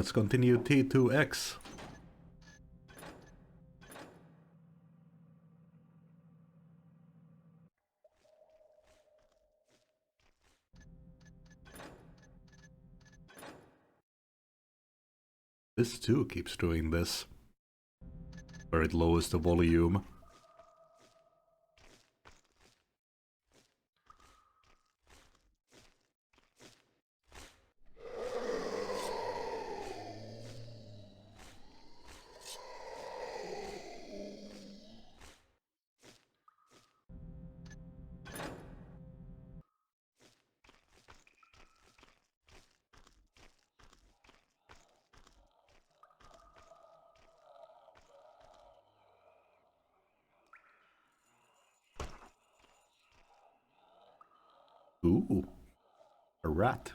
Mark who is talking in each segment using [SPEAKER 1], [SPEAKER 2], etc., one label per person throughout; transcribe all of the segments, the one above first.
[SPEAKER 1] let's continue T2X. This too keeps doing this, where it lowers the volume. Ooh, a rat.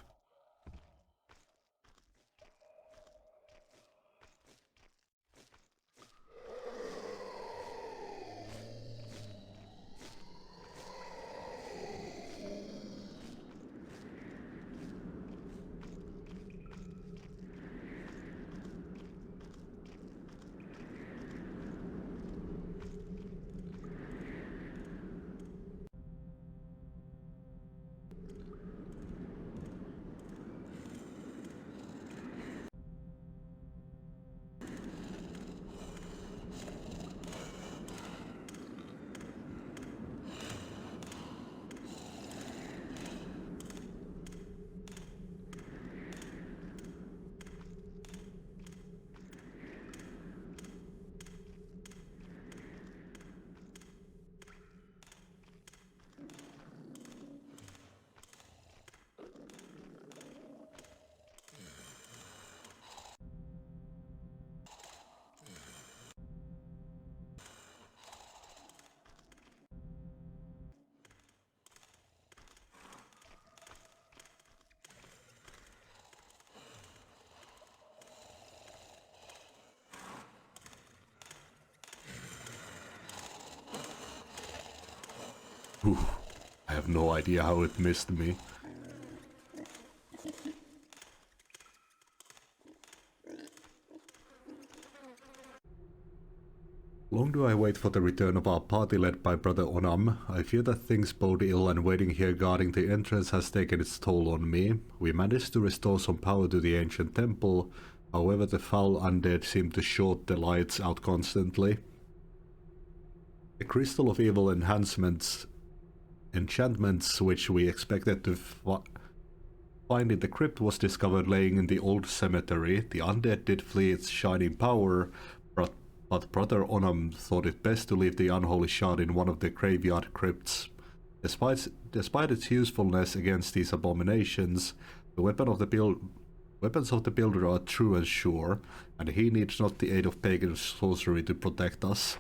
[SPEAKER 1] Ooh, I have no idea how it missed me. Long do I wait for the return of our party led by Brother Onam. I fear that things bode ill, and waiting here guarding the entrance has taken its toll on me. We managed to restore some power to the ancient temple, however the foul undead seem to short the lights out constantly. The crystal of evil enchantments which we expected to find in the crypt was discovered laying in the old cemetery. The undead did flee its shining power, but Brother Onam thought it best to leave the unholy shard in one of the graveyard crypts. Despite its usefulness against these abominations, the weapons of the builder are true and sure, and he needs not the aid of pagan sorcery to protect us.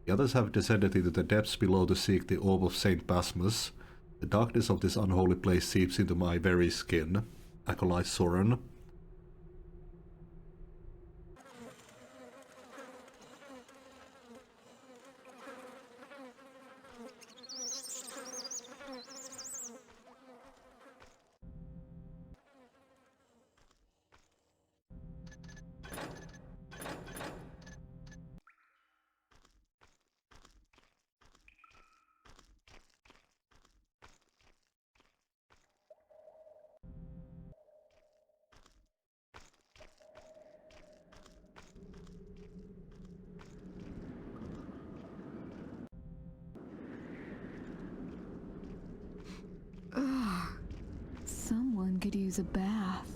[SPEAKER 1] The others have descended into the depths below to seek the orb of Saint Basmus. The darkness of this unholy place seeps into my very skin. Acolyte Soren.
[SPEAKER 2] Ugh. Someone could use a bath.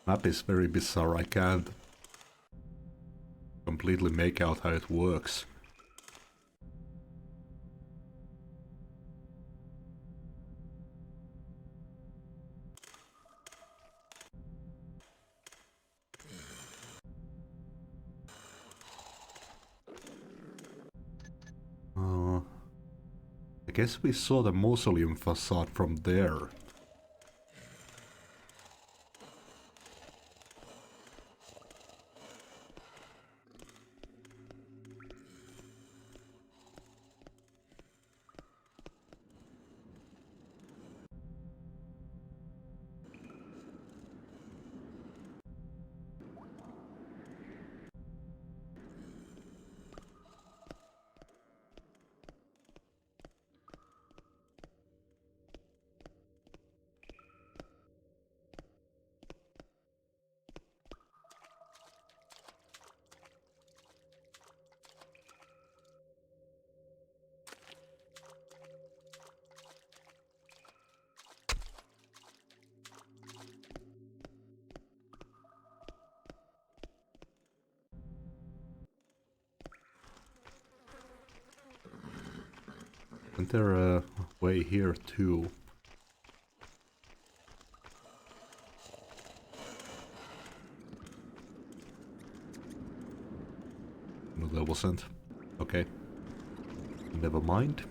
[SPEAKER 1] Map is very bizarre, I can't completely make out how it works. guess we saw the mausoleum facade from there. Isn't there a way here too? No, there wasn't. Okay. Never mind.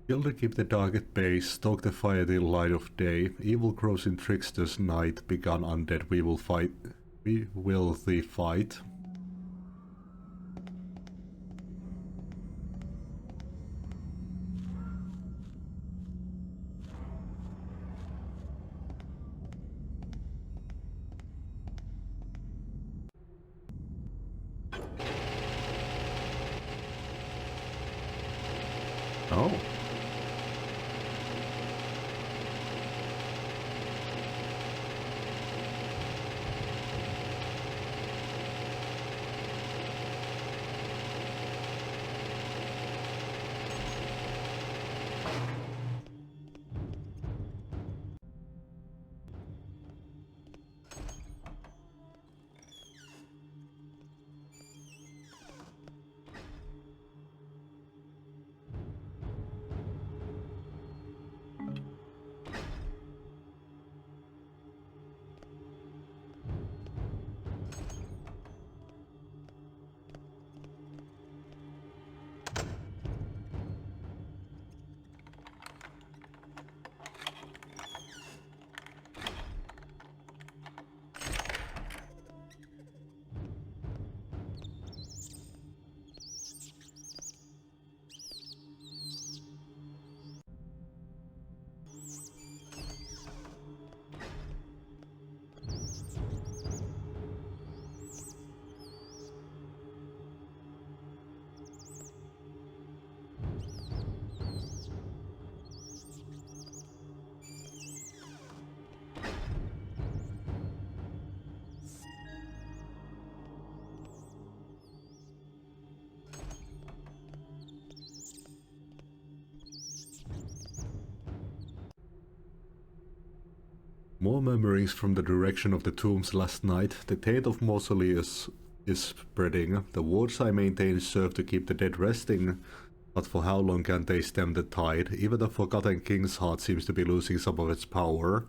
[SPEAKER 1] Kill to keep the dark at bay, stalk the fire till light of day. Evil grows in trickster's night, begun undead, we will fight. We will the fight. Oh. More memories from the direction of the tombs last night. The taint of mausoleus is spreading. The wards I maintain serve to keep the dead resting. But for how long can they stem the tide? Even the Forgotten King's heart seems to be losing some of its power.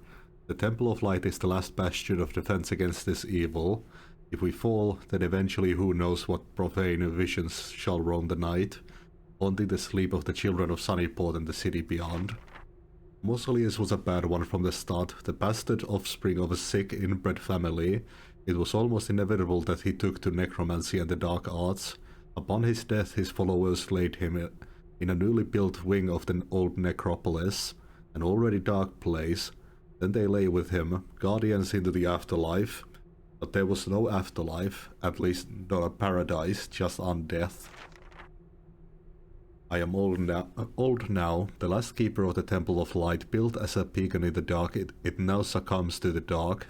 [SPEAKER 1] The Temple of Light is the last bastion of defense against this evil. If we fall, then eventually who knows what profane visions shall roam the night, haunting the sleep of the children of Sunnyport and the city beyond. Mausoleus was a bad one from the start, the bastard offspring of a sick, inbred family. It was almost inevitable that he took to necromancy and the dark arts. Upon his death, his followers laid him in a newly built wing of the old necropolis, an already dark place. Then they lay with him, guardians into the afterlife. But there was no afterlife, at least not a paradise, just undeath. I am old now, the last keeper of the Temple of Light, built as a beacon in the dark, it now succumbs to the dark.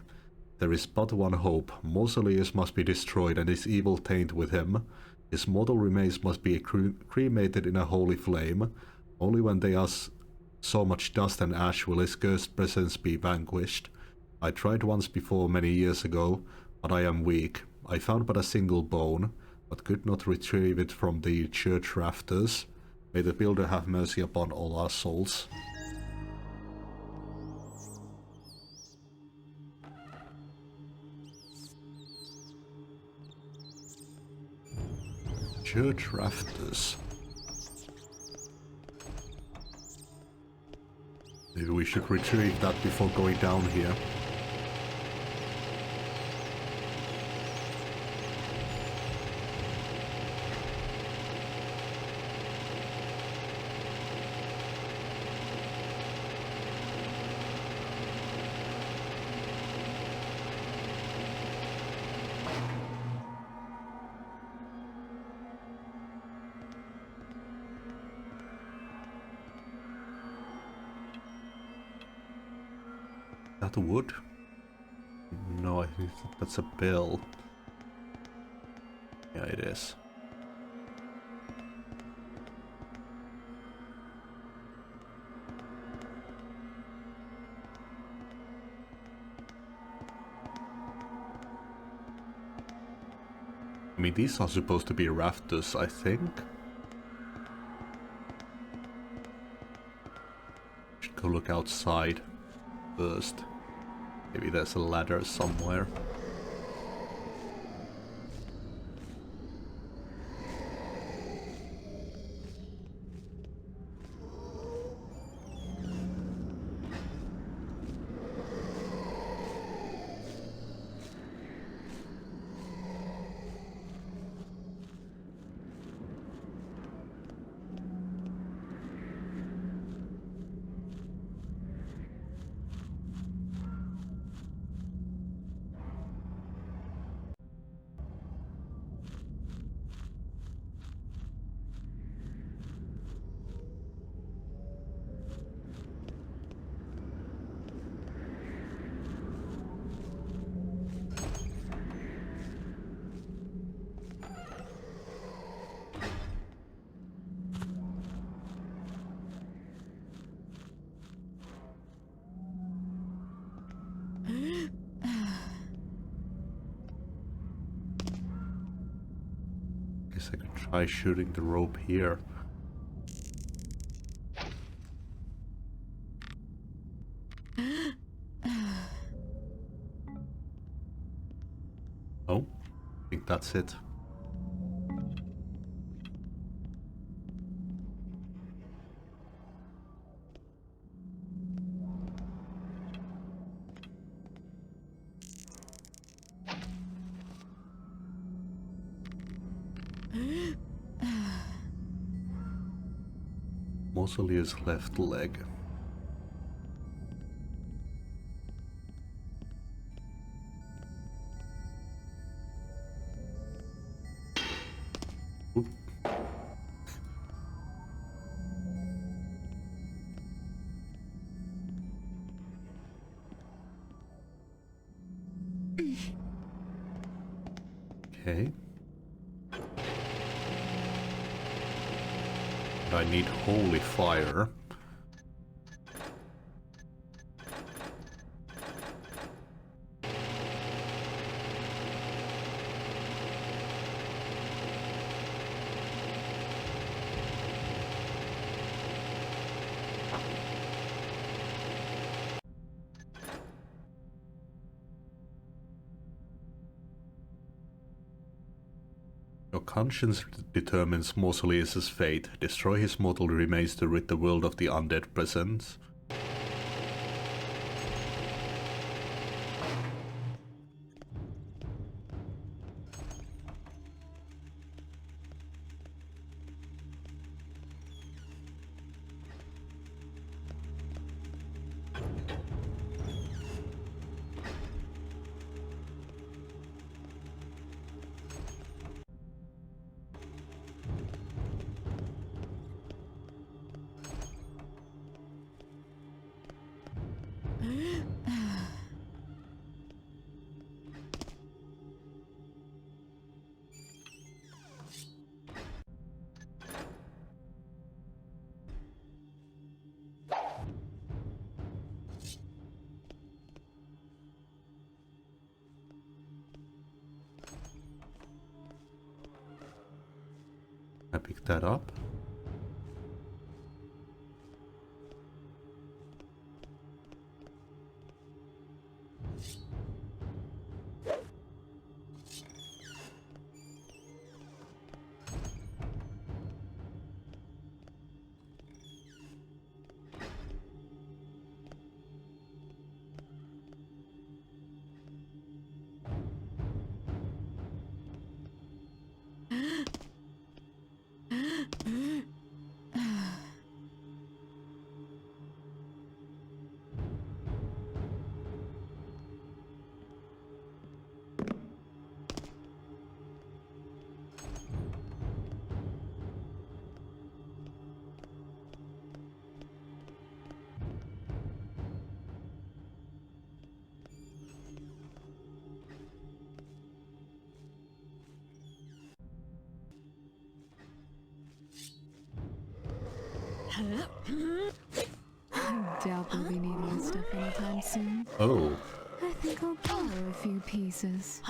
[SPEAKER 1] There is but one hope. Mausoleus must be destroyed and his evil taint with him. His mortal remains must be cremated in a holy flame. Only when they are so much dust and ash will his cursed presence be vanquished. I tried once before many years ago, but I am weak. I found but a single bone, but could not retrieve it from the church rafters. May the Builder have mercy upon all our souls. Church rafters. Maybe we should retrieve that before going down here. That wood? No, I think that's a bell. Yeah, it is. I mean, these are supposed to be rafters, I think. Should go look outside first. Maybe there's a ladder somewhere. Guess I could try shooting the rope here. Oh, I think that's it. Mausoleus' left leg. Oop. Okay. I need holy fire. Your conscience determines Mausoleus' fate. Destroy his mortal remains to rid the world of the undead presence. I pick that up.
[SPEAKER 2] Doubt we'll be needing this stuff anytime soon.
[SPEAKER 1] Oh.
[SPEAKER 2] I think I'll borrow a few pieces.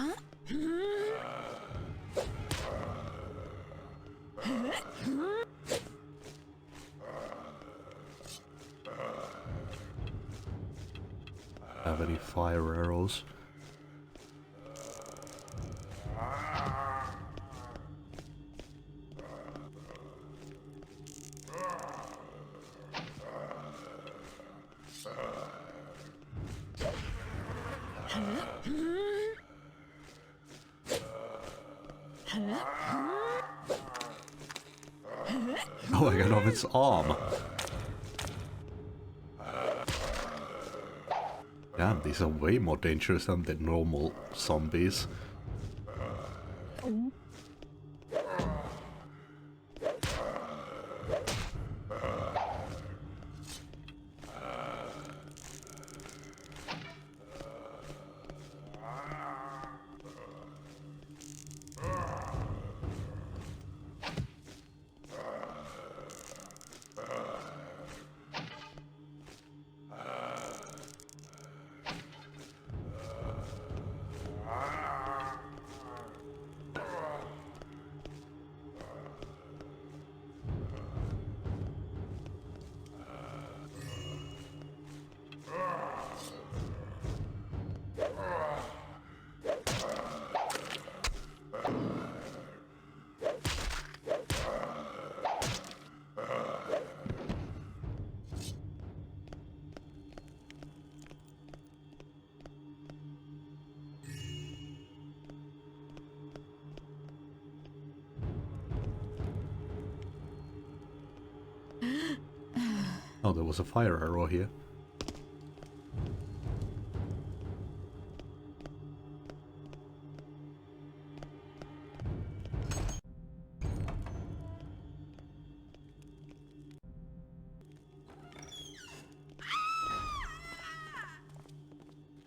[SPEAKER 1] Have any fire arrows? Oh, I got off its arm. Damn, these are way more dangerous than the normal zombies. Oh, there was a fire arrow here.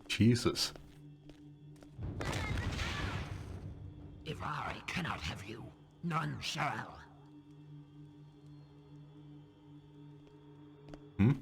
[SPEAKER 1] Jesus.
[SPEAKER 3] If I cannot have you, none shall.
[SPEAKER 1] Hmm?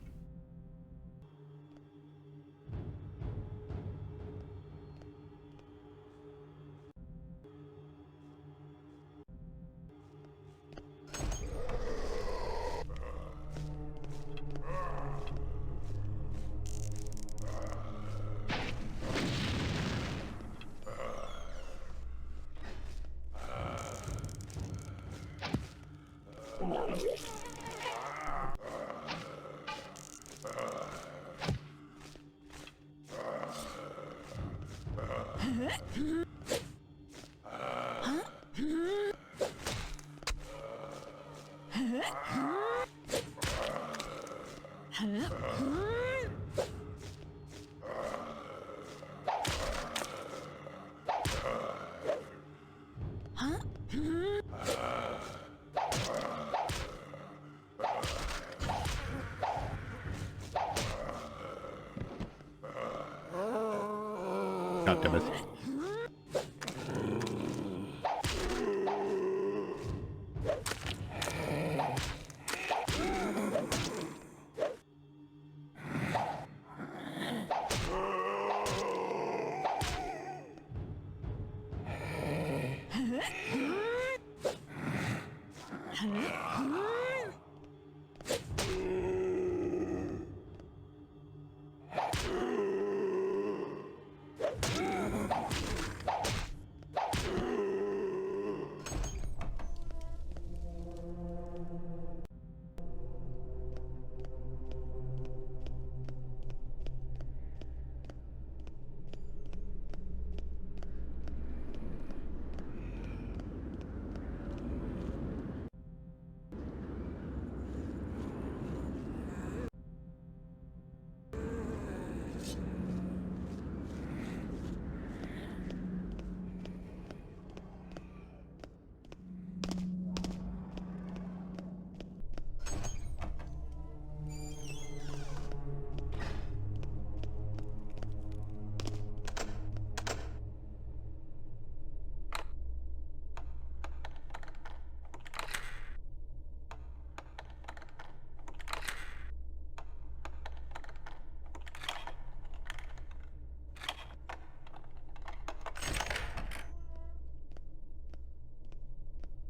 [SPEAKER 1] God damn it.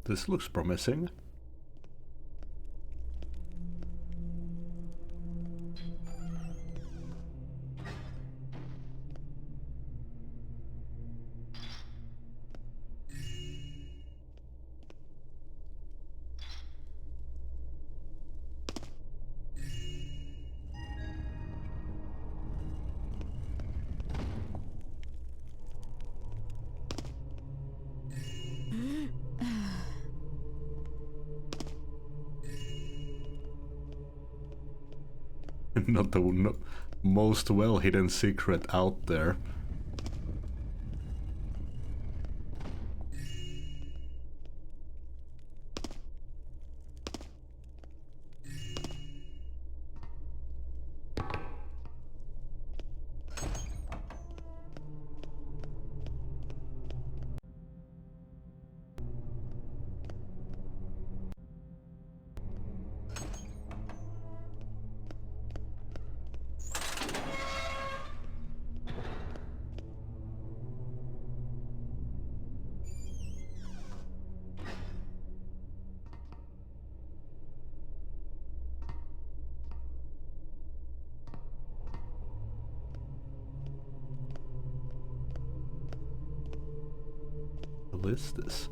[SPEAKER 1] This looks promising. Not the most well-hidden secret out there. What is this?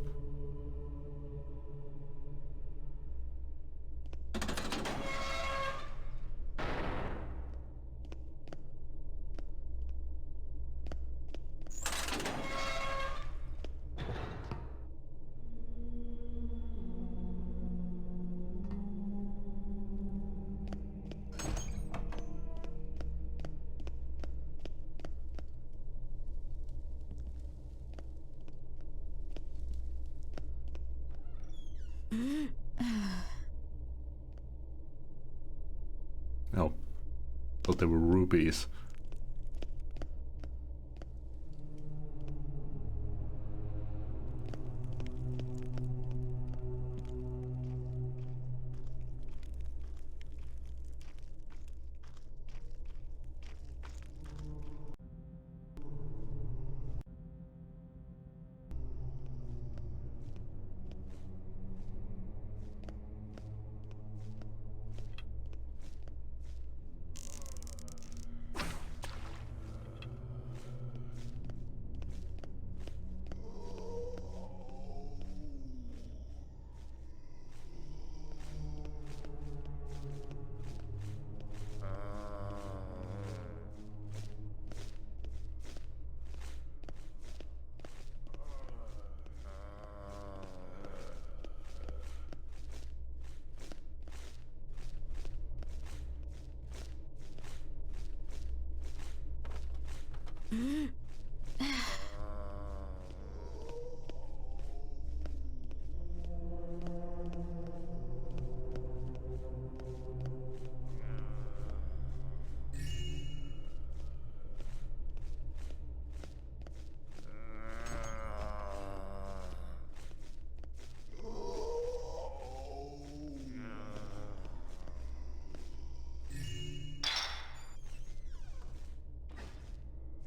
[SPEAKER 1] Oh, thought they were rubies.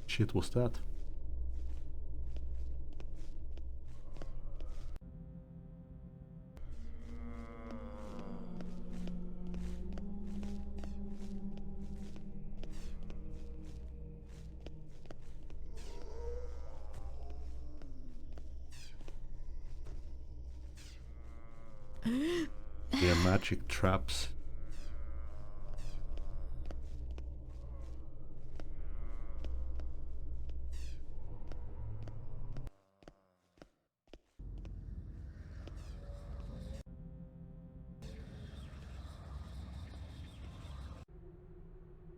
[SPEAKER 1] Shit was that? Yeah, magic traps.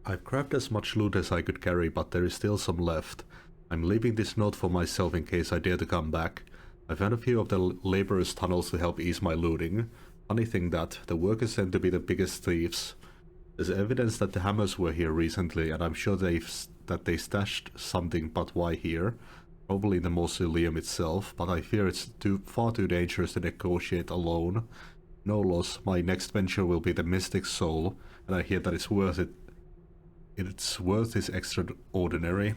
[SPEAKER 1] I've grabbed as much loot as I could carry, but there is still some left. I'm leaving this note for myself in case I dare to come back. I found a few of the laborers' tunnels to help ease my looting. Funny thing that, the workers tend to be the biggest thieves. There's evidence that the hammers were here recently, and I'm sure that they stashed something, but why here? Probably in the mausoleum itself, but I fear it's far too dangerous to negotiate alone. No loss, my next venture will be the Mystic Soul, and I hear that it's worth it. Its worth is extraordinary.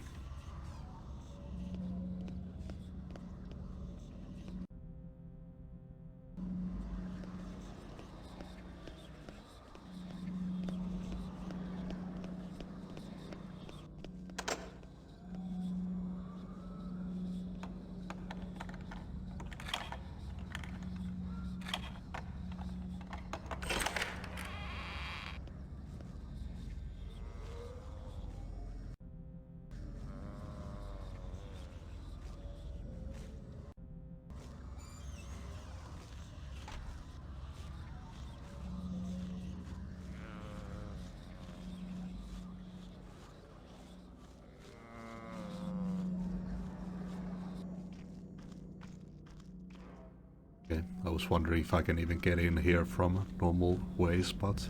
[SPEAKER 1] Okay, I was wondering if I can even get in here from normal ways, but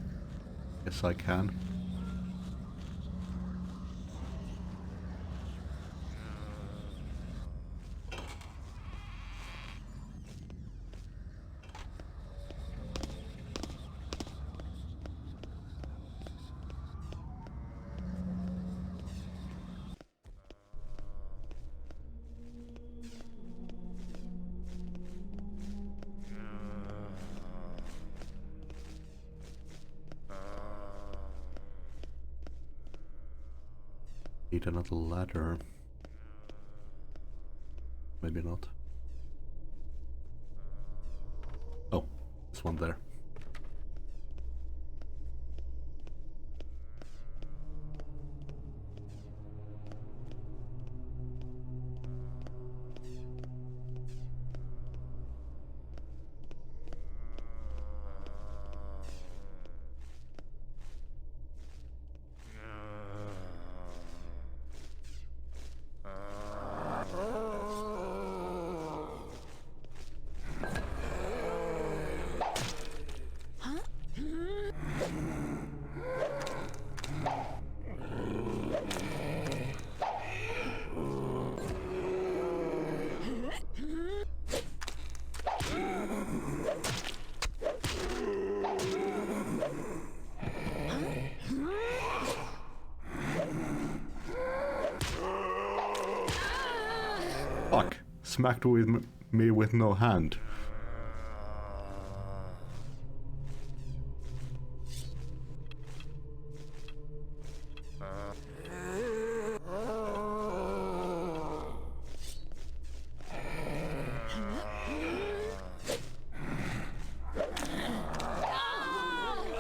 [SPEAKER 1] yes I can. Need another ladder. Maybe not. Oh, there's one there. Fuck! Smacked with me with no hand.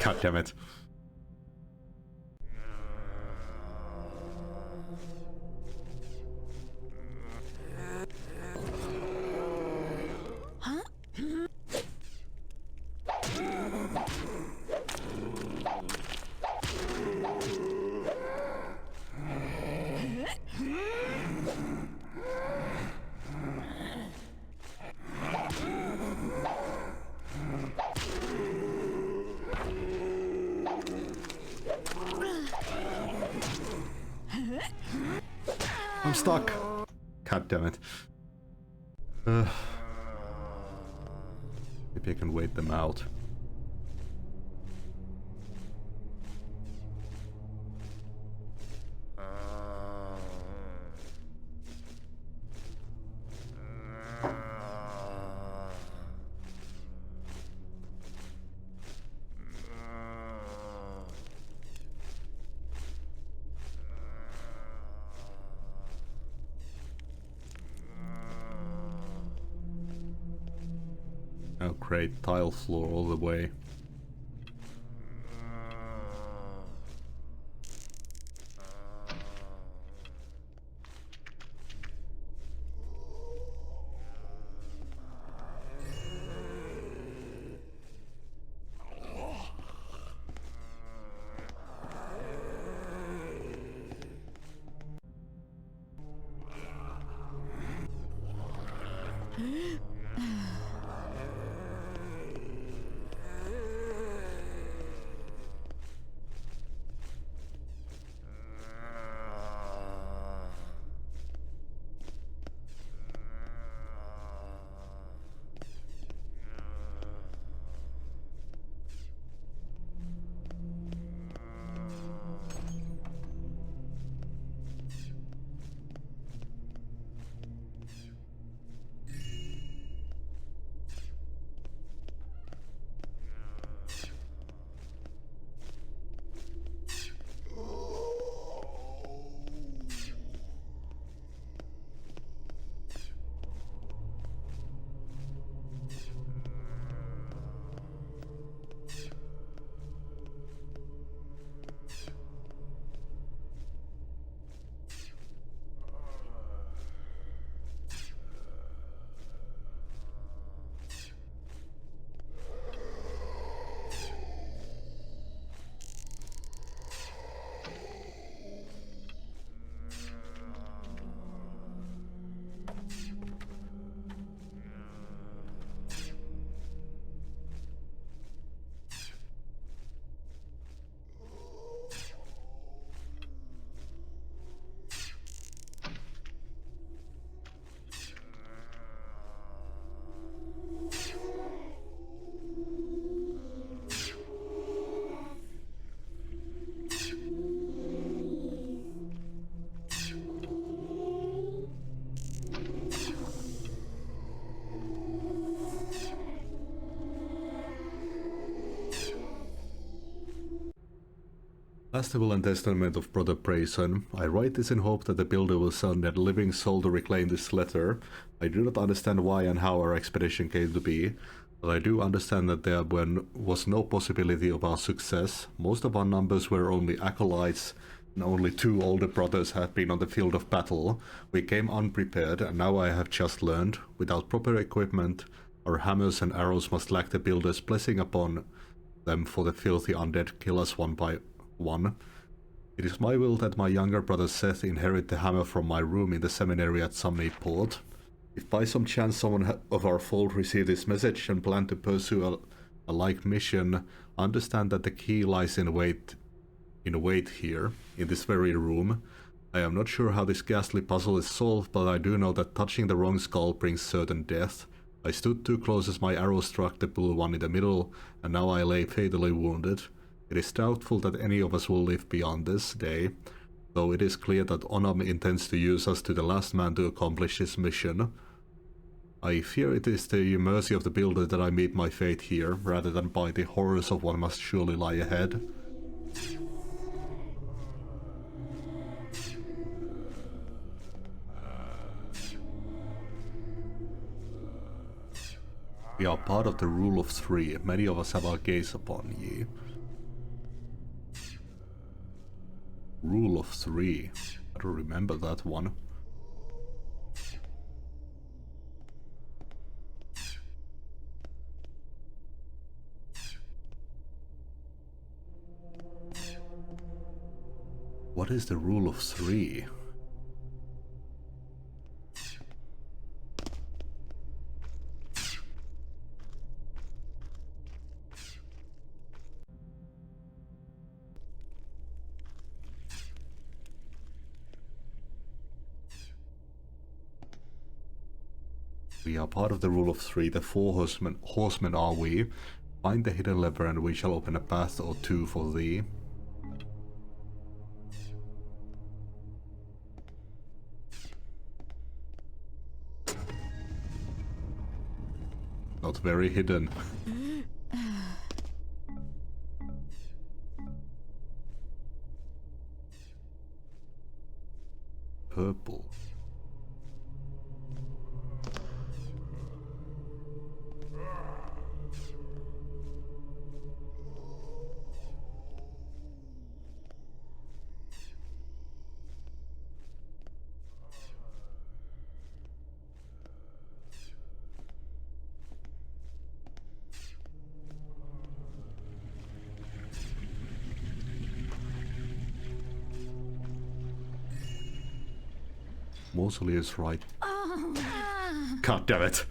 [SPEAKER 1] God damn it. I'm stuck. God damn it. Maybe I can wait them out. Oh great, tile floor all the way. Last will and testament of Brother Prayson. I write this in hope that the builder will send a living soul to reclaim this letter. I do not understand why and how our expedition came to be, but I do understand that there was no possibility of our success. Most of our numbers were only acolytes, and only 2 older brothers have been on the field of battle. We came unprepared, and now I have just learned, without proper equipment, our hammers and arrows must lack the builder's blessing upon them, for the filthy undead kill us one by one. It is my will that my younger brother Seth inherit the hammer from my room in the seminary at Sumney Port. If by some chance someone of our fold received this message and plan to pursue a like mission, understand that the key lies in wait here, in this very room. I am not sure how this ghastly puzzle is solved, but I do know that touching the wrong skull brings certain death. I stood too close as my arrow struck the blue one in the middle, and now I lay fatally wounded. It is doubtful that any of us will live beyond this day, though it is clear that Onam intends to use us to the last man to accomplish his mission. I fear it is the mercy of the builder that I meet my fate here, rather than by the horrors of what must surely lie ahead. We are part of the rule of 3. Many of us have our gaze upon ye. Rule of 3. I don't remember that one. What is the rule of 3? We are part of the rule of three, the four horsemen are we. Find the hidden lever and we shall open a path or two for thee. Not very hidden. Purple. Mausoleus right. God damn it.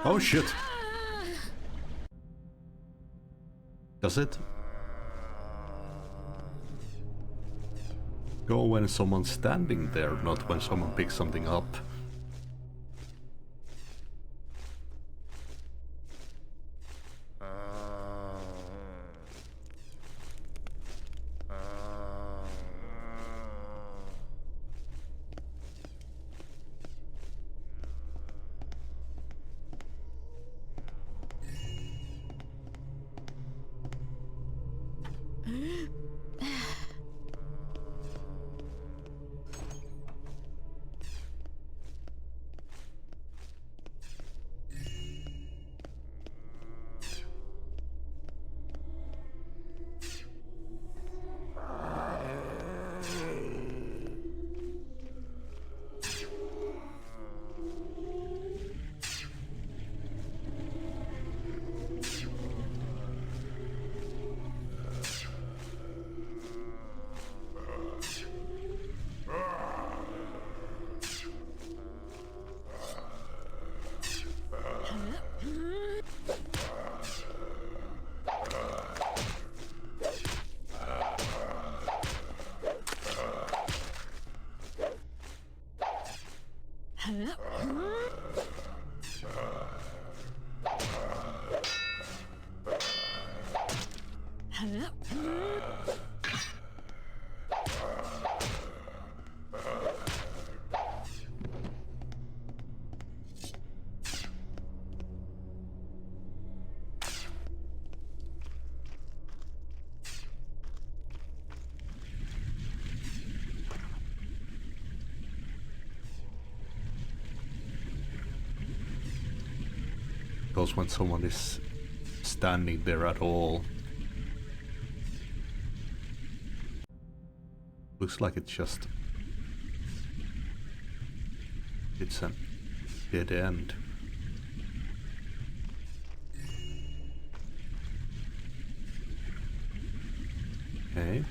[SPEAKER 1] Oh shit. Does it? Go when someone's standing there, not when someone picks something up. Because when someone is standing there at all, looks like it's a dead end. Okay.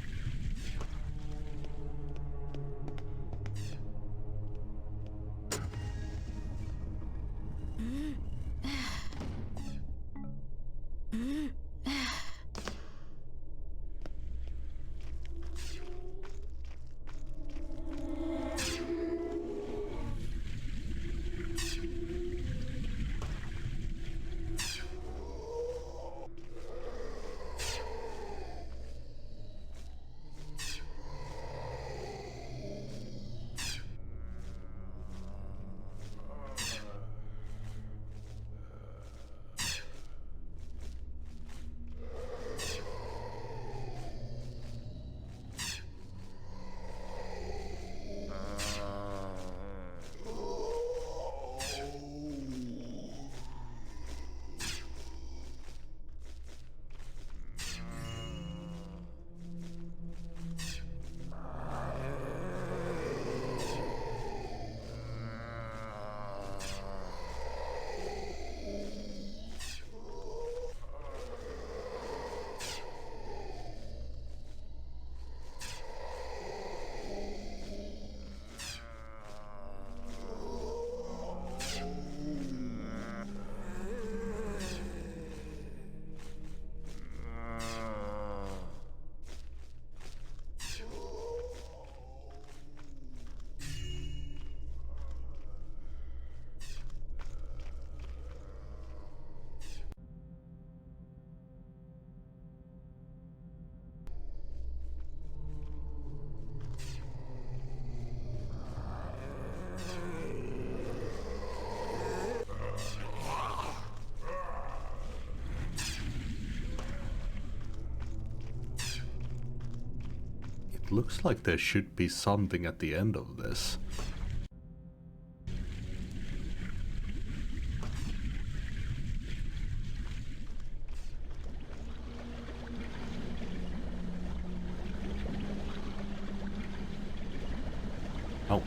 [SPEAKER 1] Looks like there should be something at the end of this. Oh.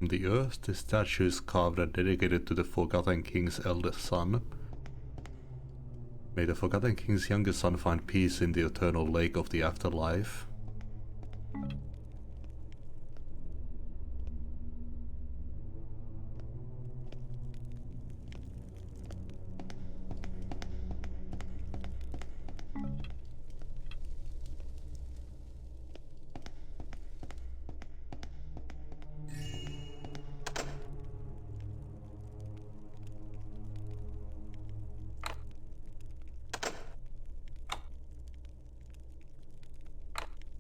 [SPEAKER 1] On the earth, the statue is carved and dedicated to the Forgotten King's eldest son. May the Forgotten King's youngest son find peace in the eternal lake of the afterlife.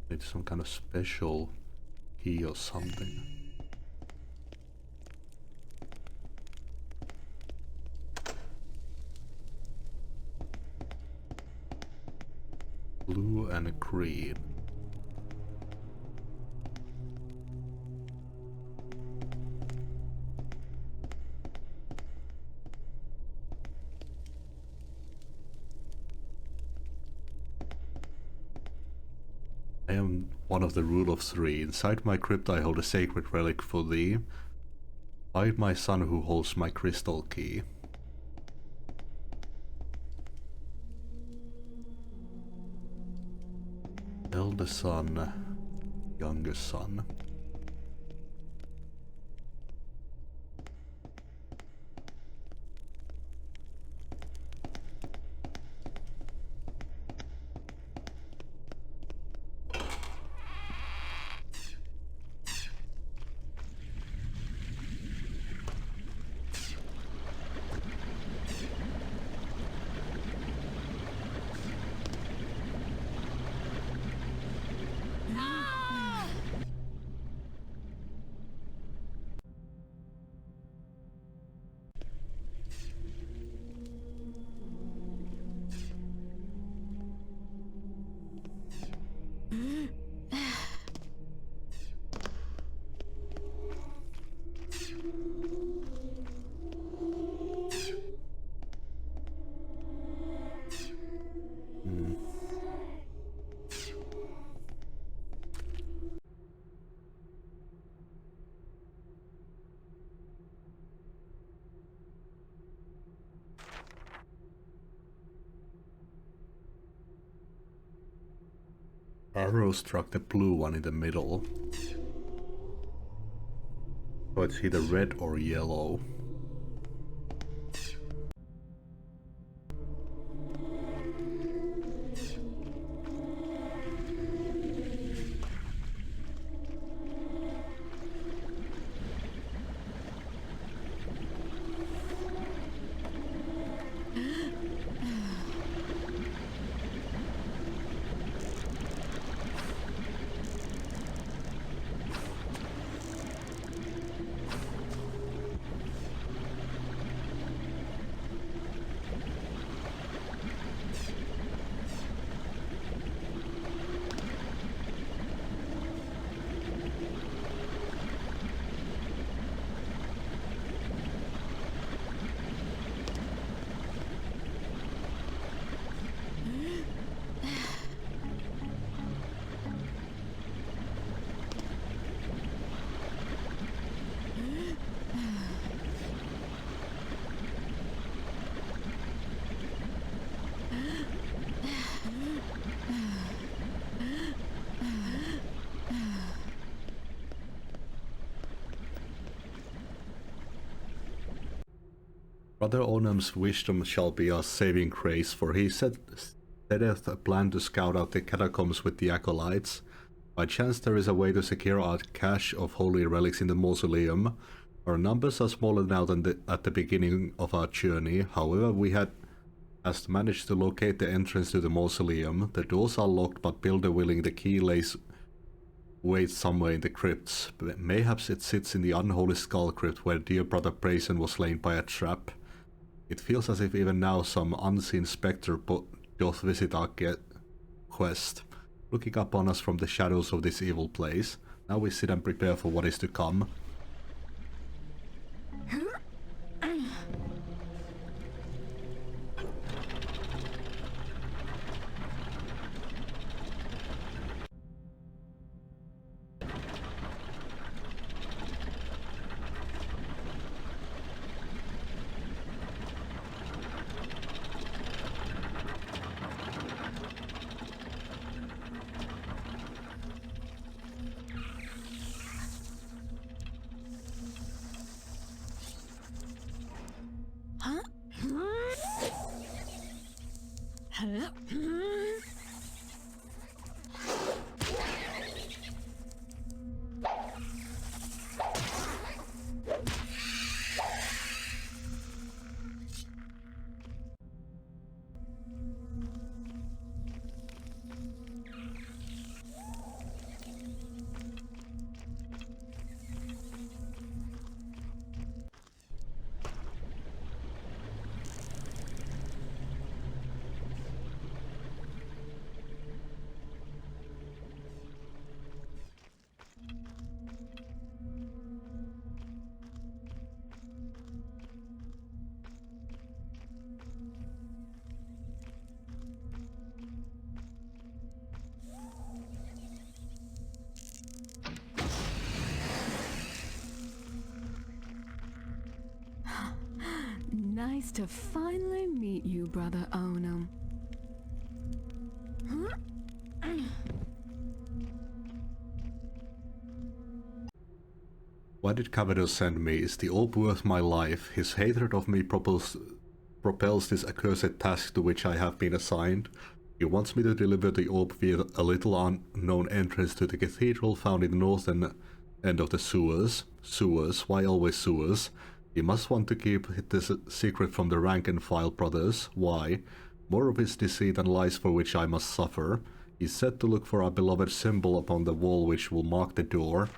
[SPEAKER 1] Need some kind of special key or something. Blue and green. I am one of the rule of three. Inside my crypt I hold a sacred relic for thee. Hide my son who holds my crystal key. Eldest son, youngest son. Arrow struck the blue one in the middle. So it's either red or yellow. Brother Onam's wisdom shall be our saving grace, for he setteth a plan to scout out the catacombs with the acolytes. By chance there is a way to secure our cache of holy relics in the mausoleum. Our numbers are smaller now than at the beginning of our journey, however we had managed to locate the entrance to the mausoleum. The doors are locked, but Builder willing the key waits somewhere in the crypts. Mayhaps it sits in the unholy skull crypt where dear brother Brazen was slain by a trap. It feels as if even now some unseen spectre doth visit our quest, looking upon us from the shadows of this evil place. Now we sit and prepare for what is to come.
[SPEAKER 2] Nice to finally meet you, Brother Onum.
[SPEAKER 1] Why did Cavados send me? Is the orb worth my life? His hatred of me propels this accursed task to which I have been assigned. He wants me to deliver the orb via a little unknown entrance to the cathedral found in the northern end of the sewers. Sewers? Why always sewers? He must want to keep this secret from the rank and file brothers. Why? More of his deceit and lies for which I must suffer. He's set to look for our beloved symbol upon the wall which will mark the door.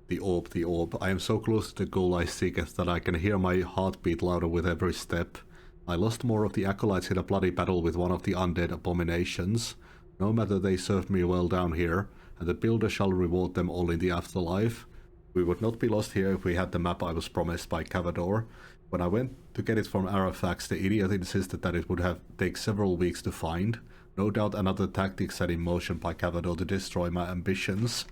[SPEAKER 1] The orb, the orb. I am so close to the goal I seek that I can hear my heartbeat louder with every step. I lost more of the acolytes in a bloody battle with one of the undead abominations. No matter, they served me well down here, and the builder shall reward them all in the afterlife. We would not be lost here if we had the map I was promised by Cavador. When I went to get it from Arafax, the idiot insisted that it would take several weeks to find. No doubt another tactic set in motion by Cavador to destroy my ambitions.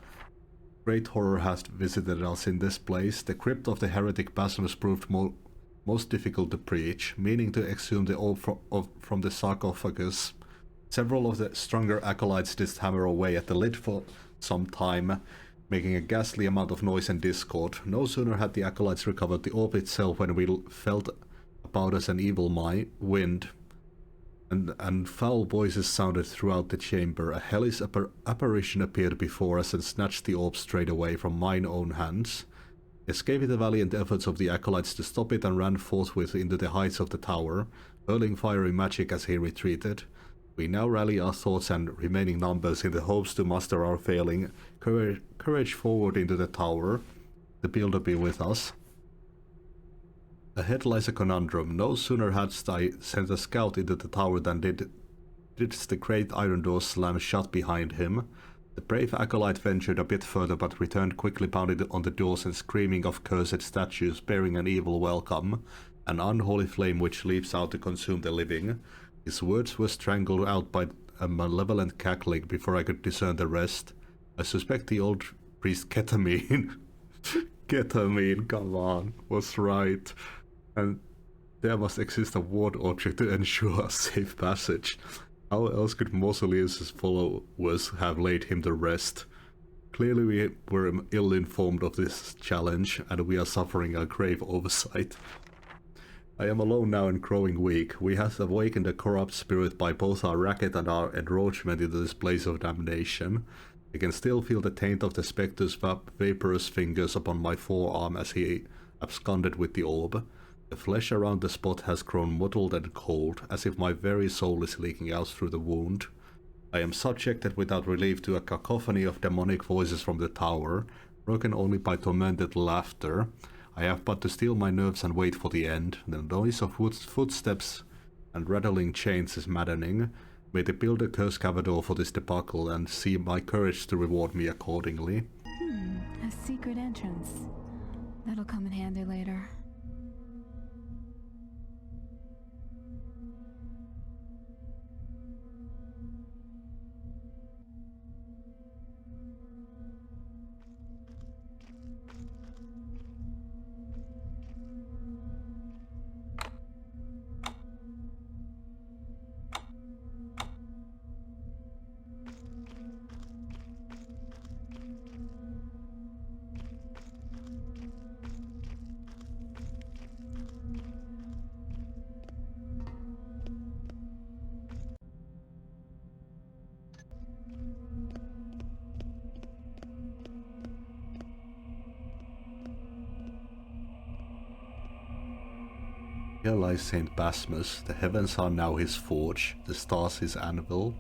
[SPEAKER 1] Great horror has visited us in this place. The crypt of the heretic Basmus proved most difficult to breach, meaning to exhume the orb from the sarcophagus. Several of the stronger acolytes did hammer away at the lid for some time, making a ghastly amount of noise and discord. No sooner had the acolytes recovered the orb itself when we felt about us an evil wind, and foul voices sounded throughout the chamber. A hellish apparition appeared before us and snatched the orb straight away from mine own hands. Escaping the valiant efforts of the acolytes to stop it, and ran forthwith into the heights of the tower, hurling fiery magic as he retreated. We now rally our thoughts and remaining numbers in the hopes to muster our failing courage forward into the tower. The builder be with us. Ahead lies a conundrum. No sooner had I sent a scout into the tower than did the great iron door slam shut behind him. The brave acolyte ventured a bit further, but returned quickly, pounding on the doors and screaming of cursed statues bearing an evil welcome, an unholy flame which leaps out to consume the living. His words were strangled out by a malevolent cackling before I could discern the rest. I suspect the old priest Ketamine, Ketamine, come on, was right. And there must exist a ward object to ensure a safe passage. How else could Mausoleus' followers have laid him to rest? Clearly we were ill-informed of this challenge, and we are suffering a grave oversight. I am alone now and growing weak. We have awakened a corrupt spirit by both our racket and our encroachment into this place of damnation. I can still feel the taint of the spectre's vaporous fingers upon my forearm as he absconded with the orb. The flesh around the spot has grown mottled and cold, as if my very soul is leaking out through the wound. I am subjected without relief to a cacophony of demonic voices from the tower, broken only by tormented laughter. I have but to steel my nerves and wait for the end. The noise of footsteps and rattling chains is maddening. May the builder curse Cavador for this debacle and see my courage to reward me accordingly.
[SPEAKER 2] A secret entrance. That'll come in handy later.
[SPEAKER 1] Here lies Saint Basmus. The heavens are now his forge, the stars his anvil.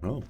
[SPEAKER 1] Oh.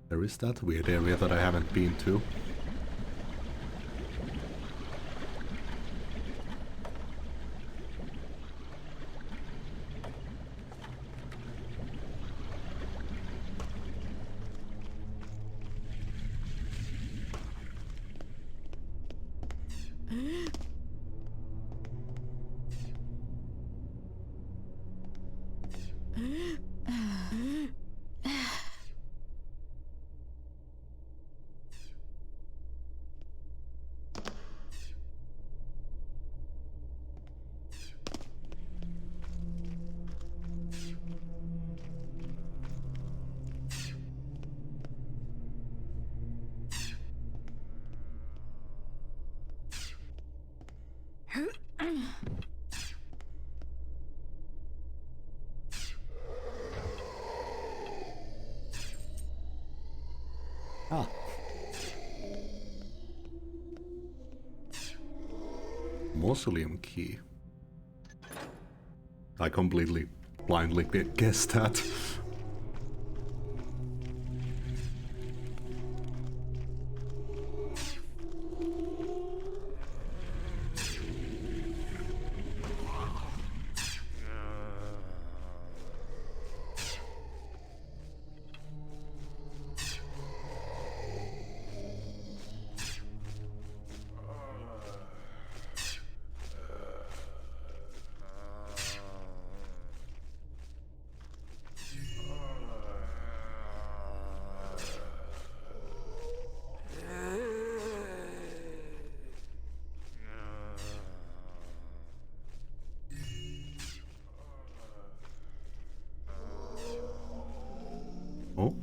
[SPEAKER 1] There is that weird area that I haven't been to. Ah. Mausoleum key. I completely blindly guessed that. Oh.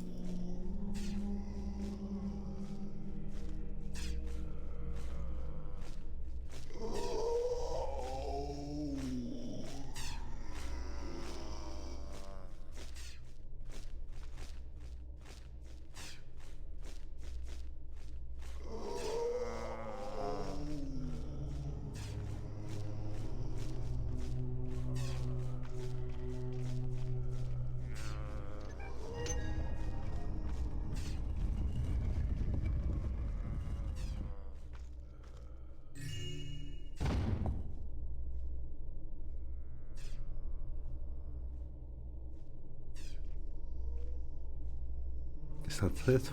[SPEAKER 1] Is that it?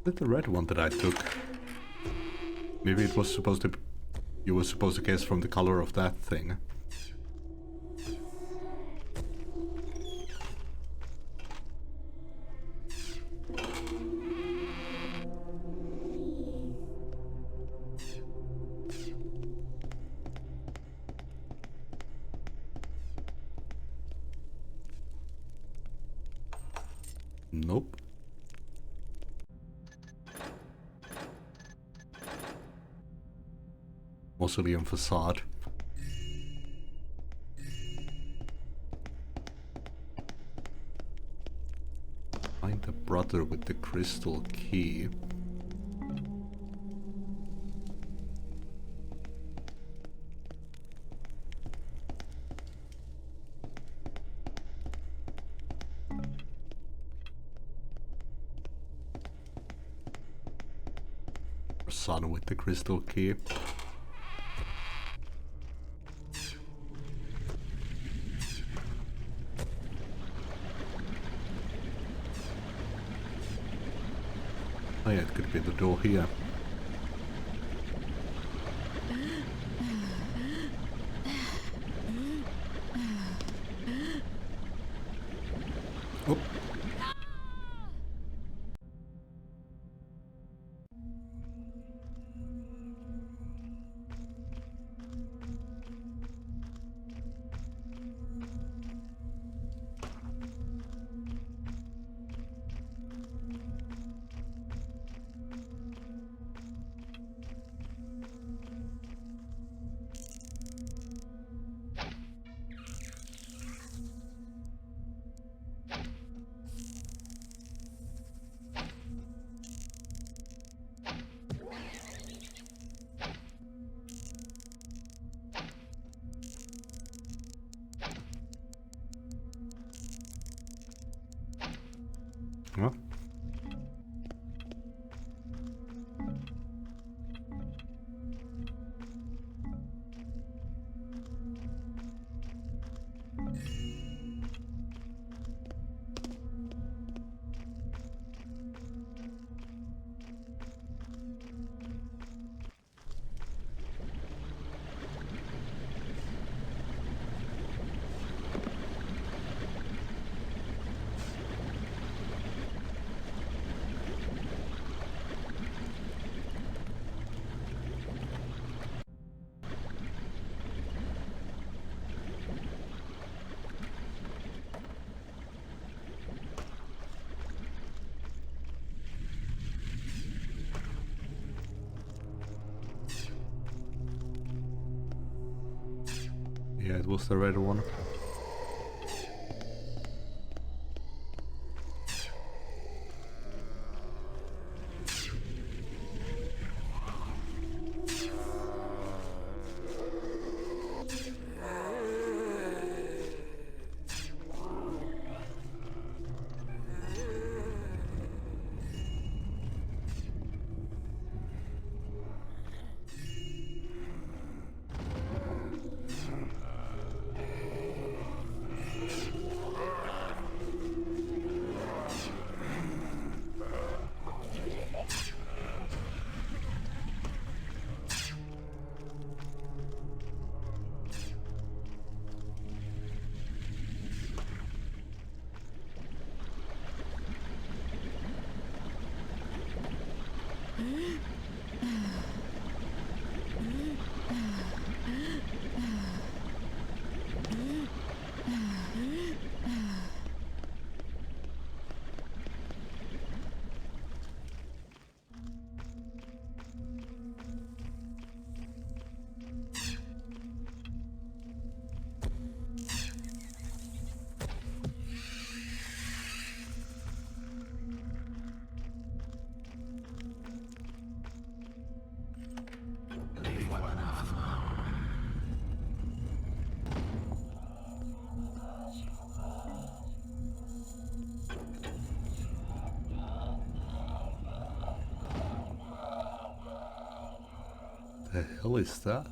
[SPEAKER 1] Is that the red one that I took? Maybe it was supposed to... You were supposed to guess from the color of that thing. Nope. Mausoleum facade. Find the brother with the crystal key. Son with the crystal key. Oh yeah, it could be the door here. Oh. Huh? Yeah, it was the red one. The hell is that?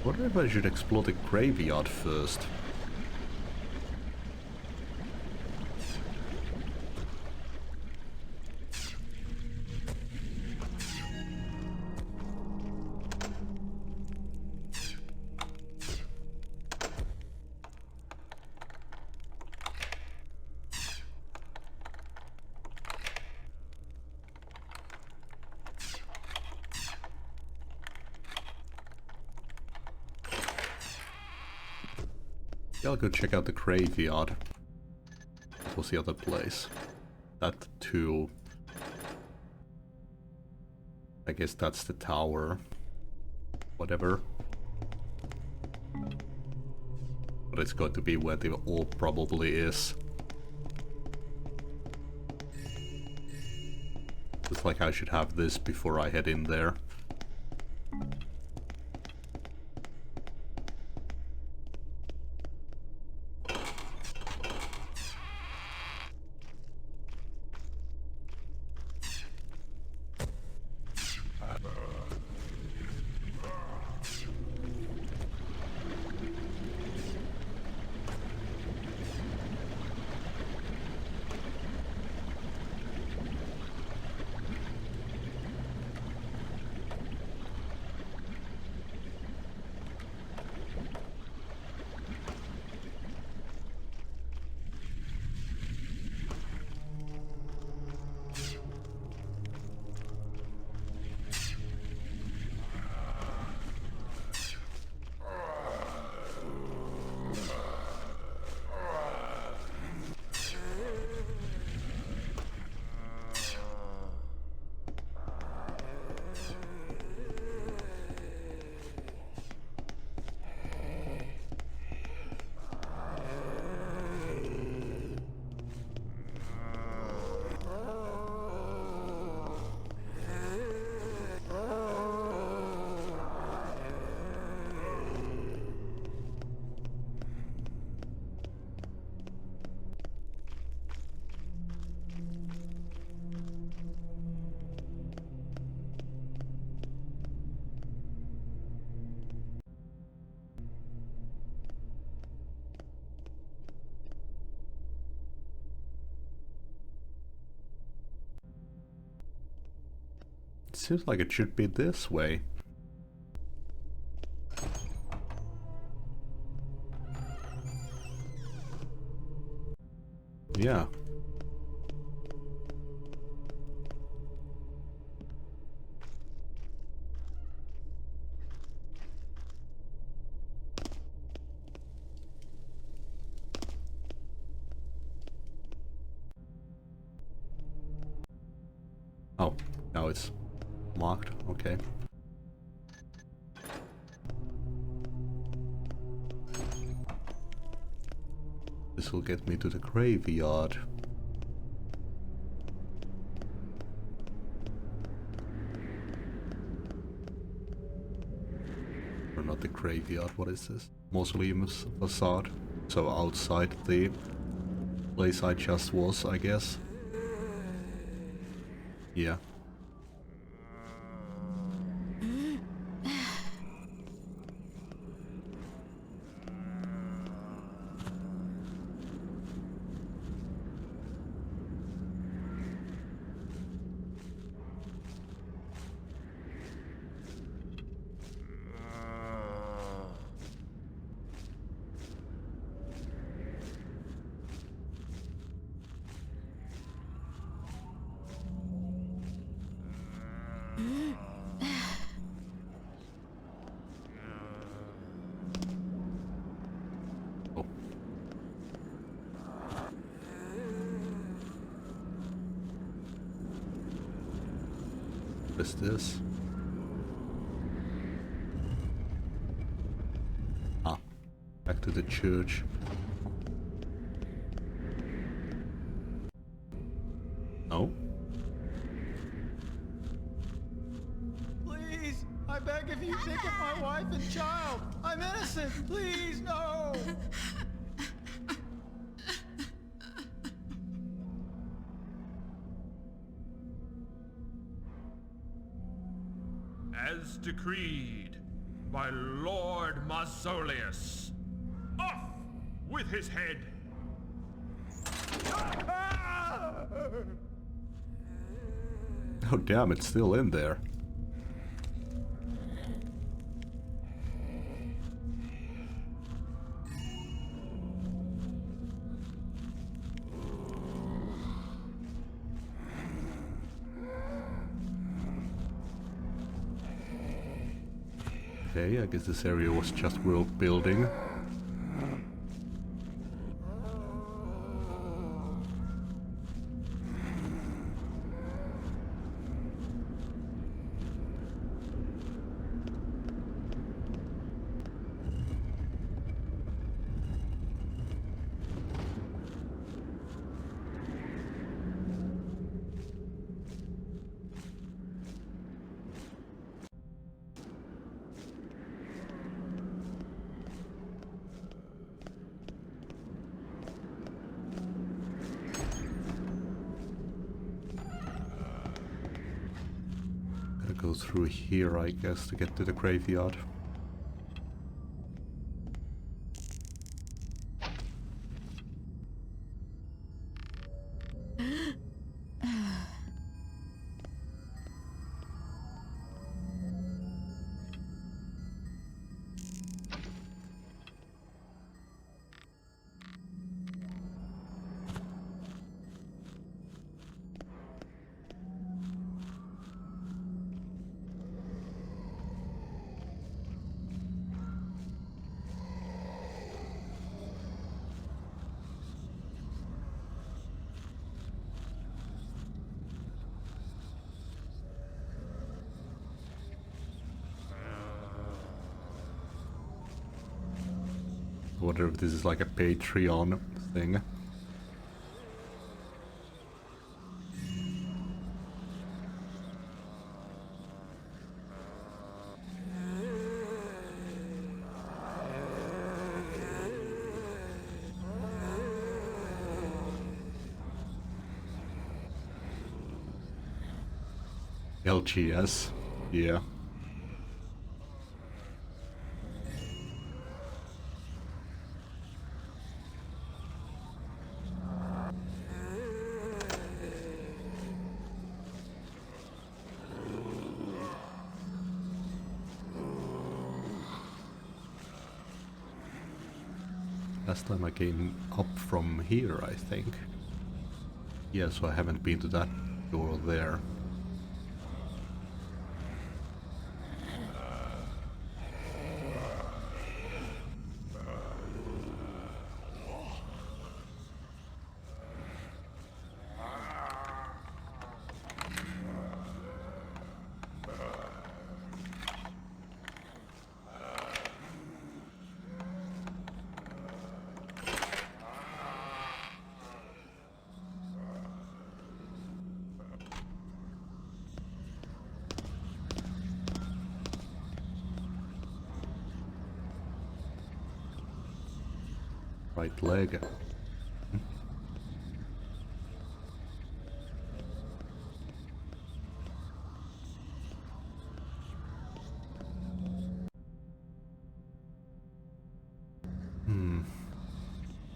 [SPEAKER 1] Wonder if I should explore the graveyard first. Yeah, I'll go check out the graveyard. What was the other place? That too. I guess that's the tower. Whatever. But it's going to be where the orb probably is. It's like I should have this before I head in there. It seems like it should be this way. Yeah. Oh, now it's marked. Okay. This will get me to the graveyard. Or not the graveyard, what is this? Mausoleum facade. So outside the place I just was, I guess. Yeah. Oh. What is this? Ah, back to the church. No?
[SPEAKER 4] Please, I beg of you, think of my wife and child. I'm innocent. Please, no.
[SPEAKER 5] As decreed, by Lord Mausoleus. Off with his head!
[SPEAKER 1] Oh damn, it's still in there. Okay, I guess this area was just world building. Gotta go through here, I guess, to get to the graveyard. I wonder if this is like a Patreon thing. LGS, yeah. Last time I came up from here, I think. Yeah, so I haven't been to that door there. Right leg.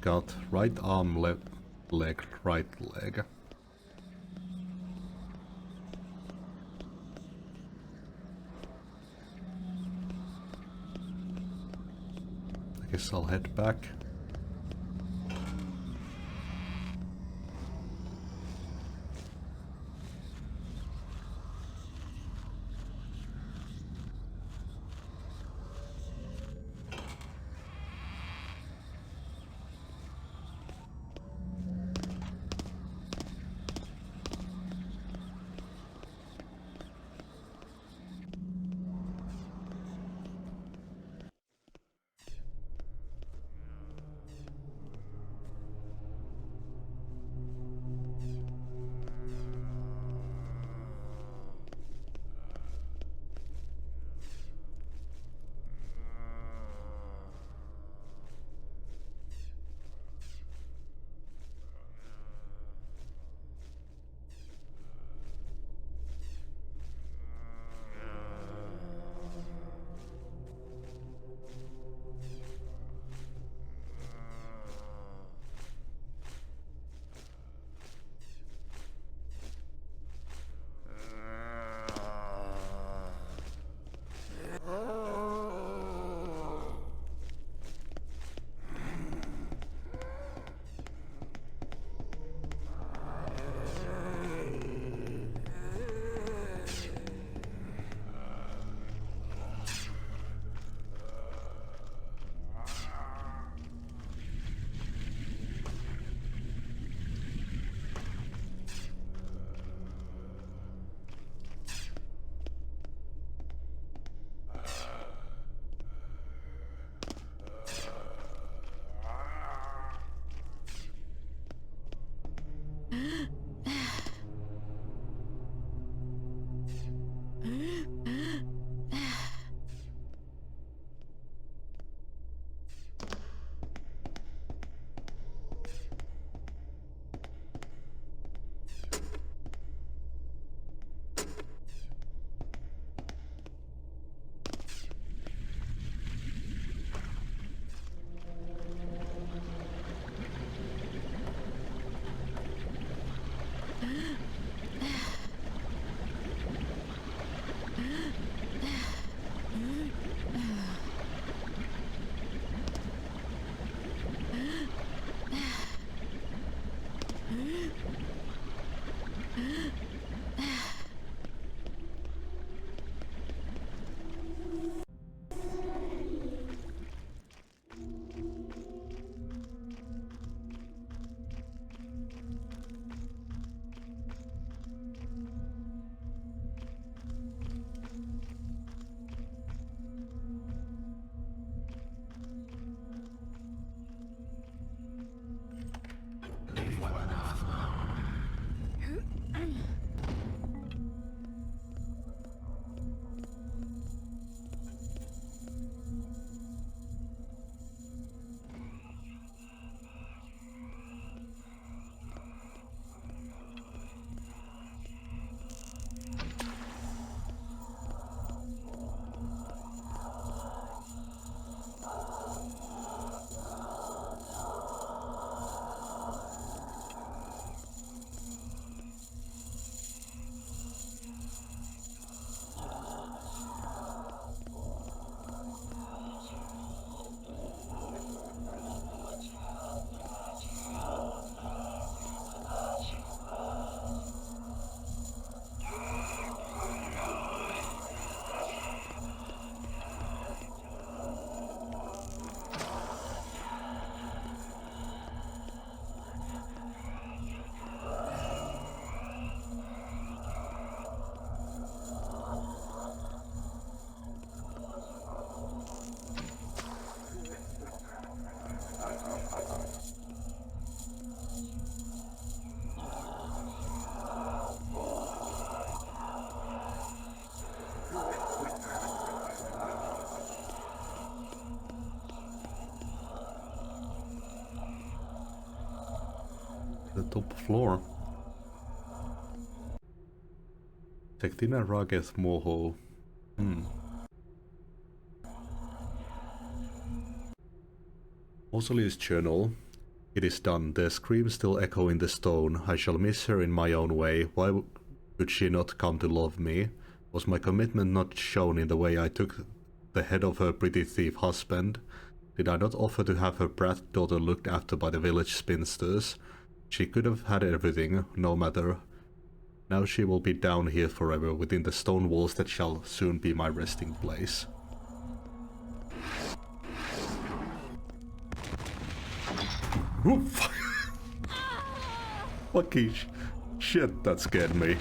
[SPEAKER 1] Got right arm, left leg, right leg. I guess I'll head back. top floor. Tektina Rageth Moho. Mausoleus journal. It is done. The screams still echo in the stone. I shall miss her in my own way. Why would she not come to love me? Was my commitment not shown in the way I took the head of her pretty thief husband? Did I not offer to have her brat daughter looked after by the village spinsters? She could have had everything, no matter. Now she will be down here forever, within the stone walls that shall soon be my resting place. Oof! Fucking shit, that scared me.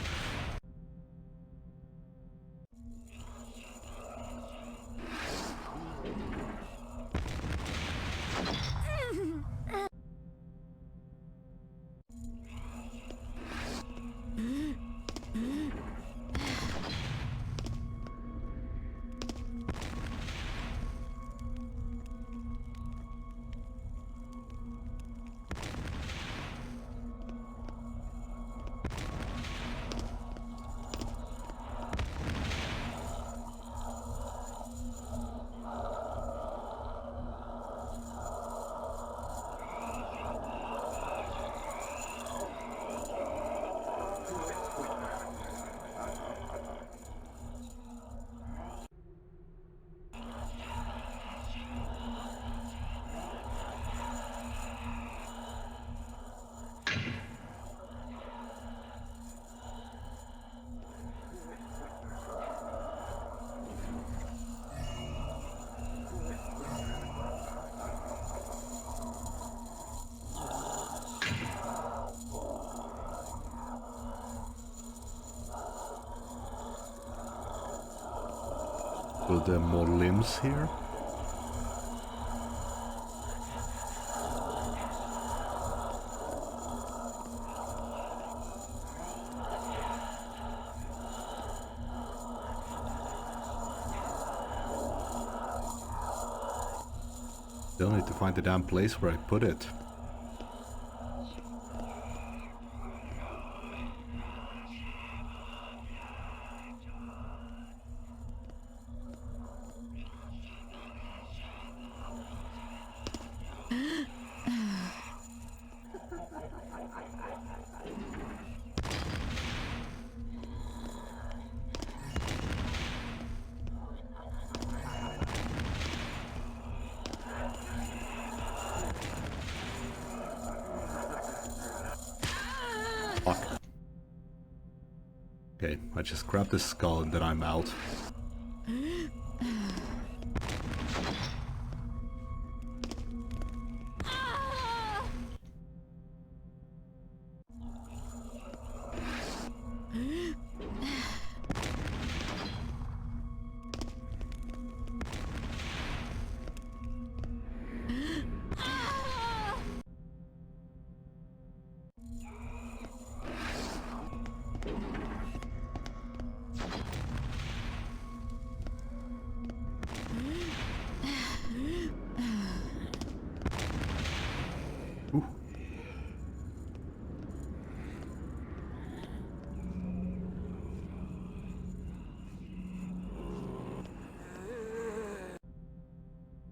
[SPEAKER 1] Were there more limbs here? Still need to find the damn place where I put it. Fuck. Okay, I just grab the skull and then I'm out. Ooh.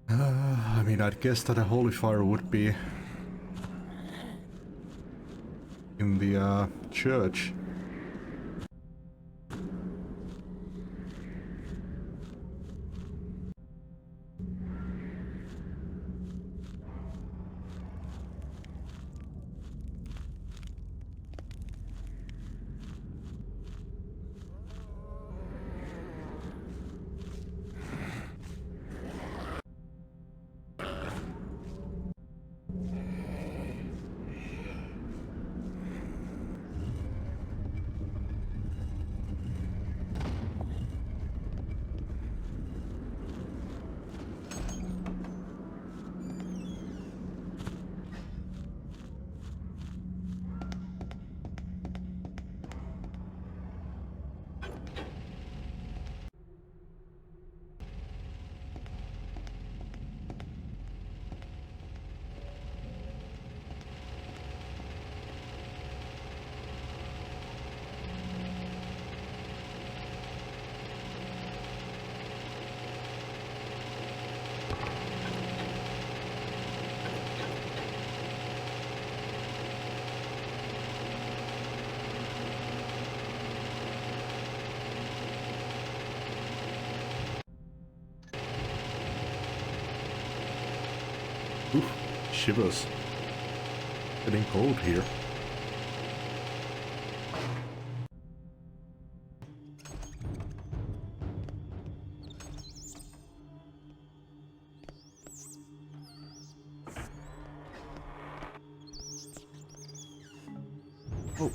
[SPEAKER 1] I mean, I'd guess that a holy fire would be in the church. Oof, shivers. Getting cold here. Oh.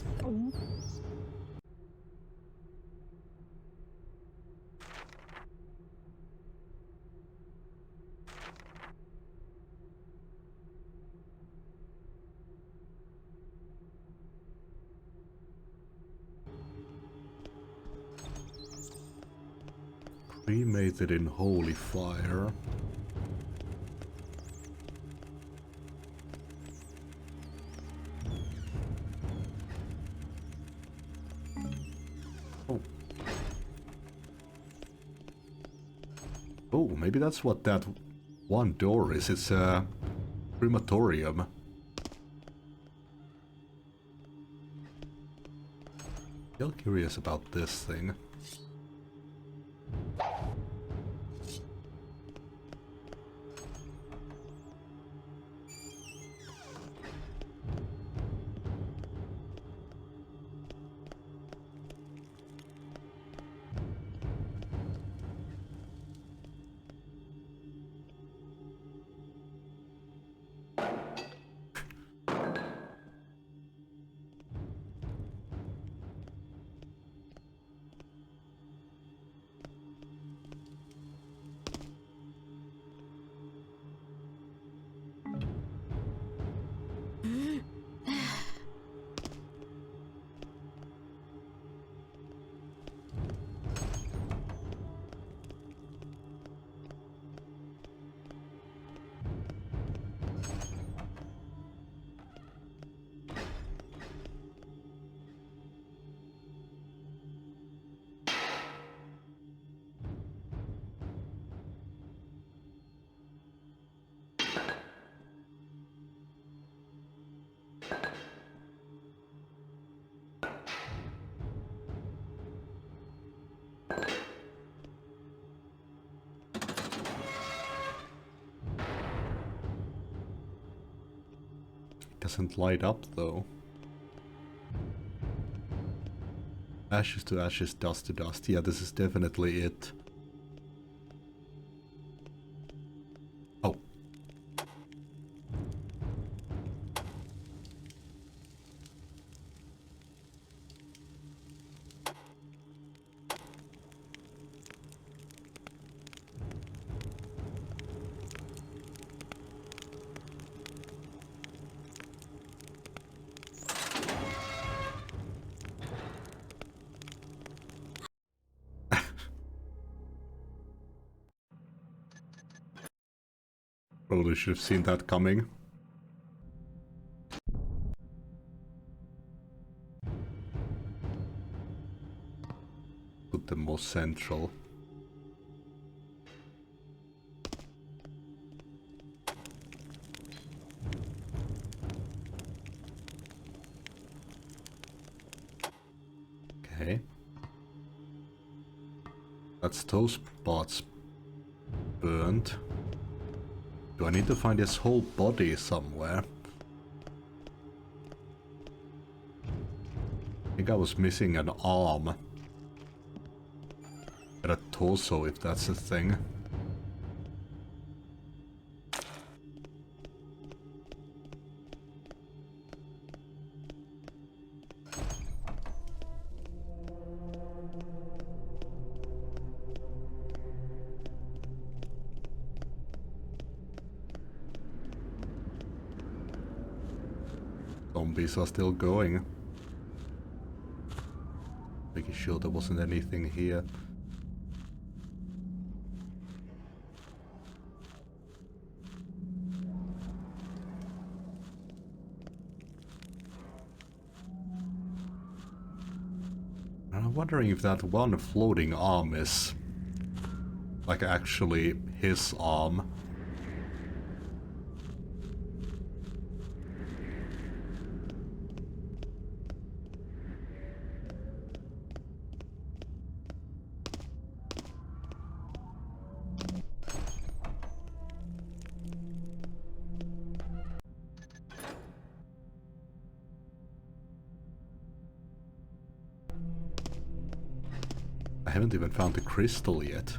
[SPEAKER 1] Cremated in holy fire. Oh. Oh, maybe that's what that one door is. It's a crematorium. Still curious about this thing. Doesn't light up though. Ashes to ashes, dust to dust. Yeah, this is definitely it. Oh. Probably should have seen that coming. Put them more central. Okay. That's those parts burnt. Do I need to find his whole body somewhere? I think I was missing an arm. And a torso, if that's a thing. Zombies are still going. Making sure there wasn't anything here. I'm wondering if that one floating arm is like actually his arm. haven't even found the crystal yet.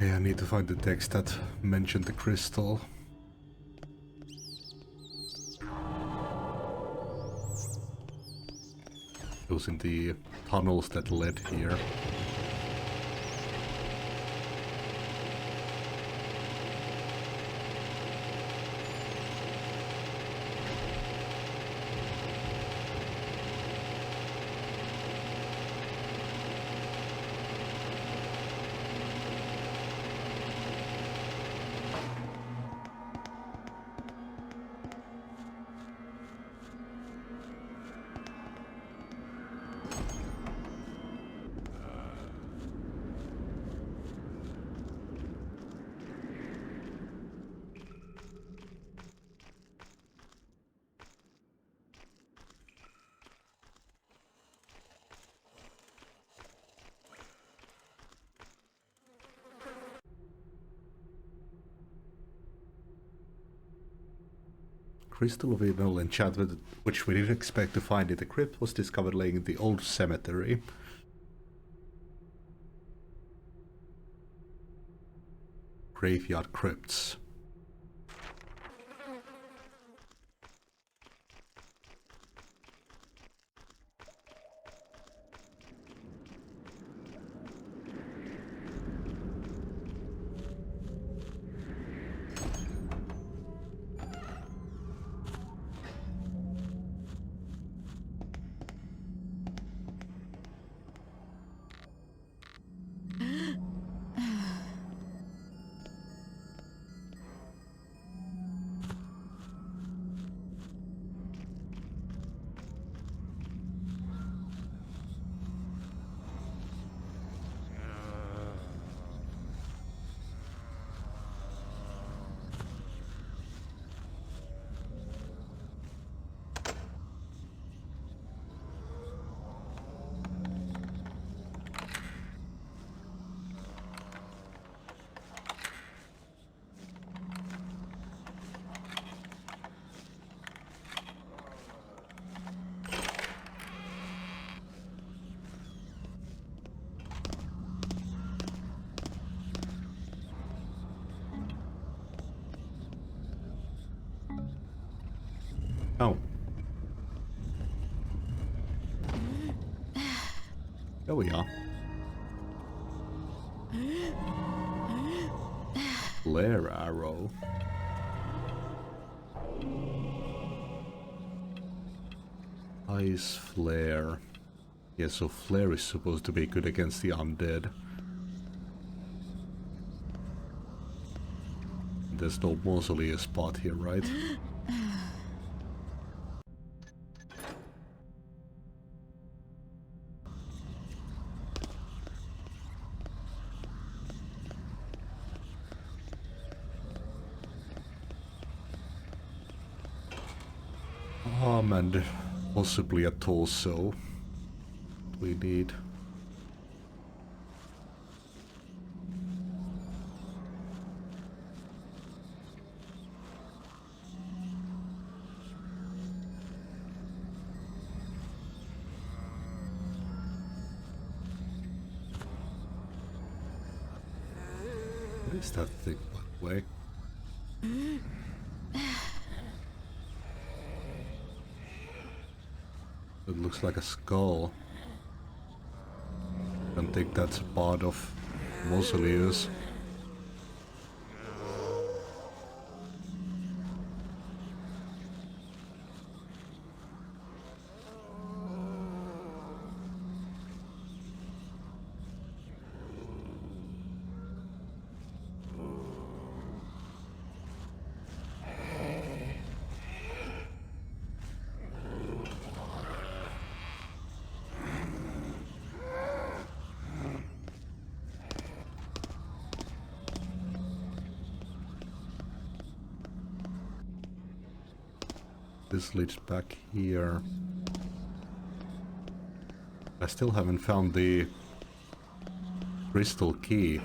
[SPEAKER 1] Yeah, I need to find the text that mentioned the crystal. It was in the tunnels that led here. Crystal of Eternal Enchantment, which we didn't expect to find in the crypt, was discovered laying in the old cemetery. Graveyard crypts. Oh. There we are. Flare arrow. Ice flare. Yeah, so flare is supposed to be good against the undead. There's no mausoleum spot here, right? arm and possibly a torso. We need. What is that thing, by the way? It looks like a skull. I don't think that's a part of Mausoleus. This leads back here. I still haven't found the crystal key.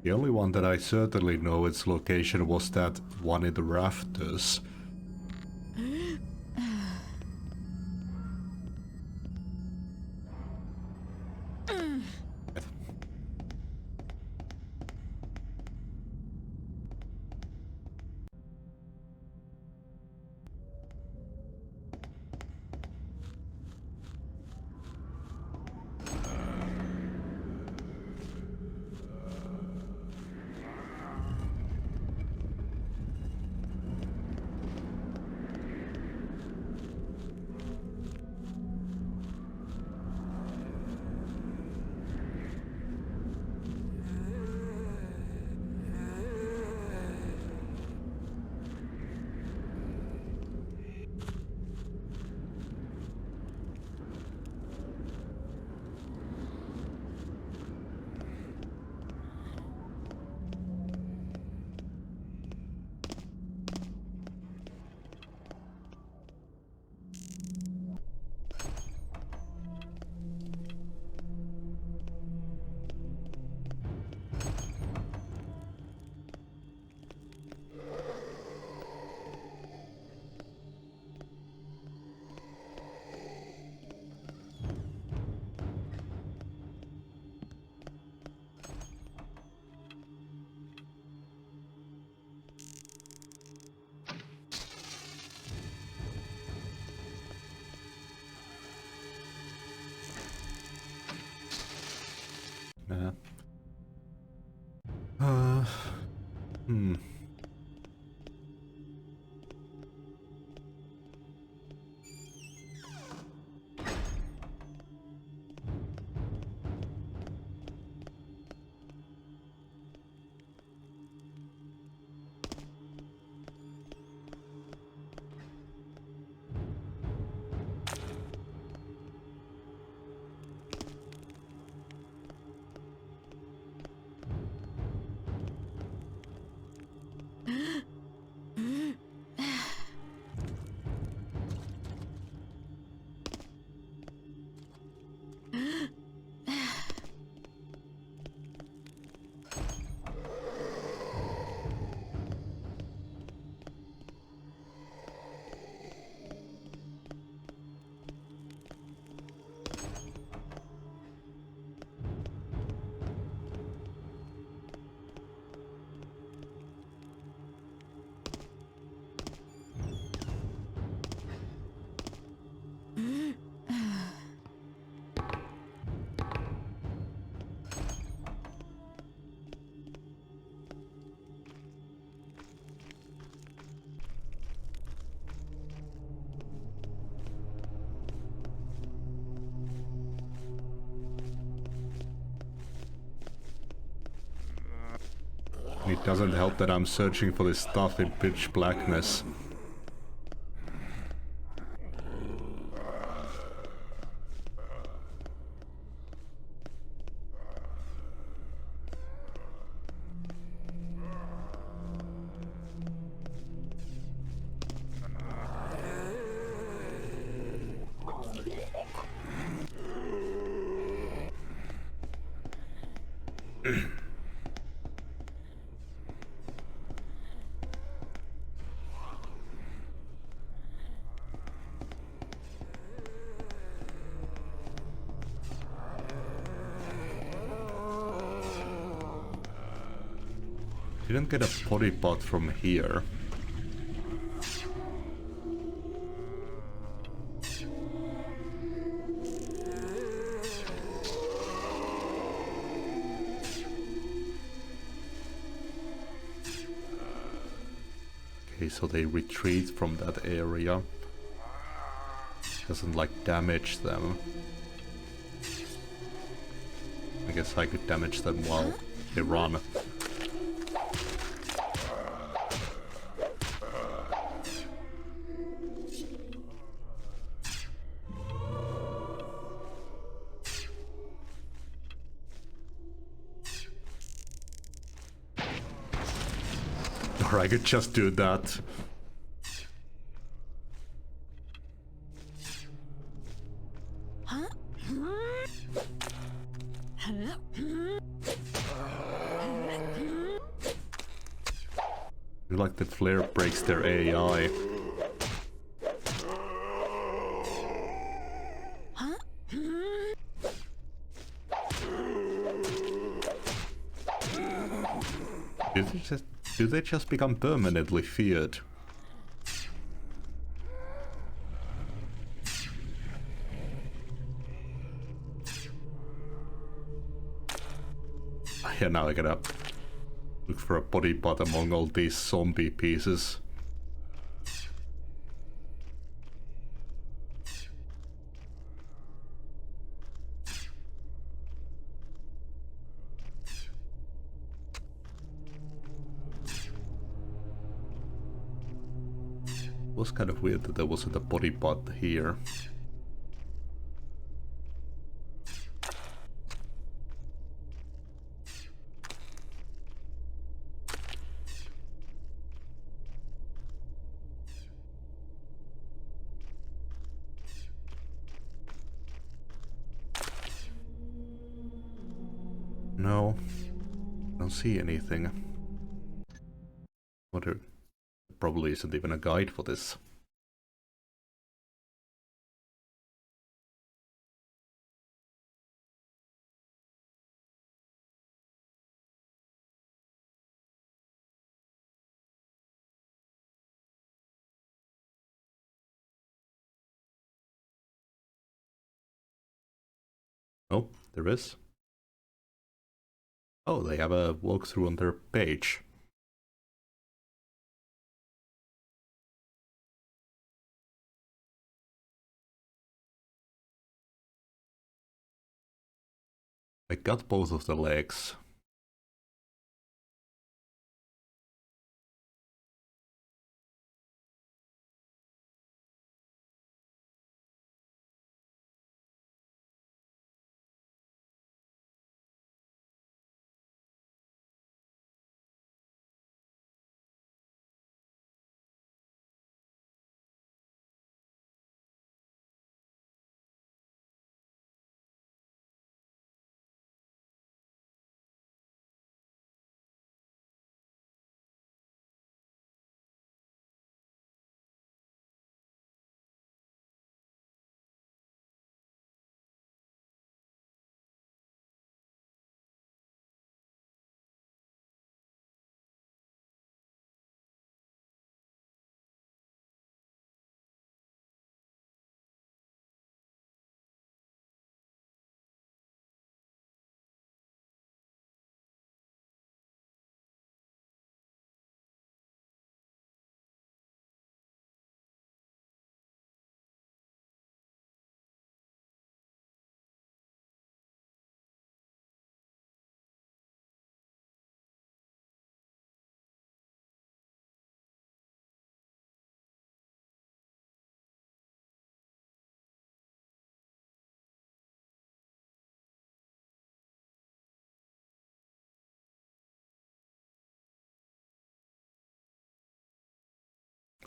[SPEAKER 1] The only one that I certainly know its location was that one in the rafters. Hmm. It doesn't help that I'm searching for this stuff in pitch blackness. Didn't get a body part from here. Okay, so they retreat from that area. Doesn't like damage them. I guess I could damage them while they run. Or I could just do that. I feel like the flare breaks their AI. Do they just become permanently feared? Yeah, now I gotta look for a body part among all these zombie pieces. It was kind of weird that there wasn't a body part here. No, don't see anything. What there probably isn't even a guide for this. Oh, there is. Oh, they have a walkthrough on their page. I got both of the legs.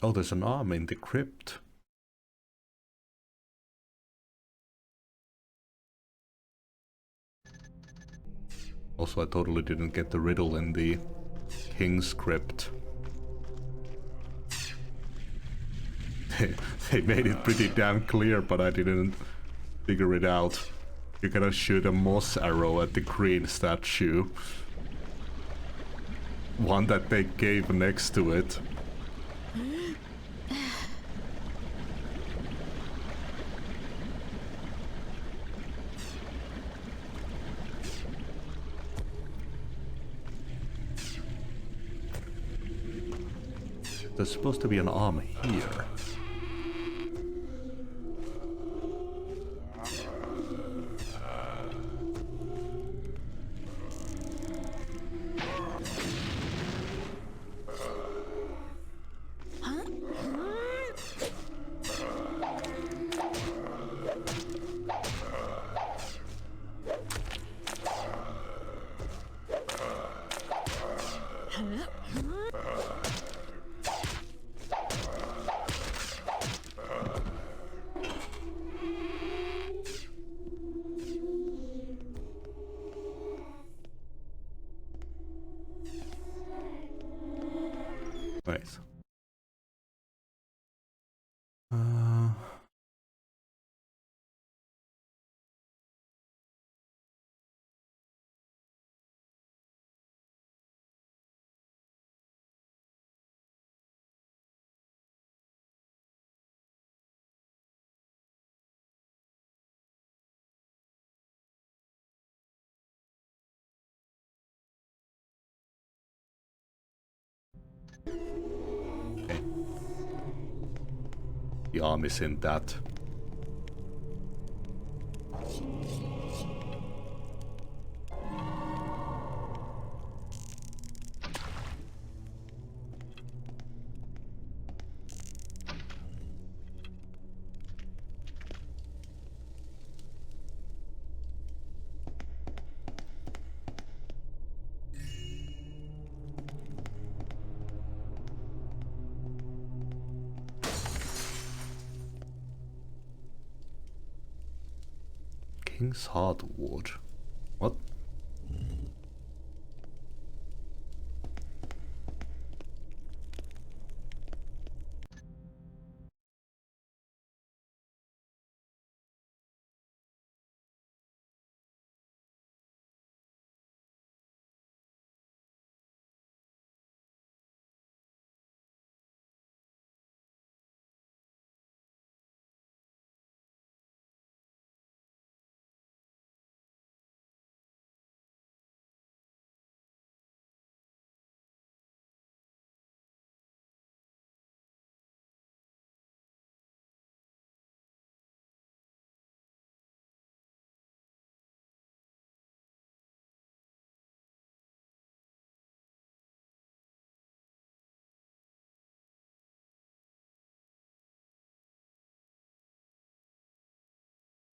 [SPEAKER 1] Oh, there's an arm in the crypt. Also, I totally didn't get the riddle in the King's crypt. They made it pretty damn clear, but I didn't figure it out. You gotta shoot a moss arrow at the green statue. One that they gave next to it. There's supposed to be an arm here. Nice. Okay. The arm is in that. King's Hardwood. What?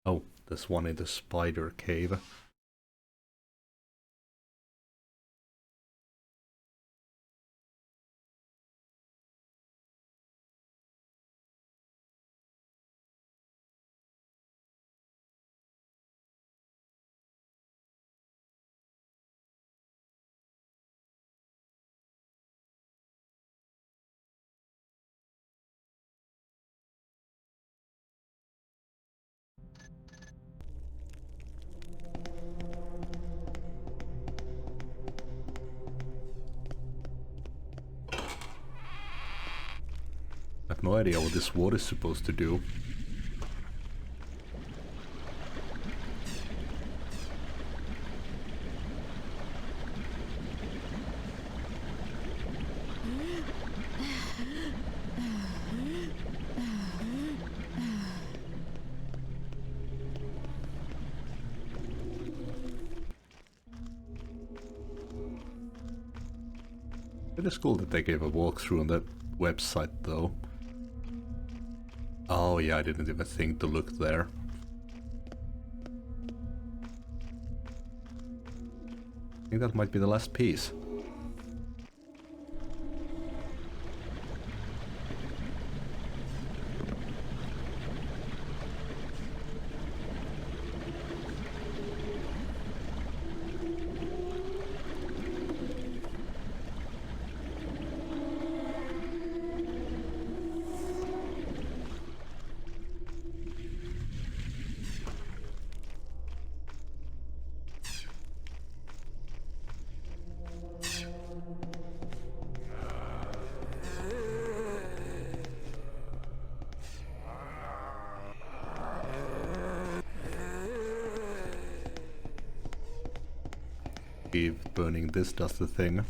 [SPEAKER 1] Oh, there's one in the spider cave. I have no idea what this ward is supposed to do. It is cool that they gave a walkthrough on that website though. Oh yeah, I didn't even think to look there. I think that might be the last piece. if burning this does the thing.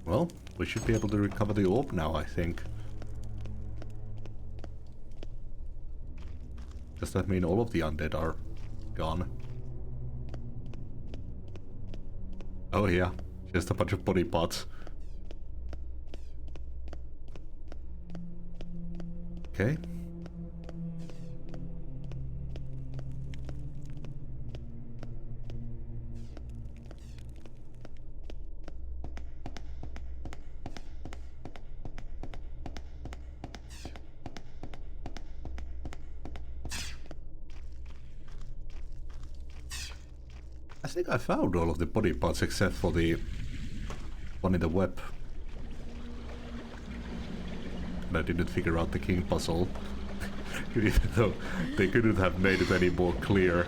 [SPEAKER 1] Well, we should be able to recover the orb now, I think. Does that mean all of the undead are gone? Oh yeah, just a bunch of body parts. Okay. I think I found all of the body parts except for the one in the web. And I didn't figure out the king puzzle. Even though they couldn't have made it any more clear.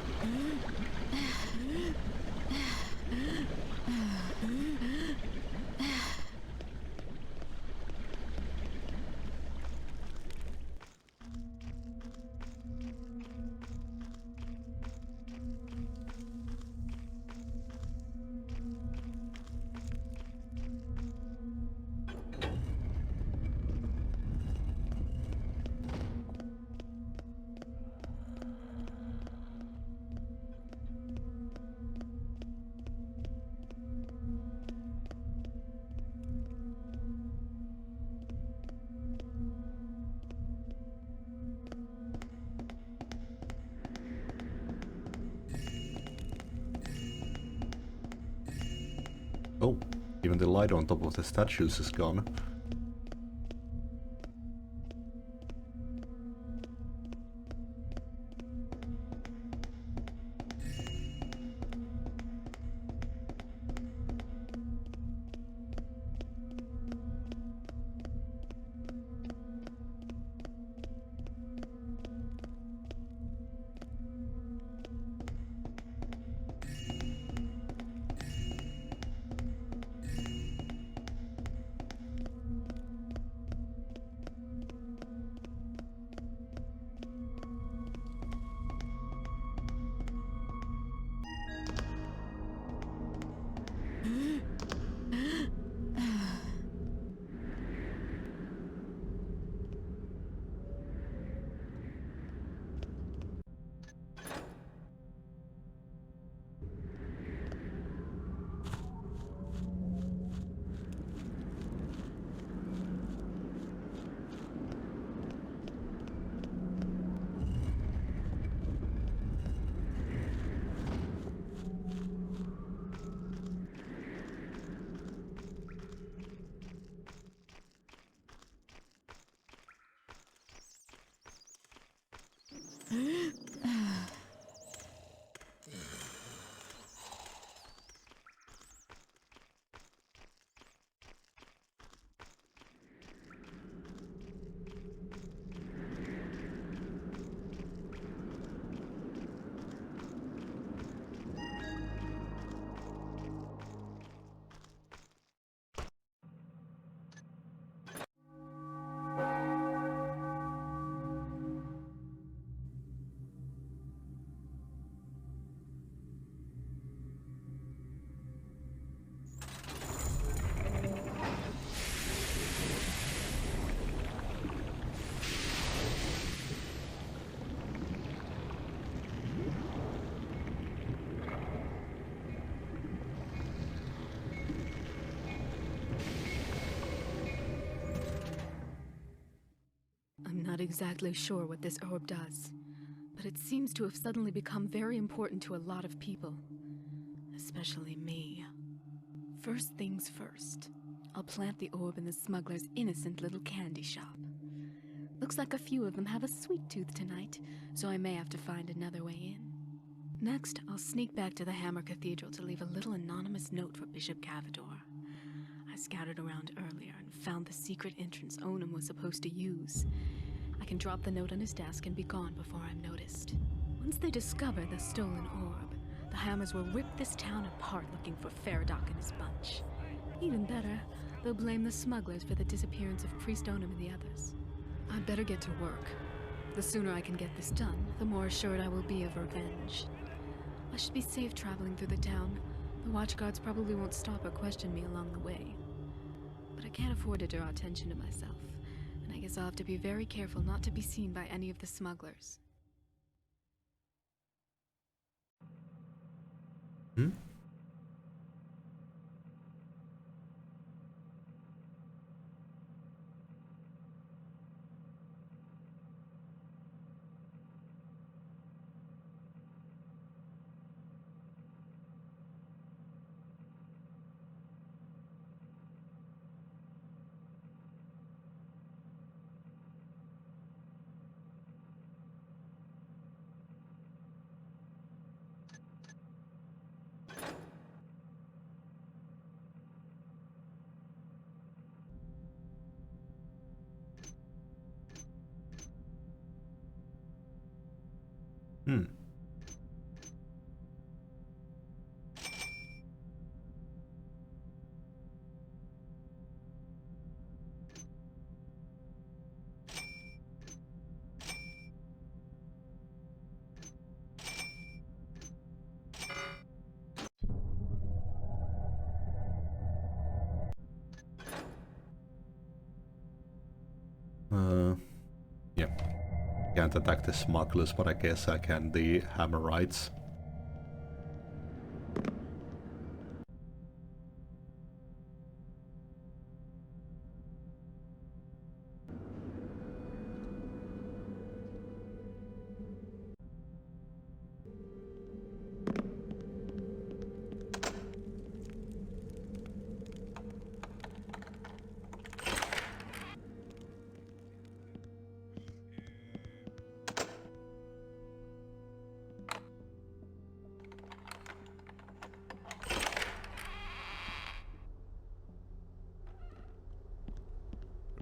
[SPEAKER 1] Oh, even the light on top of the statues is gone.
[SPEAKER 2] I'm not exactly sure what this orb does, but it seems to have suddenly become very important to a lot of people. especially me. First things first, I'll plant the orb in the smuggler's innocent little candy shop. Looks like a few of them have a sweet tooth tonight, so I may have to find another way in. Next, I'll sneak back to the Hammer Cathedral to leave a little anonymous note for Bishop Cavador. I scouted around earlier and found the secret entrance Onum was supposed to use. I can drop the note on his desk and be gone before I'm noticed. Once they discover the stolen orb, the Hammers will rip this town apart looking for Faradoc and his bunch. Even better, they'll blame the smugglers for the disappearance of Priest Onum and the others. I'd better get to work. The sooner I can get this done, the more assured I will be of revenge. I should be safe traveling through the town. The watchguards probably won't stop or question me along the way. But I can't afford to draw attention to myself, and I guess I'll have to be very careful not to be seen by any of the smugglers.
[SPEAKER 1] Hmm? Hmm. Yeah. Can't attack the smugglers, but I guess I can the Hammerites.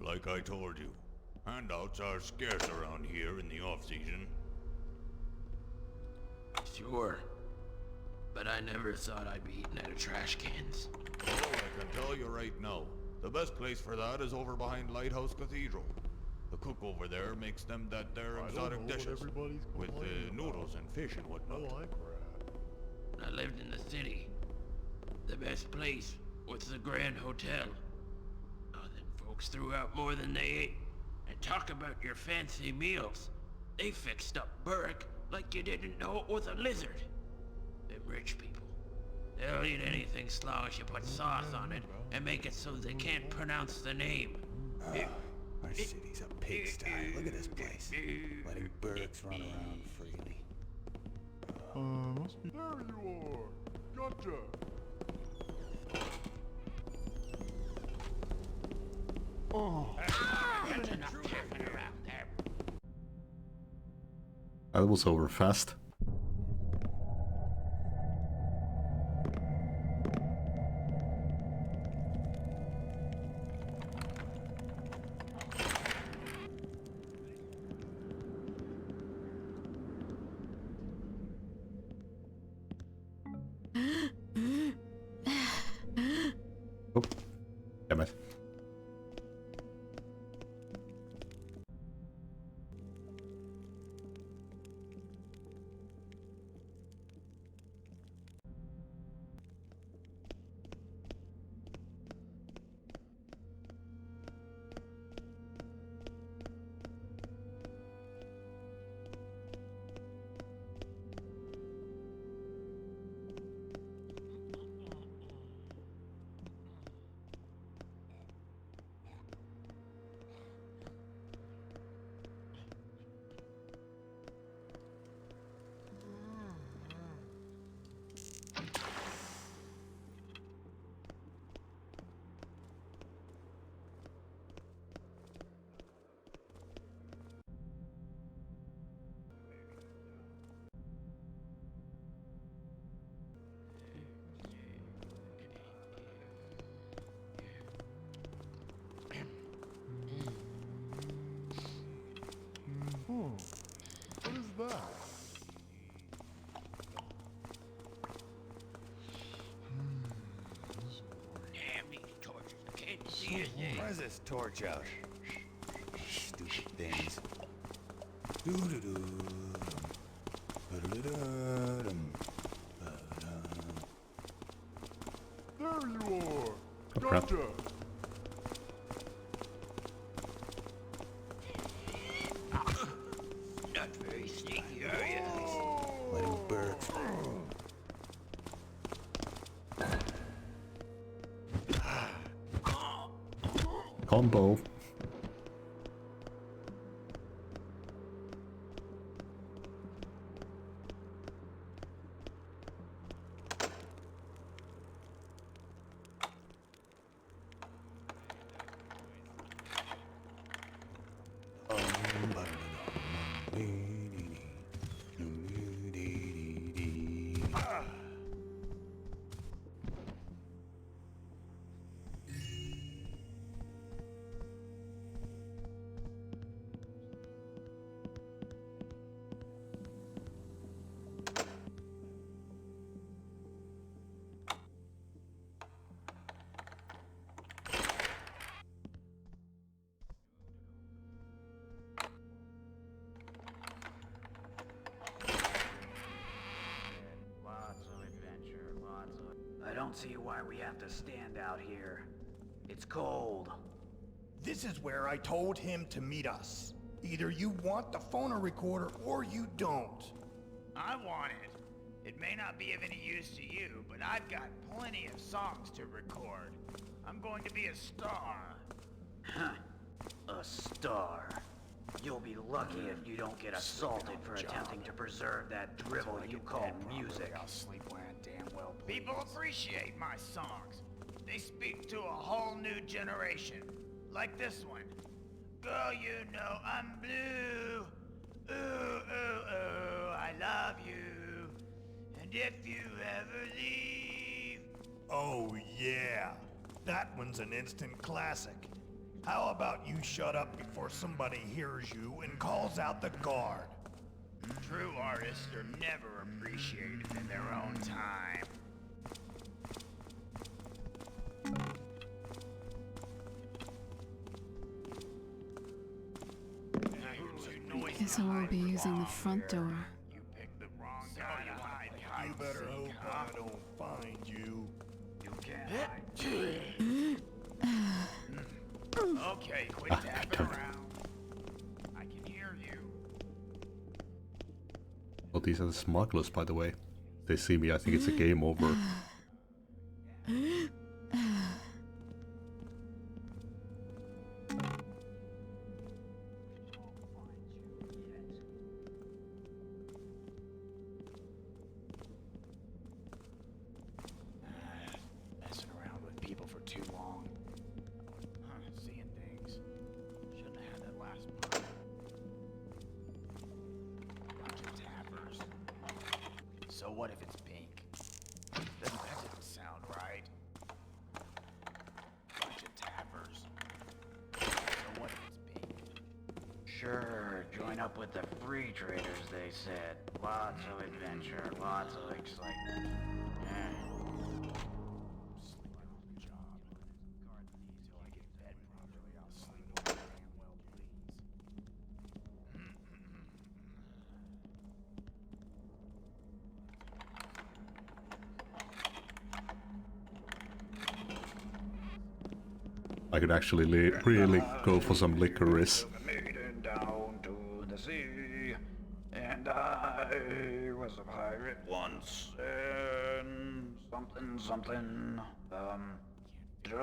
[SPEAKER 6] Like I told you, handouts are scarce around here in the off-season.
[SPEAKER 3] Sure. But I never thought I'd be eating out of trash cans.
[SPEAKER 6] Oh, I can tell you right now, the best place for that is over behind Lighthouse Cathedral. The cook over there makes them that there exotic dishes with noodles and fish and whatnot.
[SPEAKER 3] I lived in the city. The best place was the Grand Hotel. Oh, then folks threw out more than they ate. And talk about your fancy meals. They fixed up Burke like you didn't know it was a lizard. Them rich people. They'll eat anything as long as you put sauce on it and make it so they can't pronounce the name.
[SPEAKER 7] Our city's a pigsty. Look at this place. Letting birds run around freely.
[SPEAKER 5] Must be. There you are! Gotcha! Oh.
[SPEAKER 3] That's enough tapping around there.
[SPEAKER 1] That was over fast. Oh, damn it.
[SPEAKER 7] Where's this torch out? Stupid things. Doo-doo-doo. Ba-da-da-dum.
[SPEAKER 5] There you are.
[SPEAKER 1] Oh, crap.
[SPEAKER 5] Gotcha.
[SPEAKER 3] Not very sneaky, are you?
[SPEAKER 7] Letting birds.
[SPEAKER 1] Combo.
[SPEAKER 8] I don't see why we have to stand out here. It's cold.
[SPEAKER 4] This is where I told him to meet us. Either you want the phono recorder or you don't.
[SPEAKER 9] I want it. It may not be of any use to you, but I've got plenty of songs to record. I'm going to be a star.
[SPEAKER 8] Huh. A star. You'll be lucky if you don't get assaulted for attempting to preserve that drivel you call music.
[SPEAKER 9] I'll sleep when I damn well please. People appreciate my songs. They speak to a whole new generation. Like this one. Girl, you know I'm blue. Ooh, ooh, ooh, I love you. And if you ever leave...
[SPEAKER 4] Oh yeah, that one's an instant classic. How about you shut up before somebody hears you and calls out the guard?
[SPEAKER 9] True artists are never appreciated in their own time.
[SPEAKER 2] Guess I won't be using the front door.
[SPEAKER 9] You picked the wrong guy to hide behind.
[SPEAKER 4] You better hope I don't find you.
[SPEAKER 8] You can't hide.
[SPEAKER 9] Okay, quit tapping around. I can hear you.
[SPEAKER 1] Oh, these are the smugglers, by the way. They see me, I think it's a game over.
[SPEAKER 9] Messing around with people for too long. Seeing things. Shouldn't have had that last part. Bunch of tappers. So what if it's pink? That doesn't sound right. Bunch of tappers. So what if it's pink?
[SPEAKER 8] Sure, join up with the free traders, they said. Lots of adventure, lots of excitement.
[SPEAKER 9] Sleeping on the job. Guard me till I get fed properly. I'll sleep when I damn well please.
[SPEAKER 1] I could actually really go for some licorice.
[SPEAKER 8] Maiden down to the sea, and I was a pirate once, and something, do.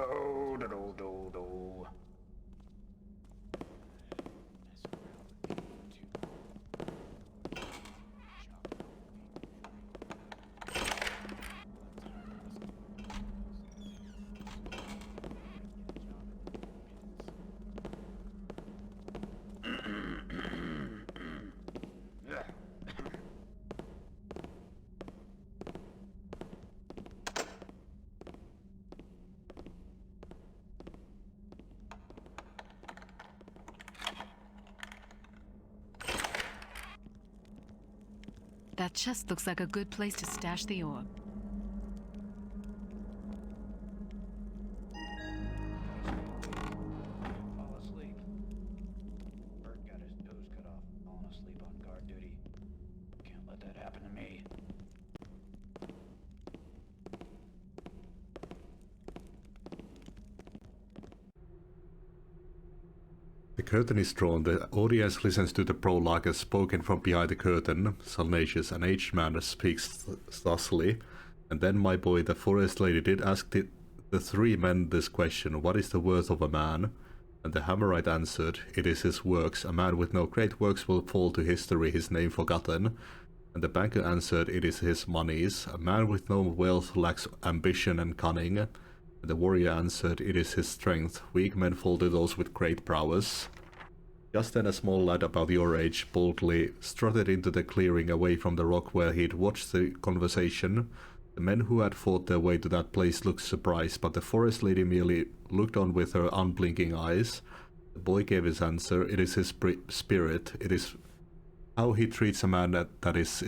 [SPEAKER 2] That chest looks like a good place to stash the orb.
[SPEAKER 1] curtain is drawn, the audience listens to the prologue as spoken from behind the curtain. Salnatius, an aged man, speaks thusly. And then, my boy, the forest lady did ask the three men this question: what is the worth of a man? And the Hammerite answered, it is his works. A man with no great works will fall to history, his name forgotten. And the banker answered, it is his monies. A man with no wealth lacks ambition and cunning. And the warrior answered, it is his strength. Weak men fall to those with great prowess. Just then a small lad about your age boldly strutted into the clearing away from the rock where he'd watched the conversation. The men who had fought their way to that place looked surprised, but the forest lady merely looked on with her unblinking eyes. The boy gave his answer, it is his spirit, it is how he treats a man that is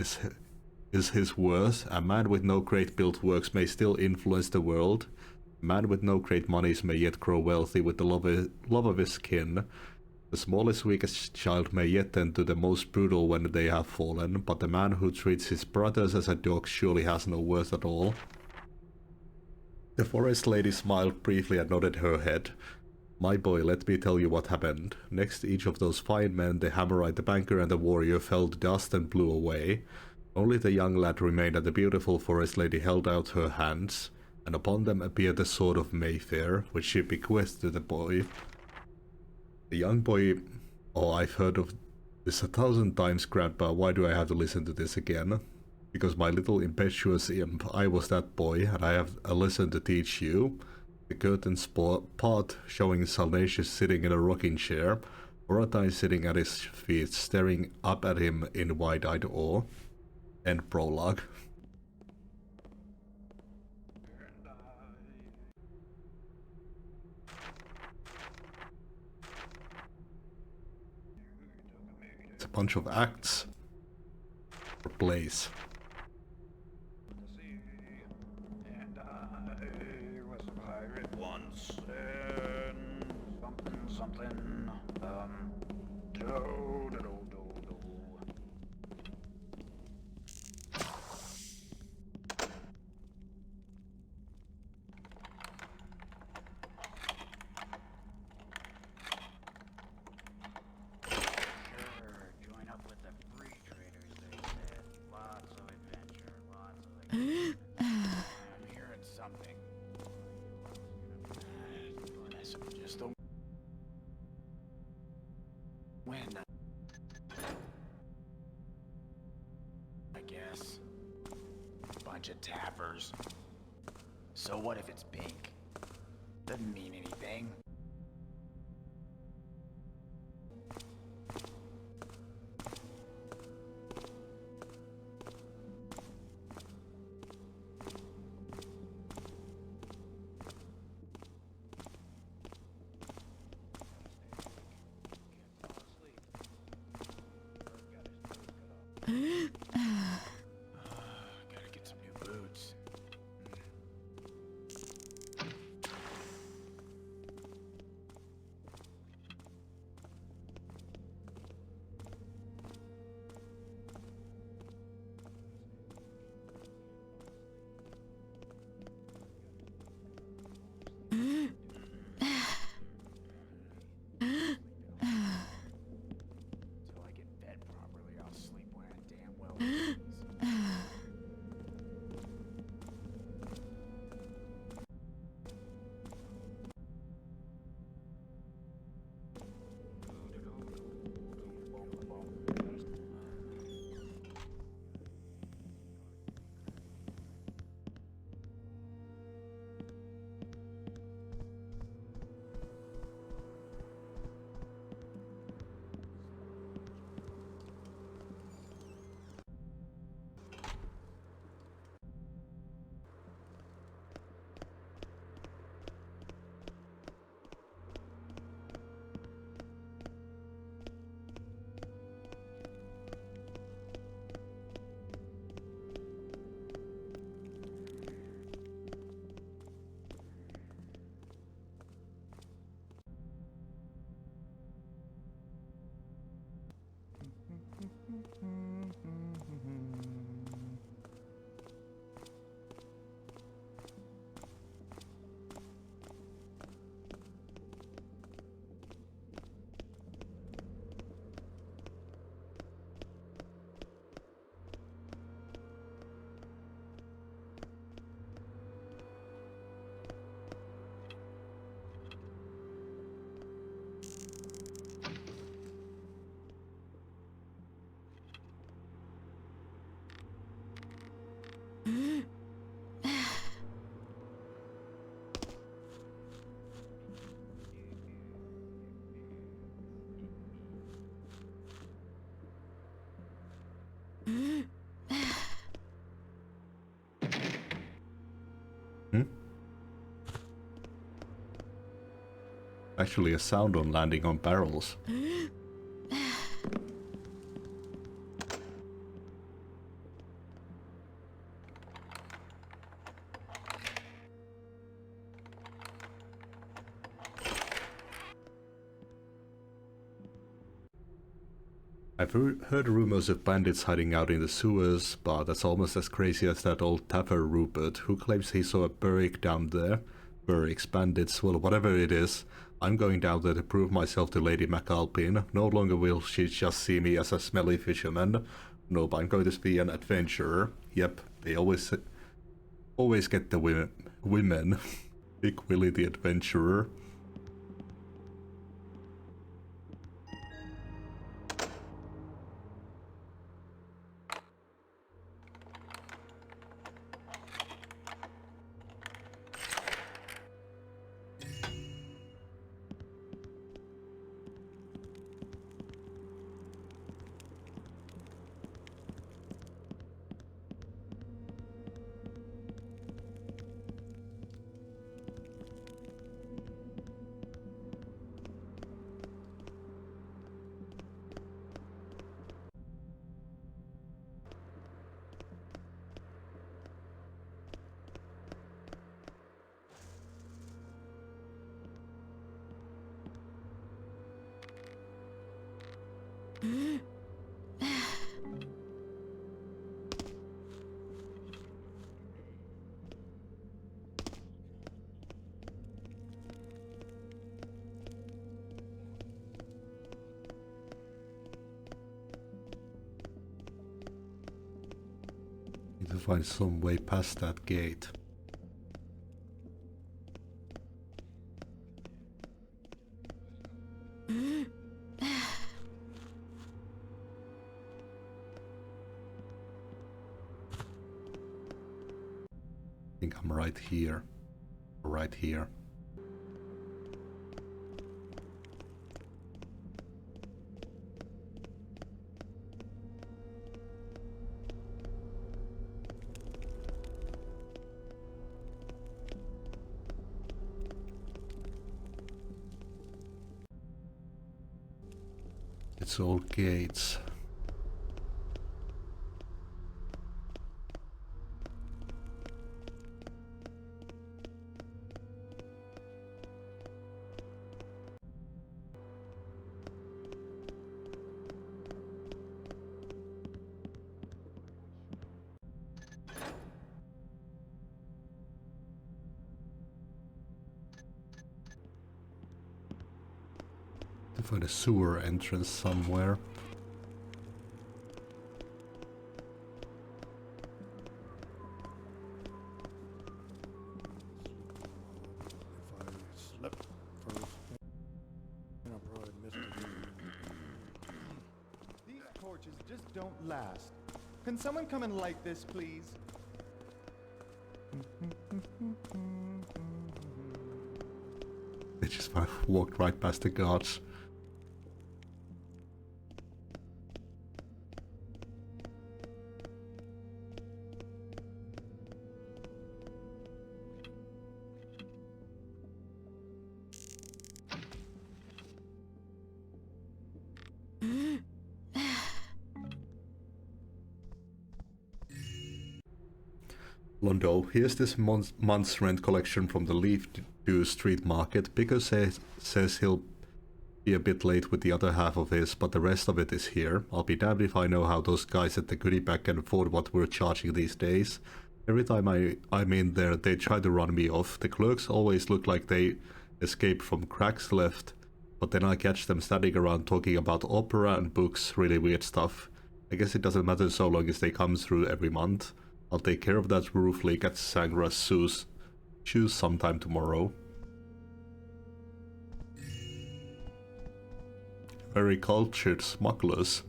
[SPEAKER 1] his worth. A man with no great built works may still influence the world. A man with no great monies may yet grow wealthy with the love of his kin. The smallest, weakest child may yet tend to the most brutal when they have fallen, but the man who treats his brothers as a dog surely has no worth at all. The forest lady smiled briefly and nodded her head. My boy, let me tell you what happened. Next each of those fine men, the Hammerite, the banker, and the warrior, fell to dust and blew away. Only the young lad remained, and the beautiful forest lady held out her hands, and upon them appeared the sword of Mayfair, which she bequeathed to the boy. The young boy... Oh, I've heard of this 1,000 times, Grandpa. Why do I have to listen to this again? Because my little impetuous imp, I was that boy, and I have a lesson to teach you. The curtains part showing Salnatius sitting in a rocking chair, Oratine sitting at his feet, staring up at him in wide-eyed awe. End prologue. It's a bunch of acts or plays.
[SPEAKER 8] And I was a pirate once, and something, do. Join up with the free traders, they said. Lots of adventure, lots of I'm hearing something. Just don't win. I guess. Bunch of tappers. So what if it's pink? Doesn't mean anything. Gotta get some new boots. Until I get fed properly, I'll sleep when I damn well
[SPEAKER 1] Hmm? Actually a sound on landing on barrels. I've heard rumors of bandits hiding out in the sewers, but that's almost as crazy as that old tapper Rupert, who claims he saw a Burrick down there. Burricks, bandits, well, whatever it is, I'm going down there to prove myself to Lady McAlpin. No longer will she just see me as a smelly fisherman. Nope, I'm going to be an adventurer. Yep, they always get the women. Big Willie the adventurer. Need to find some way past that gate. I think I'm right here. Right here. It's all gates. To find a sewer entrance somewhere.
[SPEAKER 5] If I slept first, then I probably missed it.
[SPEAKER 10] These torches just don't last. Can someone come and light this, please?
[SPEAKER 1] They just walked right past the guards. Londo, here's this month's rent collection from the Leaf to Street Market. Pico says he'll be a bit late with the other half of his, but the rest of it is here. I'll be damned if I know how those guys at the goodie bag can afford what we're charging these days. Every time I'm in there, they try to run me off. The clerks always look like they escaped from cracks left, but then I catch them standing around talking about opera and books, really weird stuff. I guess it doesn't matter so long as they come through every month. I'll take care of that roof leak at Sangra's shoes sometime tomorrow. Very cultured smugglers.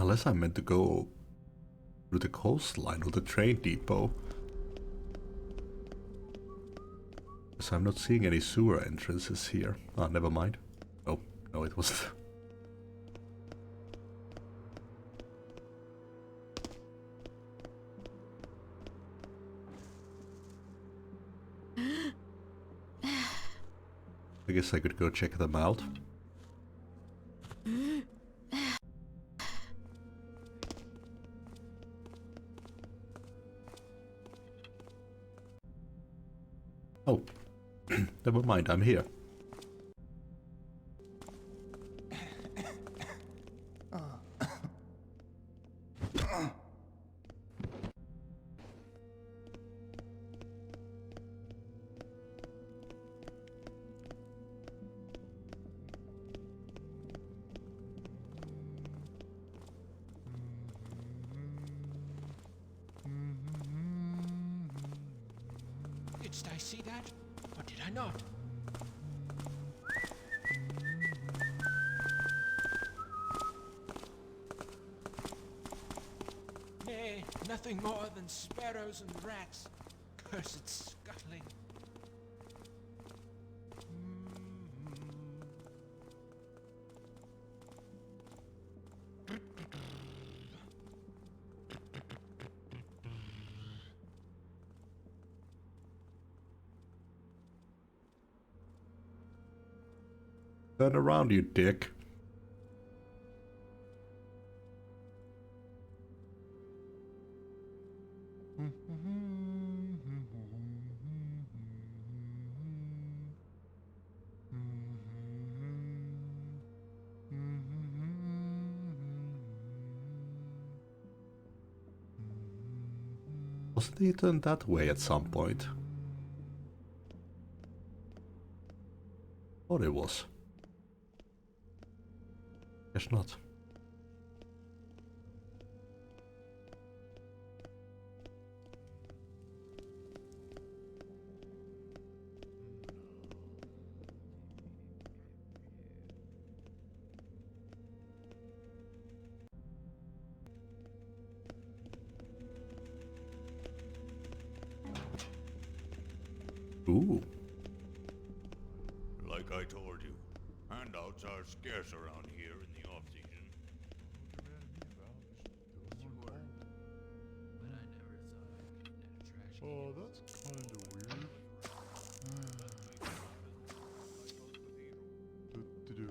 [SPEAKER 1] Unless I meant to go through the coastline or the train depot. Because I'm not seeing any sewer entrances here. Ah, never mind. Oh, no, it wasn't. I guess I could go check them out. Oh, never mind, I'm here.
[SPEAKER 3] Did I see that? Or did I not? Nay, nothing more than sparrows and rats. Cursed scuttling.
[SPEAKER 1] Turn around, you dick. Wasn't he turned that way at some point? Thought it was. Guess not. Ooh.
[SPEAKER 6] Like I told you, handouts are scarce around here in the off-season.
[SPEAKER 5] Oh, that's kinda weird. Do-do-do.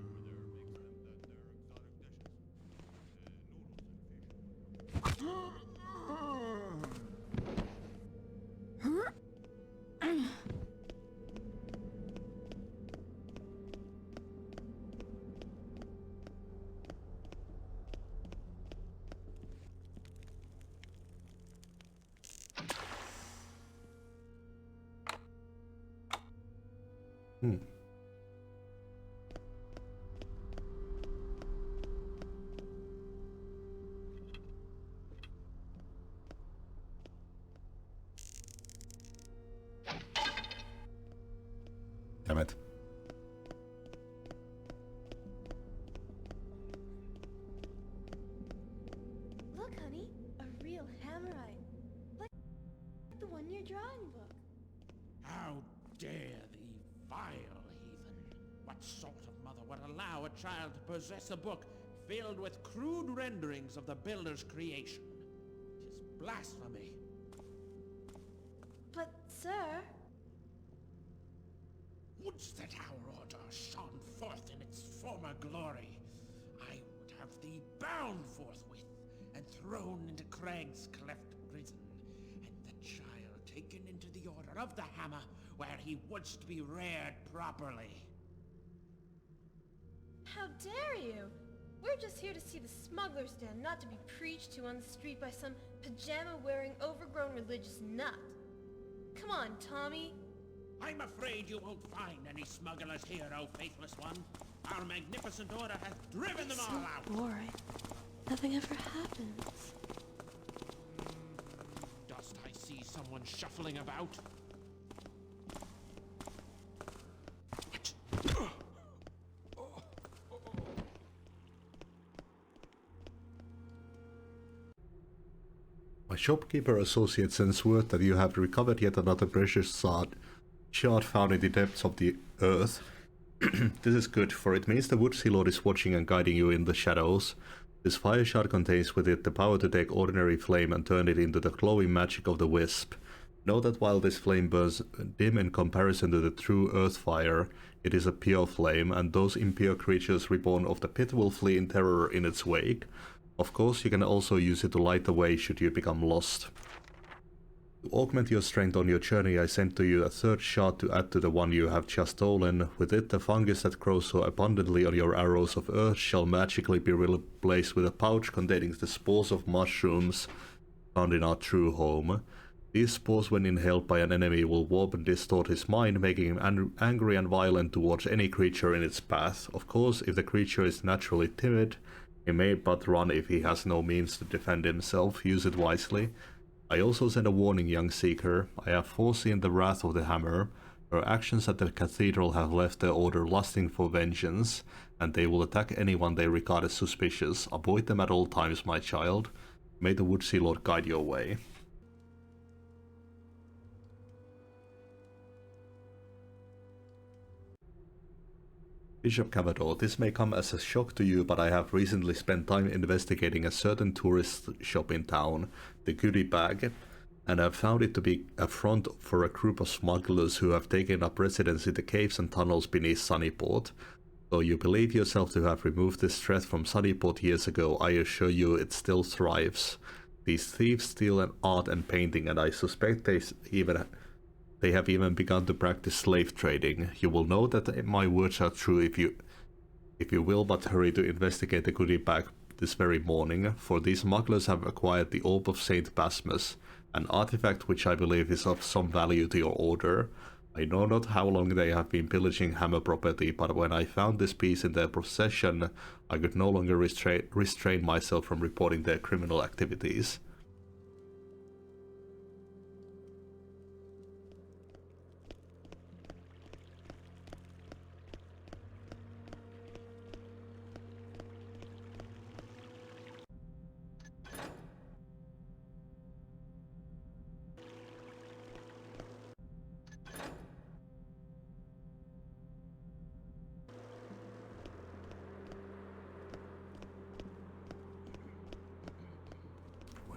[SPEAKER 1] Hmm. Damn it.
[SPEAKER 11] Look, honey, a real hammerite. Like the one in your drawing book.
[SPEAKER 3] How dare thee, vile heathen! What sort of mother would allow a child to possess a book filled with crude renderings of the builder's creation? 'Tis blasphemy.
[SPEAKER 11] But, sir...
[SPEAKER 3] Wouldst that our order shone forth in its former glory, I would have thee bound forthwith and thrown into Craig's cleft prison, and the child taken into the Order of the Hammer, where he wouldst be reared properly.
[SPEAKER 11] How dare you? We're just here to see the smuggler's den, not to be preached to on the street by some pajama-wearing, overgrown religious nut. Come on, Tommy.
[SPEAKER 3] I'm afraid you won't find any smugglers here, O faithless one. Our magnificent order has driven them all out.
[SPEAKER 11] Boring. Nothing ever happens.
[SPEAKER 3] Dost I see someone shuffling about?
[SPEAKER 1] My shopkeeper associate sends word that you have recovered yet another precious shard found in the depths of the earth. This is good, for it means the Woodsy Lord is watching and guiding you in the shadows. This fire shard contains with it the power to take ordinary flame and turn it into the glowing magic of the wisp. Know that while this flame burns dim in comparison to the true earth fire, it is a pure flame, and those impure creatures reborn of the pit will flee in terror in its wake. Of course, you can also use it to light the way should you become lost. To augment your strength on your journey, I sent to you a third shard to add to the one you have just stolen. With it, the fungus that grows so abundantly on your arrows of earth shall magically be replaced with a pouch containing the spores of mushrooms found in our true home. These spores, when inhaled by an enemy, will warp and distort his mind, making him angry and violent towards any creature in its path. Of course, if the creature is naturally timid, he may but run if he has no means to defend himself. Use it wisely. I also send a warning, young seeker. I have foreseen the wrath of the hammer. Your actions at the cathedral have left their order lusting for vengeance, and they will attack anyone they regard as suspicious. Avoid them at all times, my child. May the Woodsy Lord guide your way. Bishop Cavador, this may come as a shock to you, but I have recently spent time investigating a certain tourist shop in town, the Goodie Bag, and have found it to be a front for a group of smugglers who have taken up residence in the caves and tunnels beneath Sunnyport. Though you believe yourself to have removed this threat from Sunnyport years ago, I assure you it still thrives. These thieves steal an art and painting, and I suspect they have even begun to practice slave trading. You will know that my words are true if you will but hurry to investigate the Goodie Bag this very morning, for these smugglers have acquired the Orb of Saint Basmus, an artifact which I believe is of some value to your order. I know not how long they have been pillaging Hammer property, but when I found this piece in their possession, I could no longer restrain myself from reporting their criminal activities.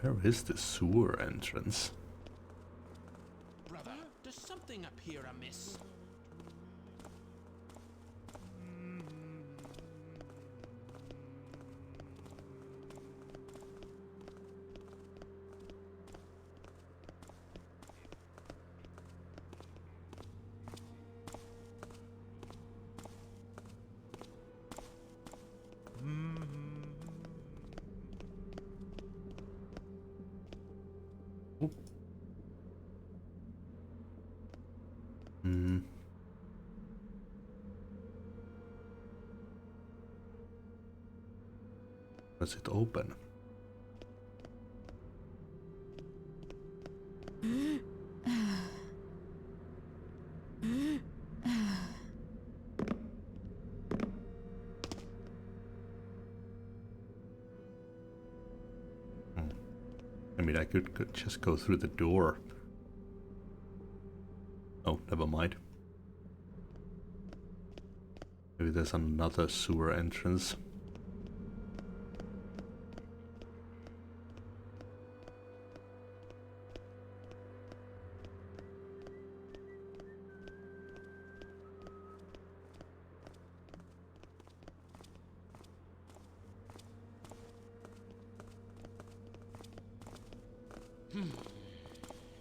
[SPEAKER 1] Where is the sewer entrance?
[SPEAKER 3] Brother, there's something up here amiss.
[SPEAKER 1] Does it open? I mean, I could just go through the door. Oh, never mind. Maybe there's another sewer entrance.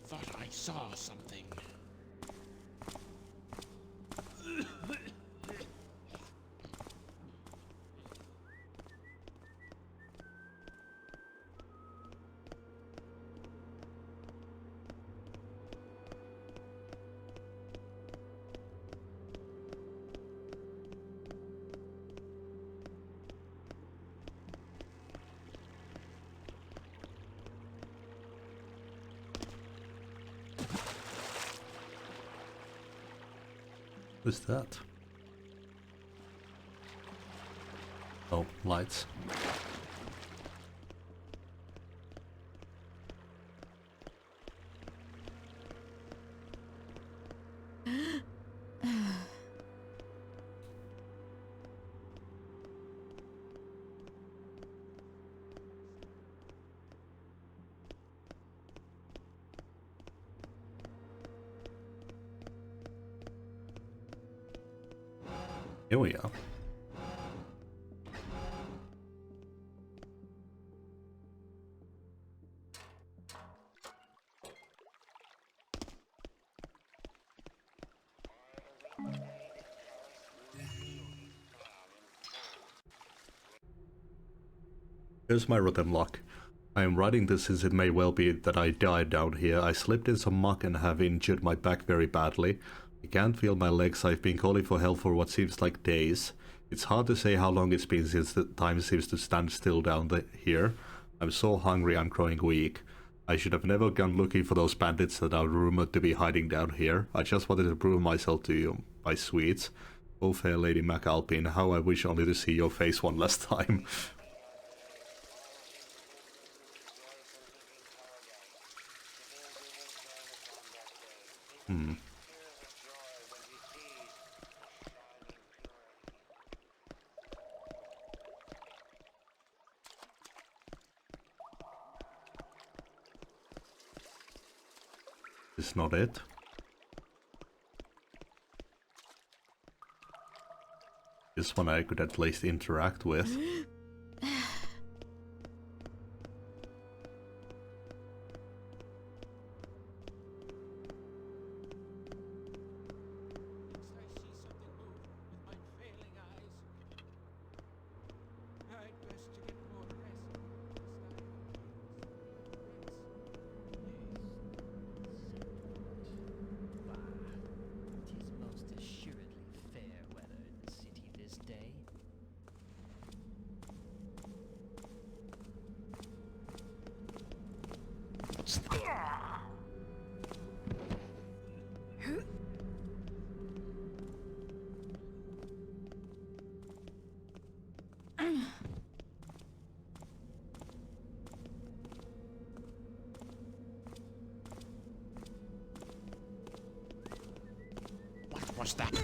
[SPEAKER 3] Thought I saw something.
[SPEAKER 1] What's that? Oh, lights. Here we are. Here's my rotten luck. I am writing this since it may well be that I died down here. I slipped in some muck and have injured my back very badly. I can't feel my legs. I've been calling for help for what seems like days. It's hard to say how long it's been since the time seems to stand still down here. I'm so hungry I'm growing weak. I should have never gone looking for those bandits that are rumored to be hiding down here. I just wanted to prove myself to you, my sweets. Oh fair Lady McAlpine, how I wish only to see your face one last time. Is not it. This one I could at least interact with.
[SPEAKER 3] What's that?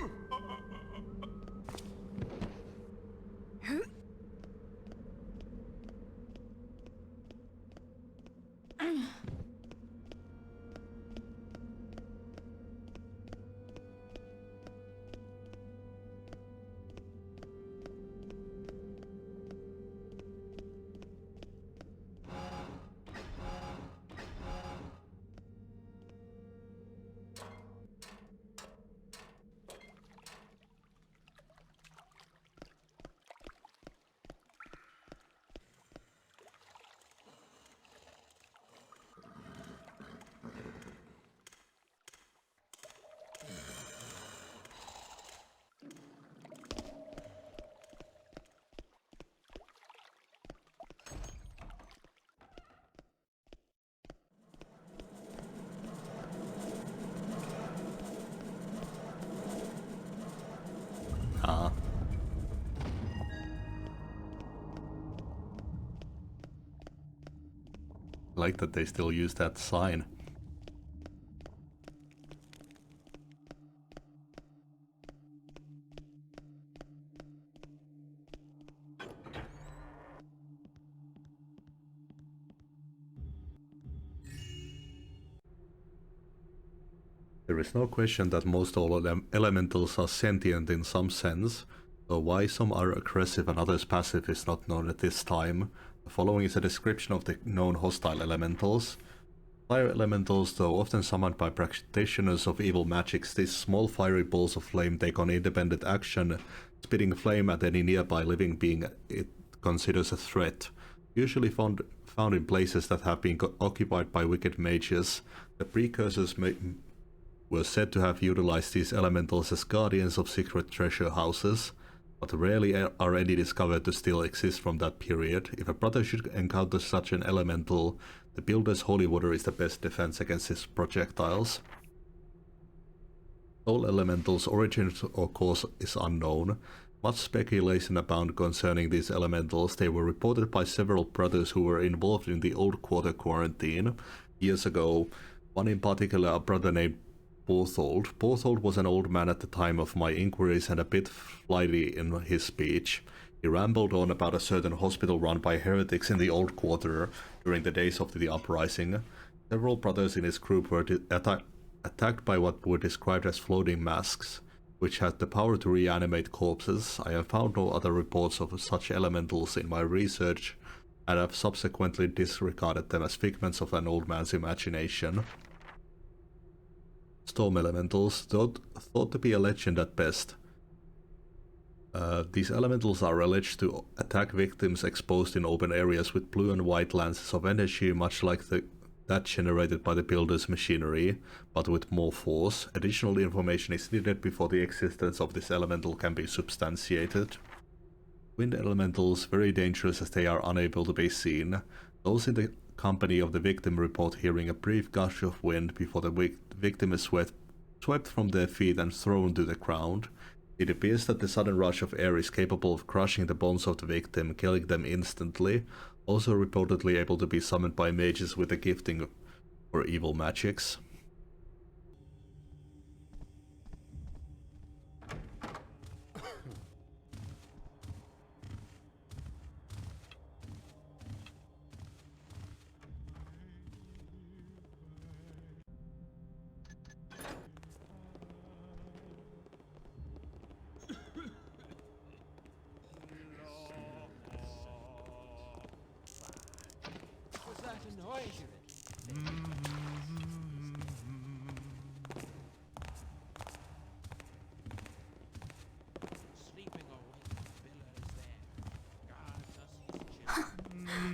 [SPEAKER 3] I like that they still use that sign. There is no question that most all elementals are sentient in some sense, though why some are aggressive and others passive is not known at this time. The following is a description of the known hostile elementals. Fire elementals, though often summoned by practitioners of evil magics, these small fiery balls of flame take on independent action, spitting flame at any nearby living being it considers a threat. Usually found in places that have been occupied by wicked mages, the precursors were said to have utilized these elementals as guardians of secret treasure houses, but rarely are any discovered to still exist from that period. If a brother should encounter such an elemental, the builder's holy water is the best defense against his projectiles. All elementals' origin or cause is unknown. Much speculation abound concerning these elementals. They were reported by several brothers who were involved in the Old Quarter quarantine years ago. One in particular, a brother named Borthold. Borthold was an old man at the time of my inquiries and a bit flighty in his speech. He rambled on about a certain hospital run by heretics in the Old Quarter during the days of the uprising. Several brothers in his group were attacked by what were described as floating masks.
[SPEAKER 1] which had the power to reanimate corpses. I have found no other reports of such elementals in my research, and have subsequently disregarded them as figments of an old man's imagination. Storm elementals, thought to be a legend at best. These elementals are alleged to attack victims exposed in open areas with blue and white lances of energy, much like that generated by the builder's machinery, but with more force. Additional information is needed before the existence of this elemental can be substantiated. Wind elementals, very dangerous as they are unable to be seen. Those in the company of the victim report hearing a brief gush of wind before the victim is swept from their feet and thrown to the ground. It appears that the sudden rush of air is capable of crushing the bones of the victim, killing them instantly, also reportedly able to be summoned by mages with a gifting for evil magics.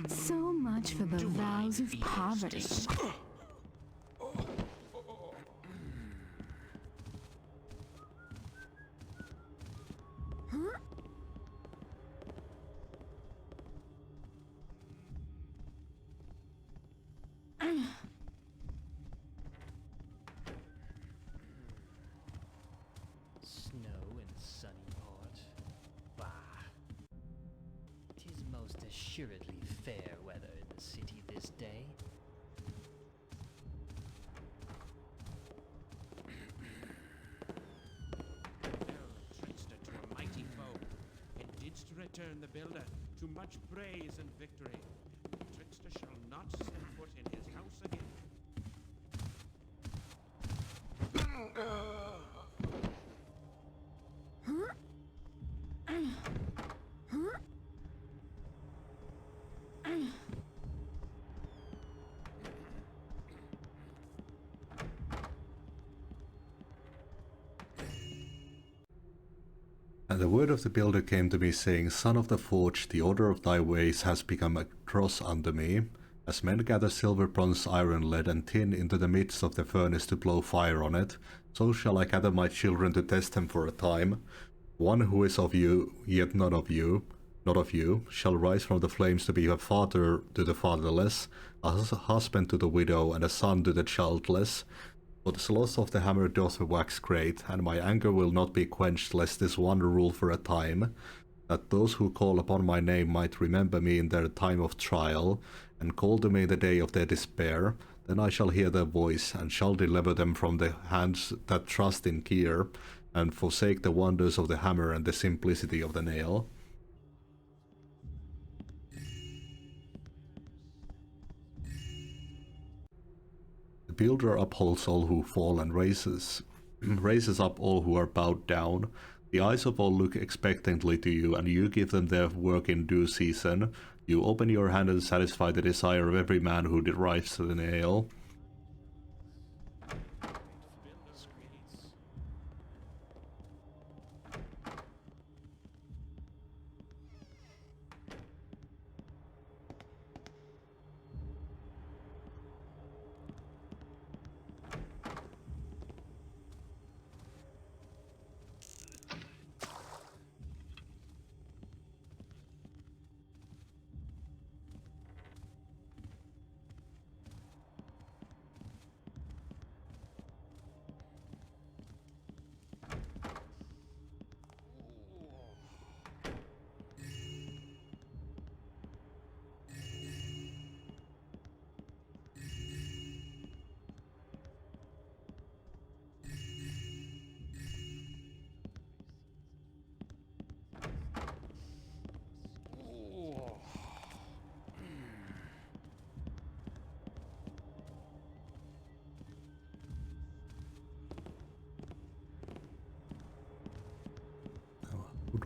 [SPEAKER 2] So much for the vows of poverty.
[SPEAKER 12] Snow and sunny port. Bah. 'Tis most assuredly fair weather in the city this day.
[SPEAKER 3] Trickster to a mighty foe, and didst return the builder to much praise and victory. Trickster shall not set foot in his house again.
[SPEAKER 1] And the word of the builder came to me, saying, Son of the forge, the order of thy ways has become a cross unto me. As men gather silver, bronze, iron, lead, and tin into the midst of the furnace to blow fire on it, so shall I gather my children to test them for a time. One who is of you, yet not of you, shall rise from the flames to be a father to the fatherless, a husband to the widow, and a son to the childless. For the sloth of the hammer doth wax great, and my anger will not be quenched, lest this one rule for a time, that those who call upon my name might remember me in their time of trial, and call to me the day of their despair. Then I shall hear their voice, and shall deliver them from the hands that trust in gear, and forsake the wonders of the hammer and the simplicity of the nail. The builder upholds all who fall and raises up all who are bowed down. The eyes of all look expectantly to you, and you give them their work in due season. You open your hand and satisfy the desire of every man who derives the nail.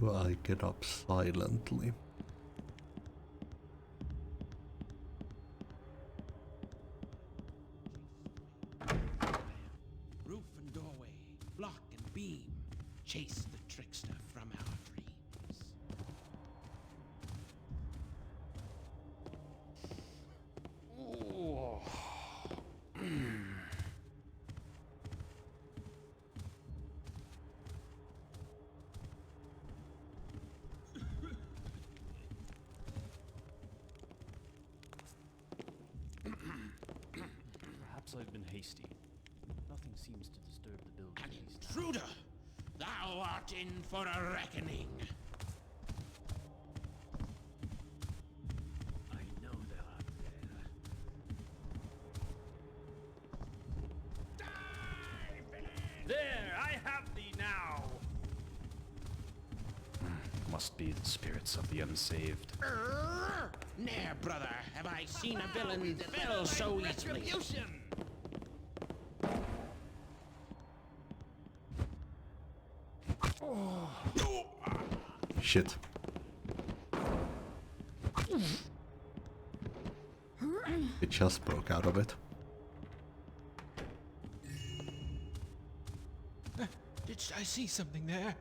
[SPEAKER 1] do I get up silently?
[SPEAKER 3] Roof and doorway, block and beam, chase the trickster from our dreams. Oh.
[SPEAKER 12] Perhaps I've been hasty. Nothing seems to disturb the building.
[SPEAKER 3] An intruder! Thou art in for a reckoning.
[SPEAKER 8] I know they're up there.
[SPEAKER 12] There, I have thee now! Must be the spirits of the unsaved.
[SPEAKER 3] Ne'er, brother, have I seen a villain fell so easily.
[SPEAKER 1] Shit. It just broke out of it.
[SPEAKER 3] Did I see something there?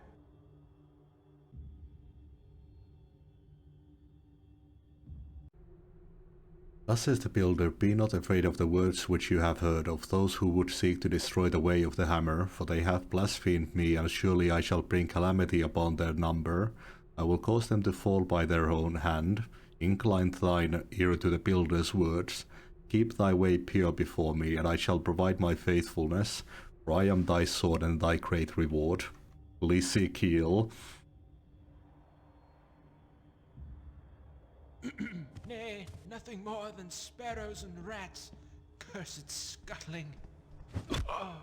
[SPEAKER 1] Thus says the builder, be not afraid of the words which you have heard of those who would seek to destroy the way of the hammer, for they have blasphemed me, and surely I shall bring calamity upon their number. I will cause them to fall by their own hand. Incline thine ear to the builder's words. Keep thy way pure before me, and I shall provide my faithfulness, for I am thy sword and thy great reward. Ezekiel.
[SPEAKER 3] Nay, nothing more than sparrows and rats. Cursed scuttling. Oh.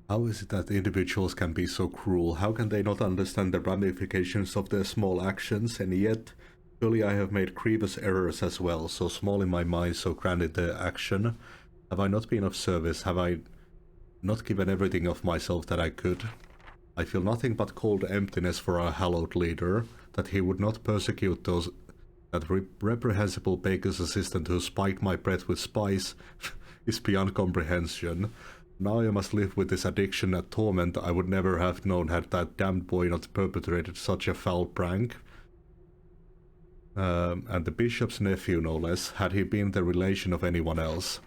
[SPEAKER 1] How is it that individuals can be so cruel? How can they not understand the ramifications of their small actions? And yet, surely I have made grievous errors as well, so small in my mind, so grand in their action. Have I not been of service? Have I not given everything of myself that I could? I feel nothing but cold emptiness for our hallowed leader, that he would not persecute that reprehensible baker's assistant who spiked my bread with spice is beyond comprehension. Now I must live with this addiction and torment I would never have known had that damned boy not perpetrated such a foul prank. And the bishop's nephew, no less, had he been the relation of anyone else.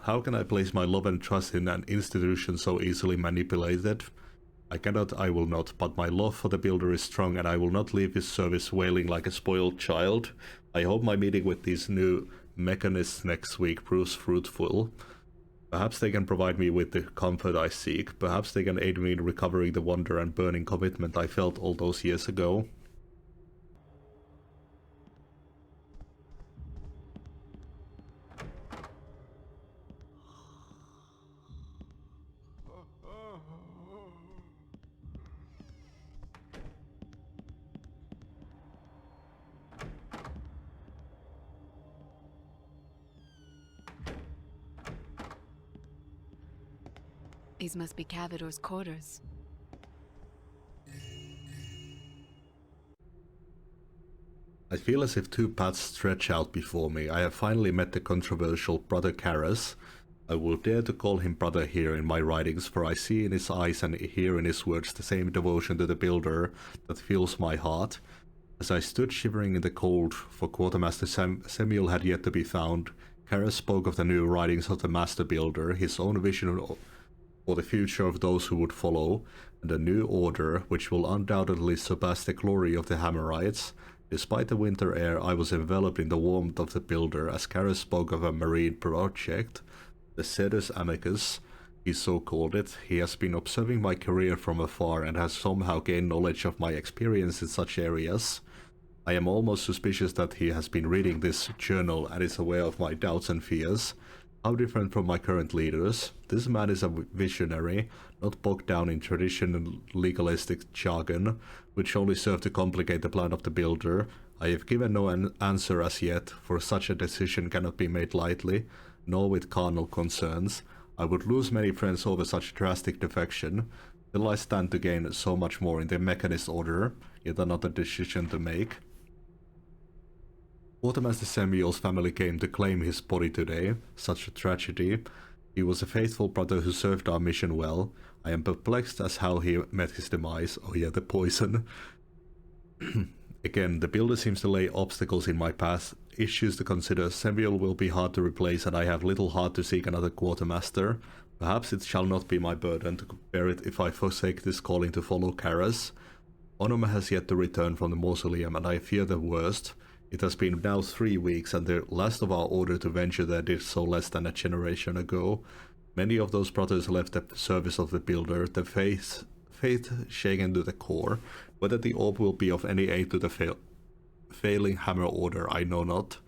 [SPEAKER 1] How can I place my love and trust in an institution so easily manipulated? I cannot, I will not, but my love for the builder is strong, and I will not leave his service wailing like a spoiled child. I hope my meeting with these new mechanists next week proves fruitful. Perhaps they can provide me with the comfort I seek. Perhaps they can aid me in recovering the wonder and burning commitment I felt all those years ago.
[SPEAKER 2] These must be Cavador's quarters.
[SPEAKER 1] I feel as if two paths stretch out before me. I have finally met the controversial Brother Karras. I will dare to call him brother here in my writings, for I see in his eyes and hear in his words the same devotion to the builder that fills my heart. As I stood shivering in the cold, for Quartermaster Samuel had yet to be found, Karras spoke of the new writings of the Master Builder, his own vision for the future of those who would follow, and a new order which will undoubtedly surpass the glory of the Hammerites. Despite the winter air, I was enveloped in the warmth of the Builder as Karras spoke of a marine project, the Cetus Amicus, he so called it. He has been observing my career from afar and has somehow gained knowledge of my experience in such areas. I am almost suspicious that he has been reading this journal and is aware of my doubts and fears. How different from my current leaders. This man is a visionary, not bogged down in traditional legalistic jargon, which only serve to complicate the plan of the Builder. I have given no answer as yet, for such a decision cannot be made lightly, nor with carnal concerns. I would lose many friends over such drastic defection. Still I stand to gain so much more in the Mechanist order, yet another decision to make. Quartermaster Samuel's family came to claim his body today. Such a tragedy. He was a faithful brother who served our mission well. I am perplexed as how he met his demise. Oh yeah, the poison. Again, the Builder seems to lay obstacles in my path. Issues to consider. Samuel will be hard to replace and I have little heart to seek another Quartermaster. Perhaps it shall not be my burden to bear it if I forsake this calling to follow Karras. Onum has yet to return from the mausoleum and I fear the worst. It has been now 3 weeks and the last of our order to venture there did so less than a generation ago. Many of those brothers left the service of the Builder, the faith shaken to the core. Whether the orb will be of any aid to the failing Hammer Order, I know not.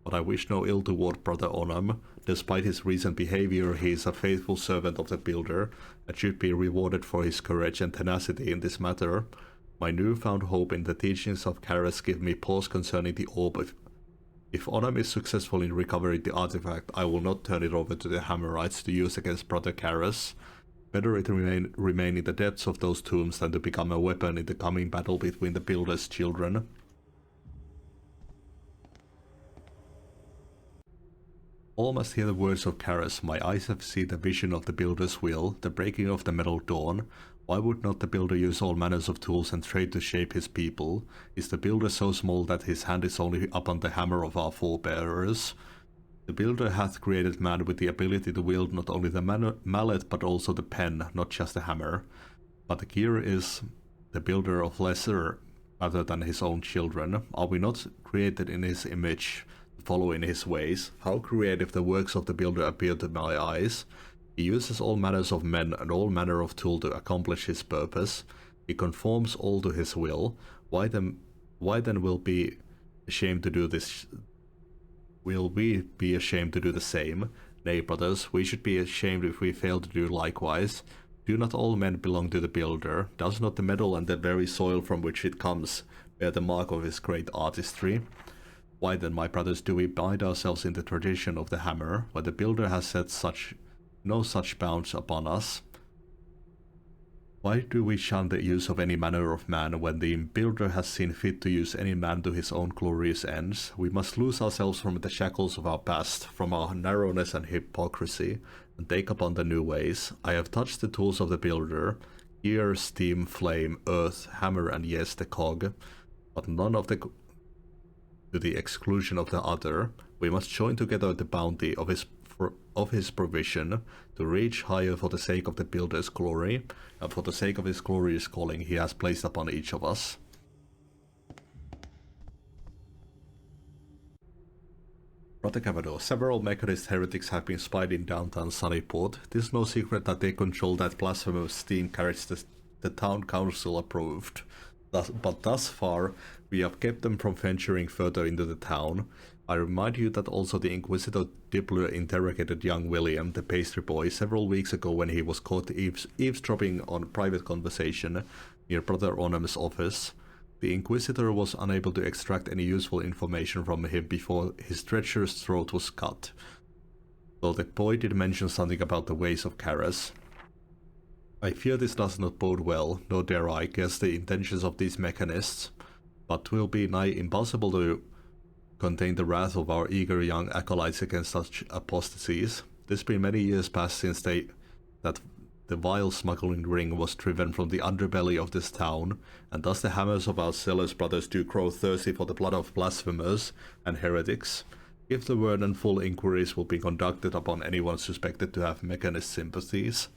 [SPEAKER 1] But I wish no ill toward Brother Onum. Despite his recent behavior, he is a faithful servant of the Builder, and should be rewarded for his courage and tenacity in this matter. My newfound hope in the teachings of Karras give me pause concerning the orb. If Onum is successful in recovering the artifact, I will not turn it over to the Hammerites to use against Brother Karras. Better it remain in the depths of those tombs than to become a weapon in the coming battle between the Builder's children. All must hear the words of Karras. My eyes have seen the vision of the Builder's will, the breaking of the metal dawn. Why would not the Builder use all manners of tools and trade to shape his people? Is the Builder so small that his hand is only upon the hammer of our forebearers? The Builder hath created man with the ability to wield not only the mallet but also the pen, not just the hammer. But the gear is the Builder of lesser other than his own children. Are we not created in his image, to follow in his ways? How creative the works of the Builder appear to my eyes. He uses all manners of men and all manner of tool to accomplish his purpose. He conforms all to his will. Why then will be ashamed to do this? Will we be ashamed to do the same? Nay, brothers, we should be ashamed if we fail to do likewise. Do not all men belong to the Builder? Does not the metal and the very soil from which it comes bear the mark of his great artistry? Why then, my brothers, do we bind ourselves in the tradition of the hammer, where the Builder has set no such bounds upon us? Why do we shun the use of any manner of man when the Builder has seen fit to use any man to his own glorious ends? We must loose ourselves from the shackles of our past, from our narrowness and hypocrisy, and take upon the new ways. I have touched the tools of the Builder, gear, steam, flame, earth, hammer, and yes, the cog, but none of to the exclusion of the other. We must join together the bounty of his provision to reach higher for the sake of the Builder's glory, and for the sake of his glorious calling he has placed upon each of us. Brother Cavador, several Mechanist heretics have been spied in downtown Sunnyport. It is no secret that they control that blasphemous steam carriage the town council approved. But thus far, we have kept them from venturing further into the town. I remind you that also the Inquisitor Dibbler interrogated young William, the pastry boy, several weeks ago when he was caught eavesdropping on private conversation near Brother Onum's office. The Inquisitor was unable to extract any useful information from him before his treacherous throat was cut, though the boy did mention something about the ways of Karras. I fear this does not bode well, nor dare I guess the intentions of these mechanists, but 'twill be nigh impossible to contain the wrath of our eager young acolytes against such apostasies. 'Tis been many years past since that The vile smuggling ring was driven from the underbelly of this town, and thus the hammers of our zealous brothers do grow thirsty for the blood of blasphemers and heretics. Give the word and full inquiries will be conducted upon anyone suspected to have mechanist sympathies.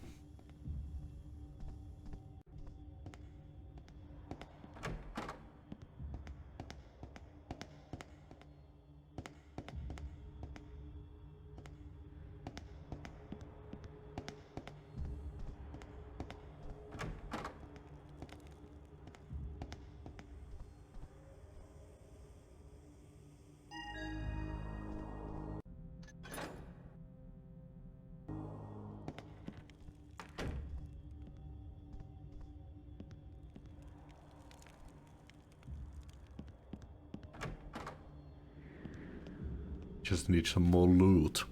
[SPEAKER 1] Just need some more loot.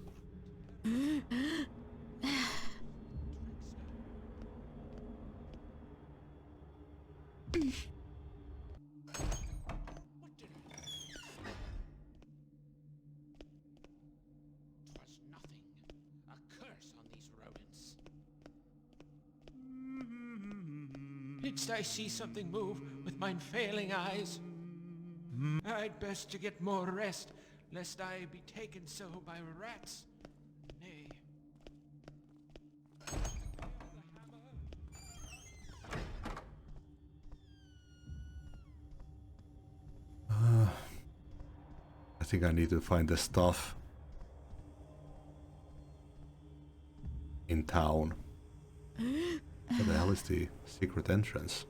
[SPEAKER 3] Didst I see something move with mine failing eyes? I'd best to get more rest, lest I be taken so by rats. Nay.
[SPEAKER 1] I think I need to find the stuff in town. Where the hell is the secret entrance?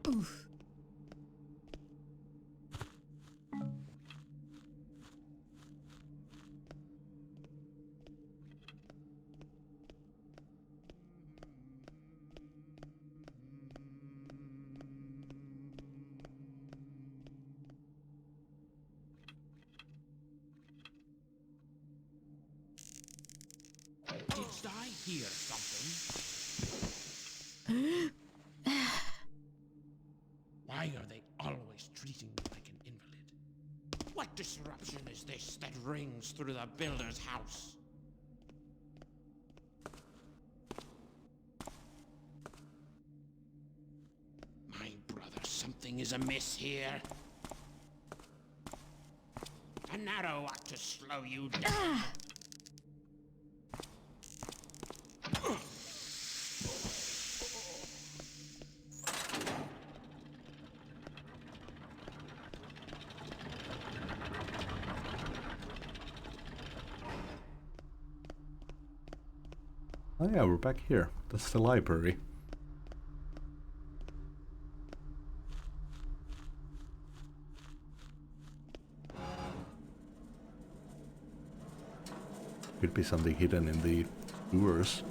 [SPEAKER 2] Oof.
[SPEAKER 3] Didst I hear something? Why are they always treating me like an invalid? What disruption is this that rings through the builder's house? My brother, something is amiss here. An arrow ought to slow you down.
[SPEAKER 1] Oh yeah, we're back here. That's the library. Could be something hidden in the doors.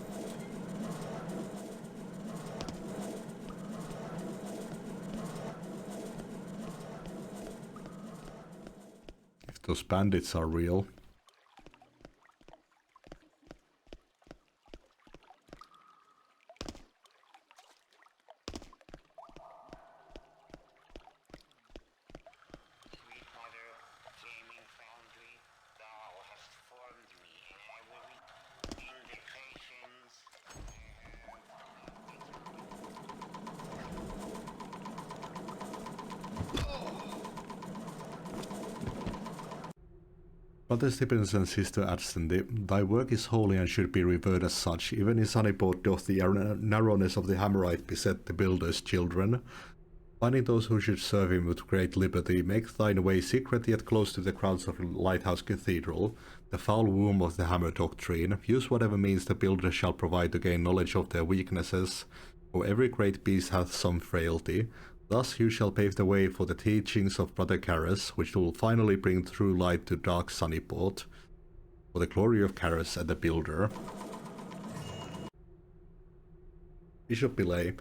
[SPEAKER 1] If those bandits are real. Brother Stevens and Sister Adston, thy work is holy and should be revered as such. Even in Sunnyport doth the narrowness of the Hammerite beset the builder's children. Finding those who should serve him with great liberty, make thine way secret yet close to the grounds of Lighthouse Cathedral, the foul womb of the Hammer doctrine. Use whatever means the builder shall provide to gain knowledge of their weaknesses, for every great beast hath some frailty. Thus you shall pave the way for the teachings of Brother Karras, which will finally bring true light to dark Sunnyport, for the glory of Karras and the Builder. Bishop Belay.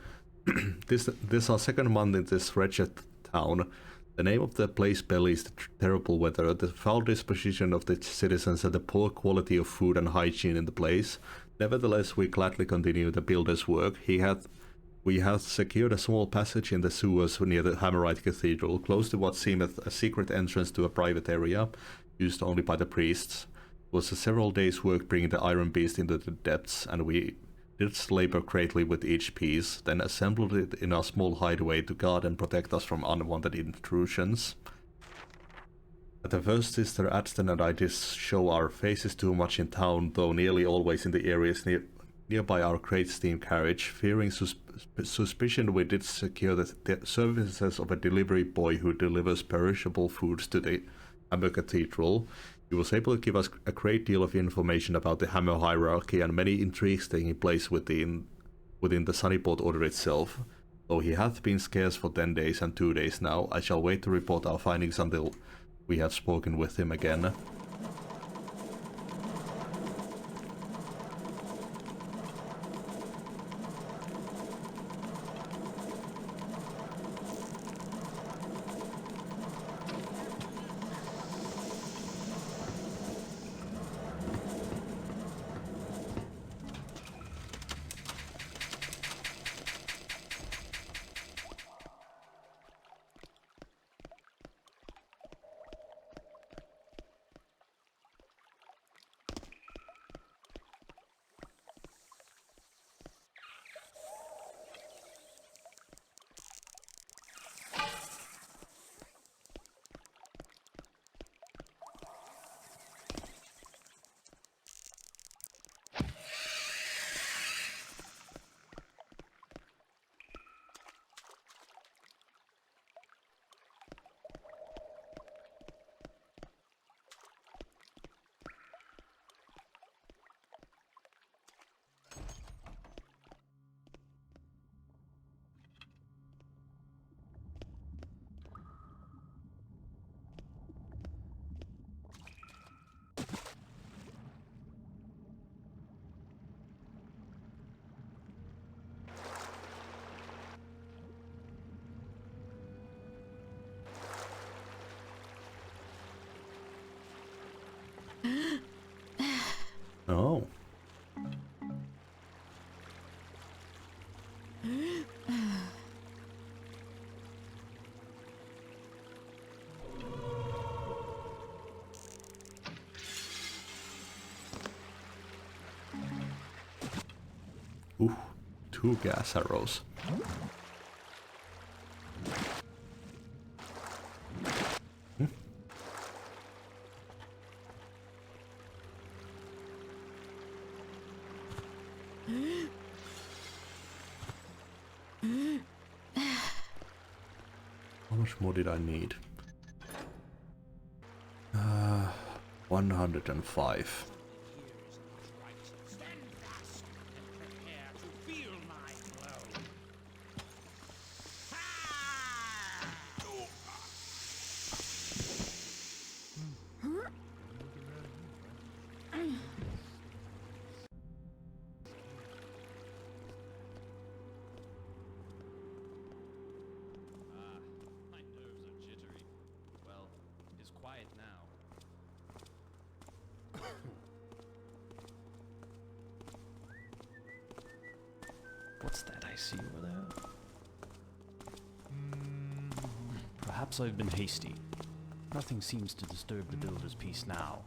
[SPEAKER 1] This our second month in this wretched town. The name of the place bellies the terrible weather, the foul disposition of the citizens, and the poor quality of food and hygiene in the place. Nevertheless, we gladly continue the builder's work. We have secured a small passage in the sewers near the Hammerite Cathedral, close to what seemeth a secret entrance to a private area, used only by the priests. It was a several days' work bringing the iron beast into the depths, and we did labor greatly with each piece, then assembled it in our small hideaway to guard and protect us from unwanted intrusions. At the first, Sister Adston and I did show our faces too much in town, though nearly always in the areas nearby our great steam carriage. Fearing suspicion, we did secure the services of a delivery boy who delivers perishable foods to the Hammer Cathedral. He was able to give us a great deal of information about the Hammer hierarchy and many intrigues taking place within the Sunnyport Order itself. Though he hath been scarce for 10 days and 2 days now, I shall wait to report our findings until we have spoken with him again. Oh. Ooh, 2 gas arrows. How much more did I need? 105.
[SPEAKER 12] What's that I see over there? Perhaps I've been hasty. Nothing seems to disturb the builder's peace now.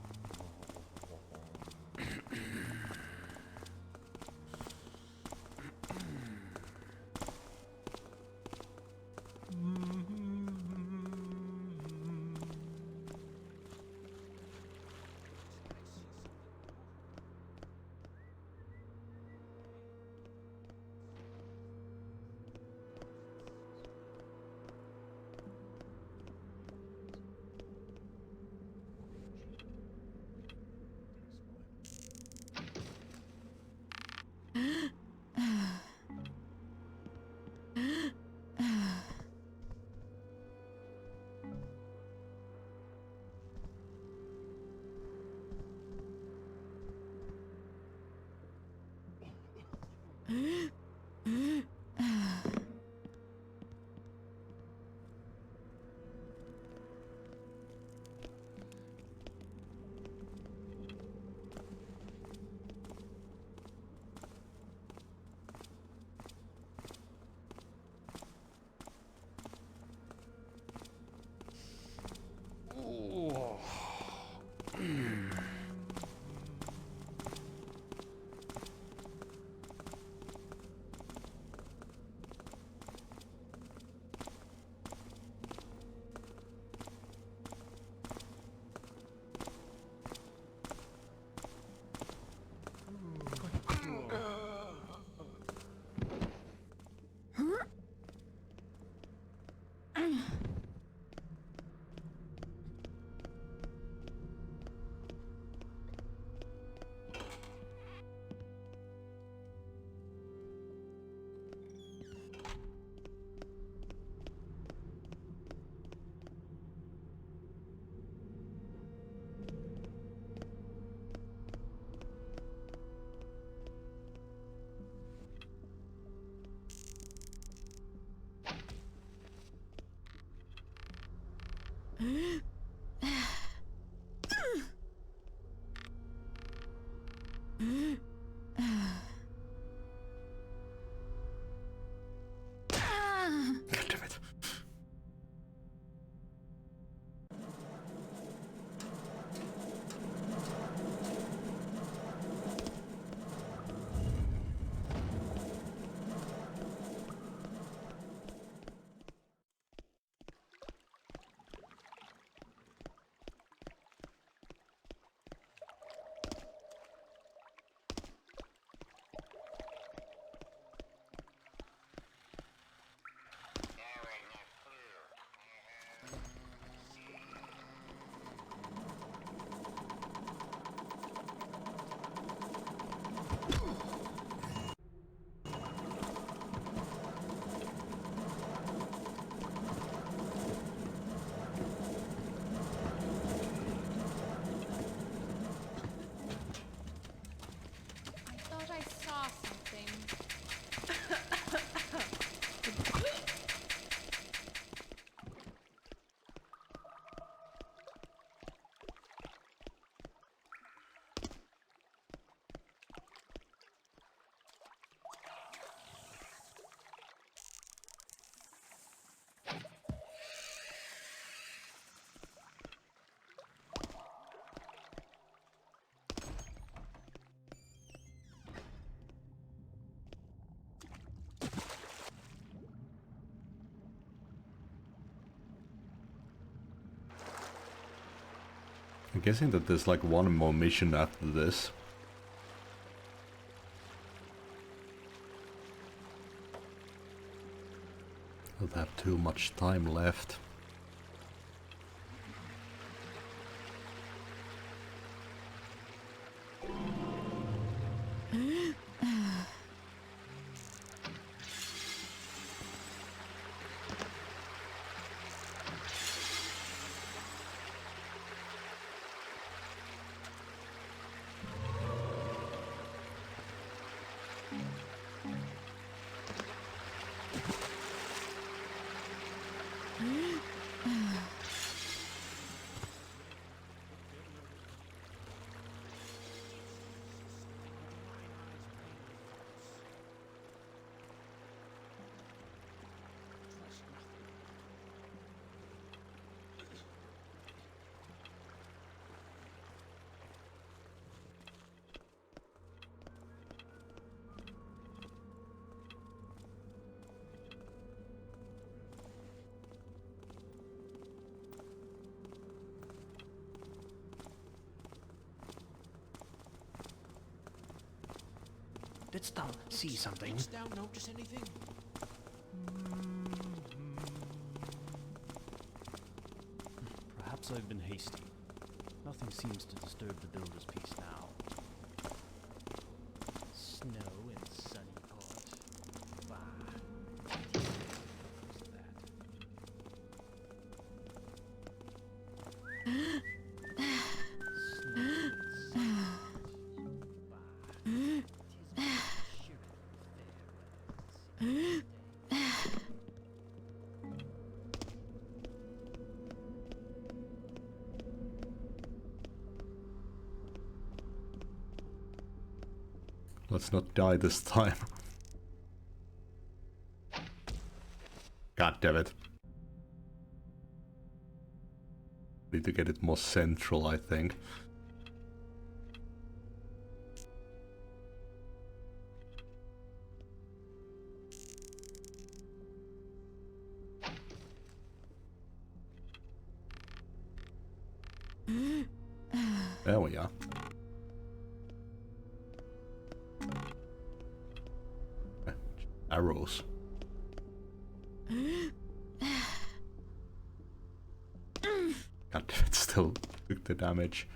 [SPEAKER 1] Damn it.
[SPEAKER 11] Thought I saw something.
[SPEAKER 1] I'm guessing that there's like one more mission after this. Don't have too much time left.
[SPEAKER 12] Didst thou see something?
[SPEAKER 3] Didst thou notice anything?
[SPEAKER 12] Perhaps I've been hasty. Nothing seems to disturb the builder's peace now. Snow and sunny port. Bah.
[SPEAKER 1] Let's not die this time. God damn it. Need to get it more central, I think. There we are. Arrows. God, it still took the damage.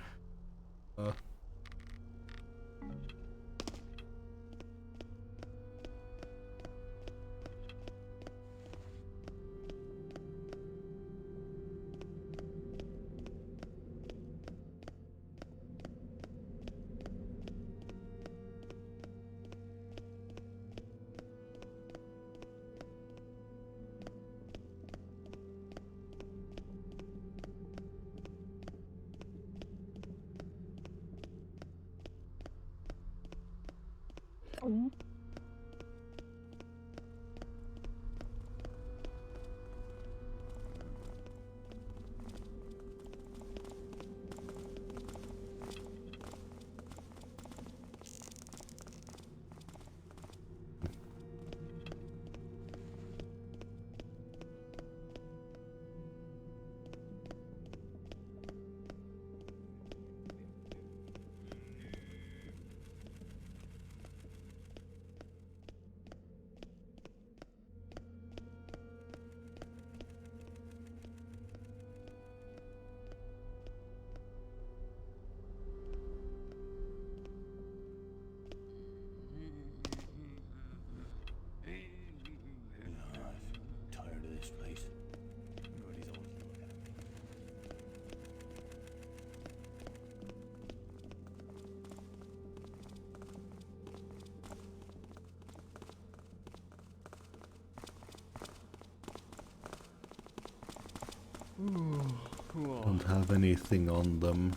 [SPEAKER 1] Don't have anything on them.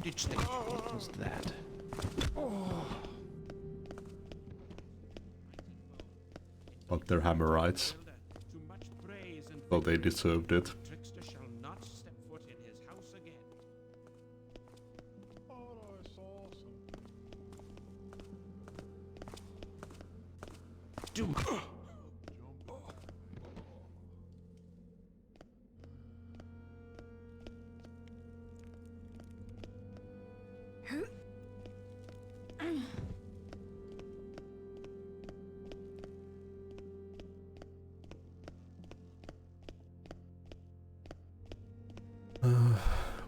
[SPEAKER 12] Ditch thing. What was that?
[SPEAKER 1] But they're Hammerites. Well, they deserved it.
[SPEAKER 13] Trickster shall not step foot in his house again.
[SPEAKER 5] Thought I saw something.
[SPEAKER 12] Doom.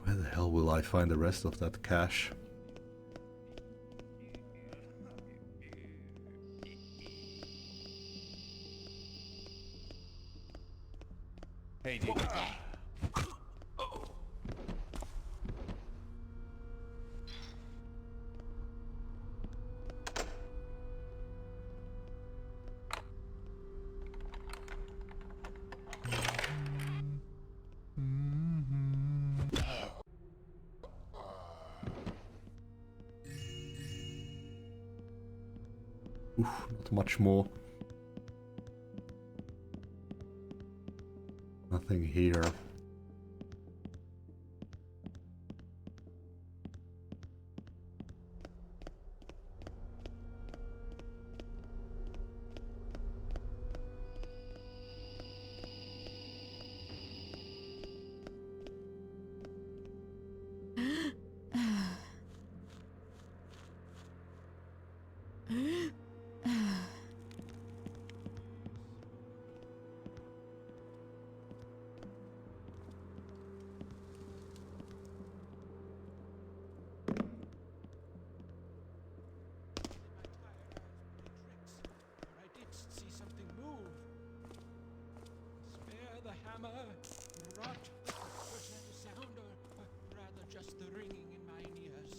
[SPEAKER 1] Where the hell will I find the rest of that cash?
[SPEAKER 7] Hey, dude.
[SPEAKER 1] Oof, not much more. Nothing here.
[SPEAKER 13] See something move. Spare the hammer, rot the gentle sound, or rather just the ringing in mine ears.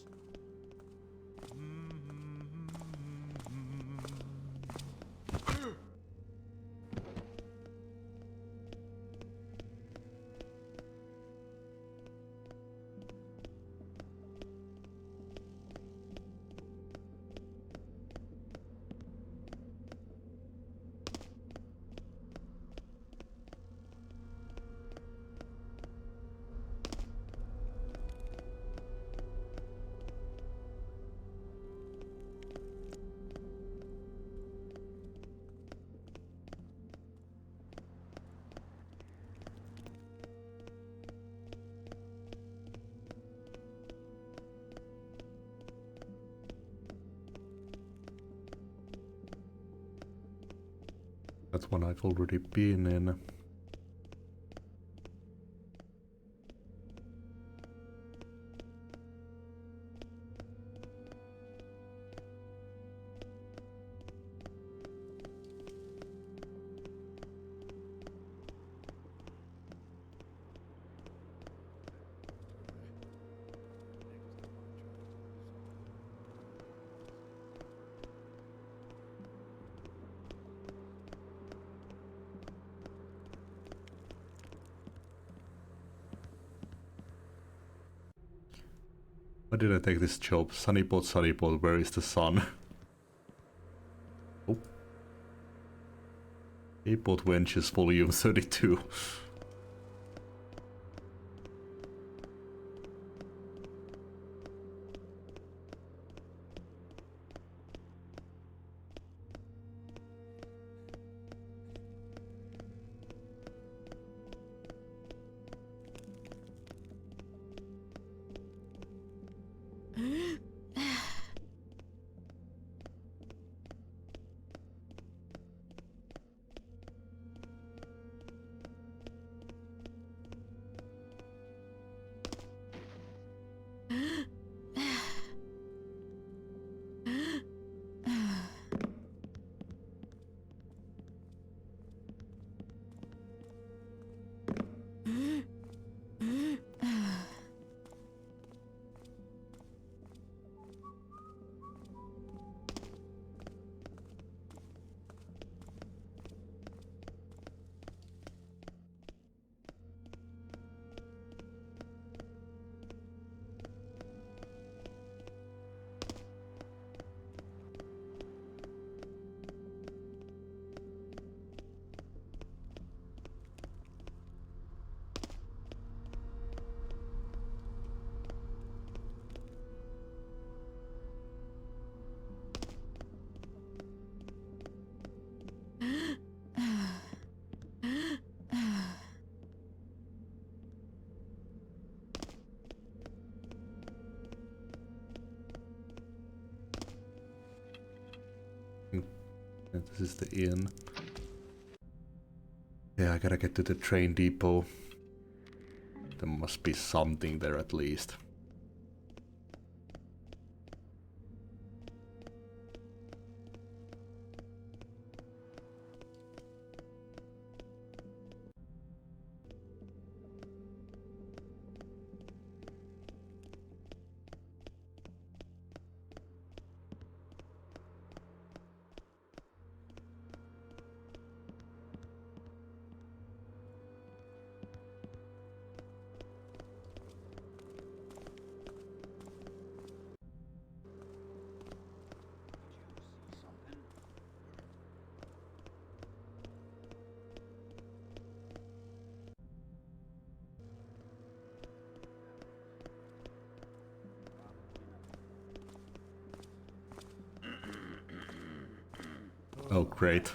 [SPEAKER 1] That's one I've already been in. Why did I take this job? Sunnypot, where is the sun? Oh. Apot Wenches Volume 32. And this is the inn. Yeah, I gotta get to the train depot. There must be something there at least. Oh, great.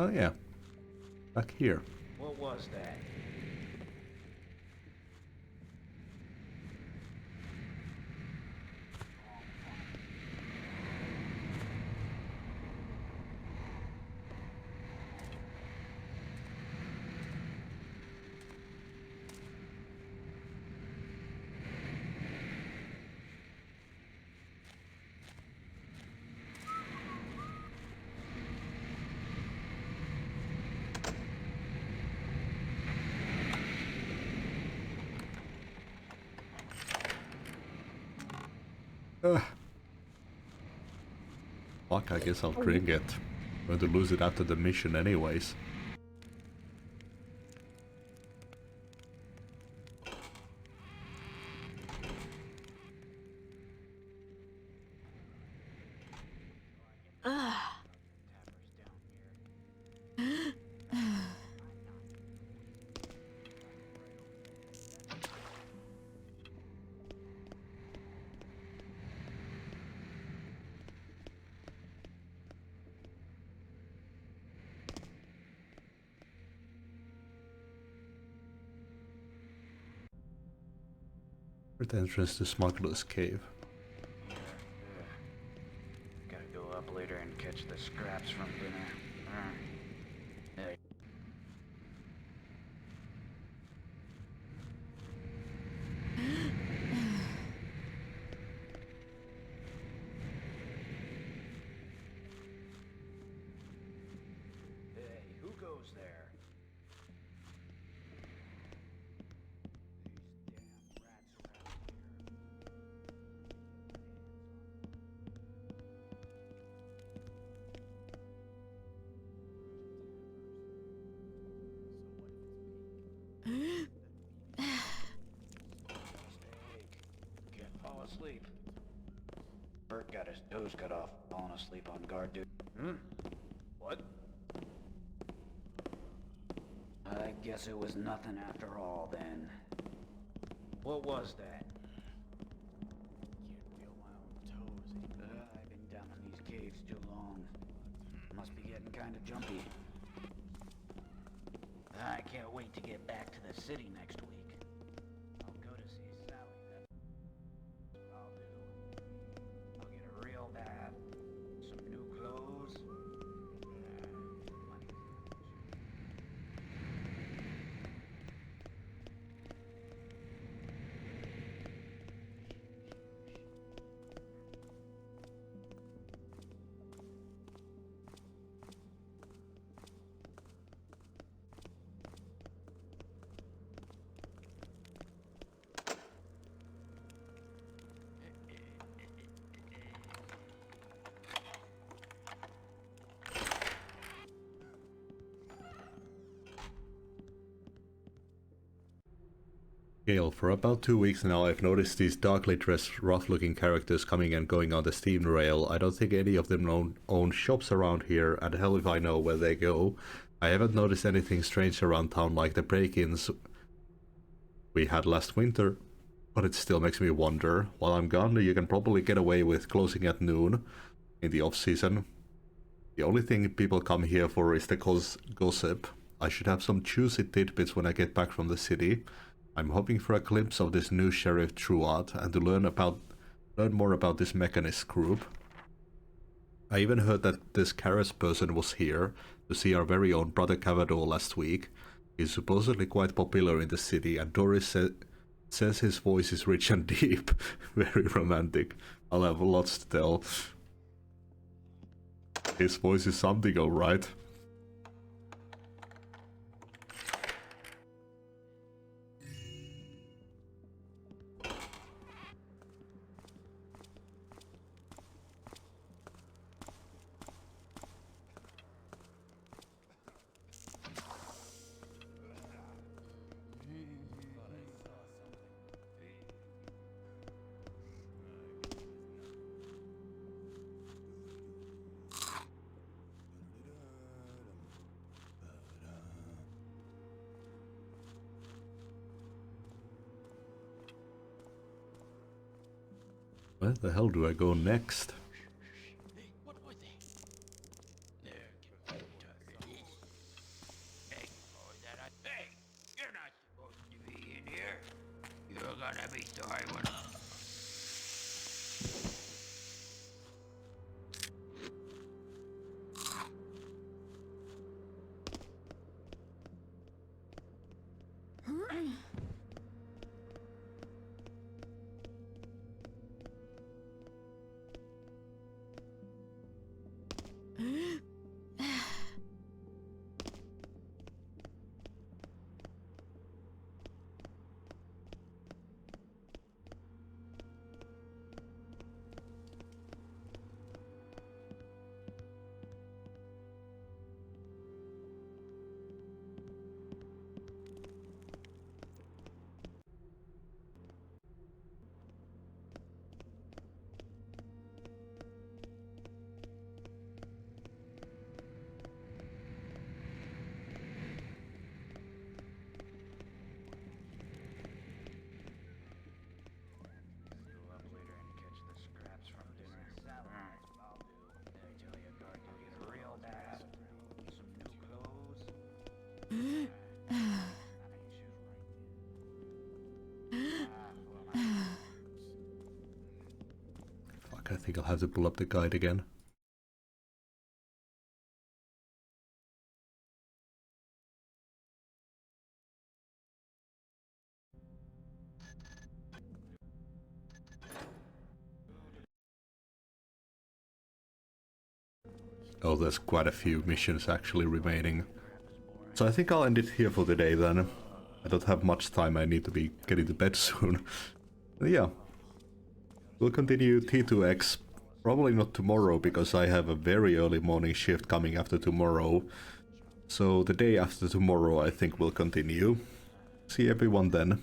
[SPEAKER 1] Oh yeah, back here.
[SPEAKER 8] What was that?
[SPEAKER 1] Fuck, I guess I'll drink it. I'm going to lose it after the mission anyways. The entrance to Smuggler's Cave.
[SPEAKER 8] Gotta go up later and catch the scraps from dinner. Hey. Hey, who goes there? Can't fall asleep. Bert got his toes cut off, falling asleep on guard duty. What? I guess it was nothing after all then. What was that? Can't feel my own toes. I've been down in these caves too long. Must be getting kind of jumpy. I can't wait to get back to the city next week. I'll go to see Sally. That's what I'll do. I'll get a real bath, some new clothes.
[SPEAKER 1] Gale, for about 2 weeks now I've noticed these darkly dressed, rough-looking characters coming and going on the steam rail. I don't think any of them own shops around here, and hell if I know where they go. I haven't noticed anything strange around town like the break-ins we had last winter, but it still makes me wonder. While I'm gone, you can probably get away with closing at noon in the off-season. The only thing people come here for is the gossip. I should have some juicy tidbits when I get back from the city. I'm hoping for a glimpse of this new Sheriff Truart and to learn more about this Mechanist group. I even heard that this Karras person was here to see our very own Brother Cavador last week. He's supposedly quite popular in the city, and Doris says his voice is rich and deep. Very romantic. I'll have lots to tell. His voice is something, alright. Where the hell do I go next?
[SPEAKER 3] Hey, what was that? There, get this. Hey, what was that? Hey, you're not supposed to be in here. You're gonna be sorry when
[SPEAKER 1] Fuck, I think I'll have to pull up the guide again. Oh, there's quite a few missions actually remaining. So I think I'll end it here for today then. I don't have much time, I need to be getting to bed soon. Yeah. We'll continue T2X, probably not tomorrow because I have a very early morning shift coming after tomorrow. So the day after tomorrow I think we'll continue. See everyone then.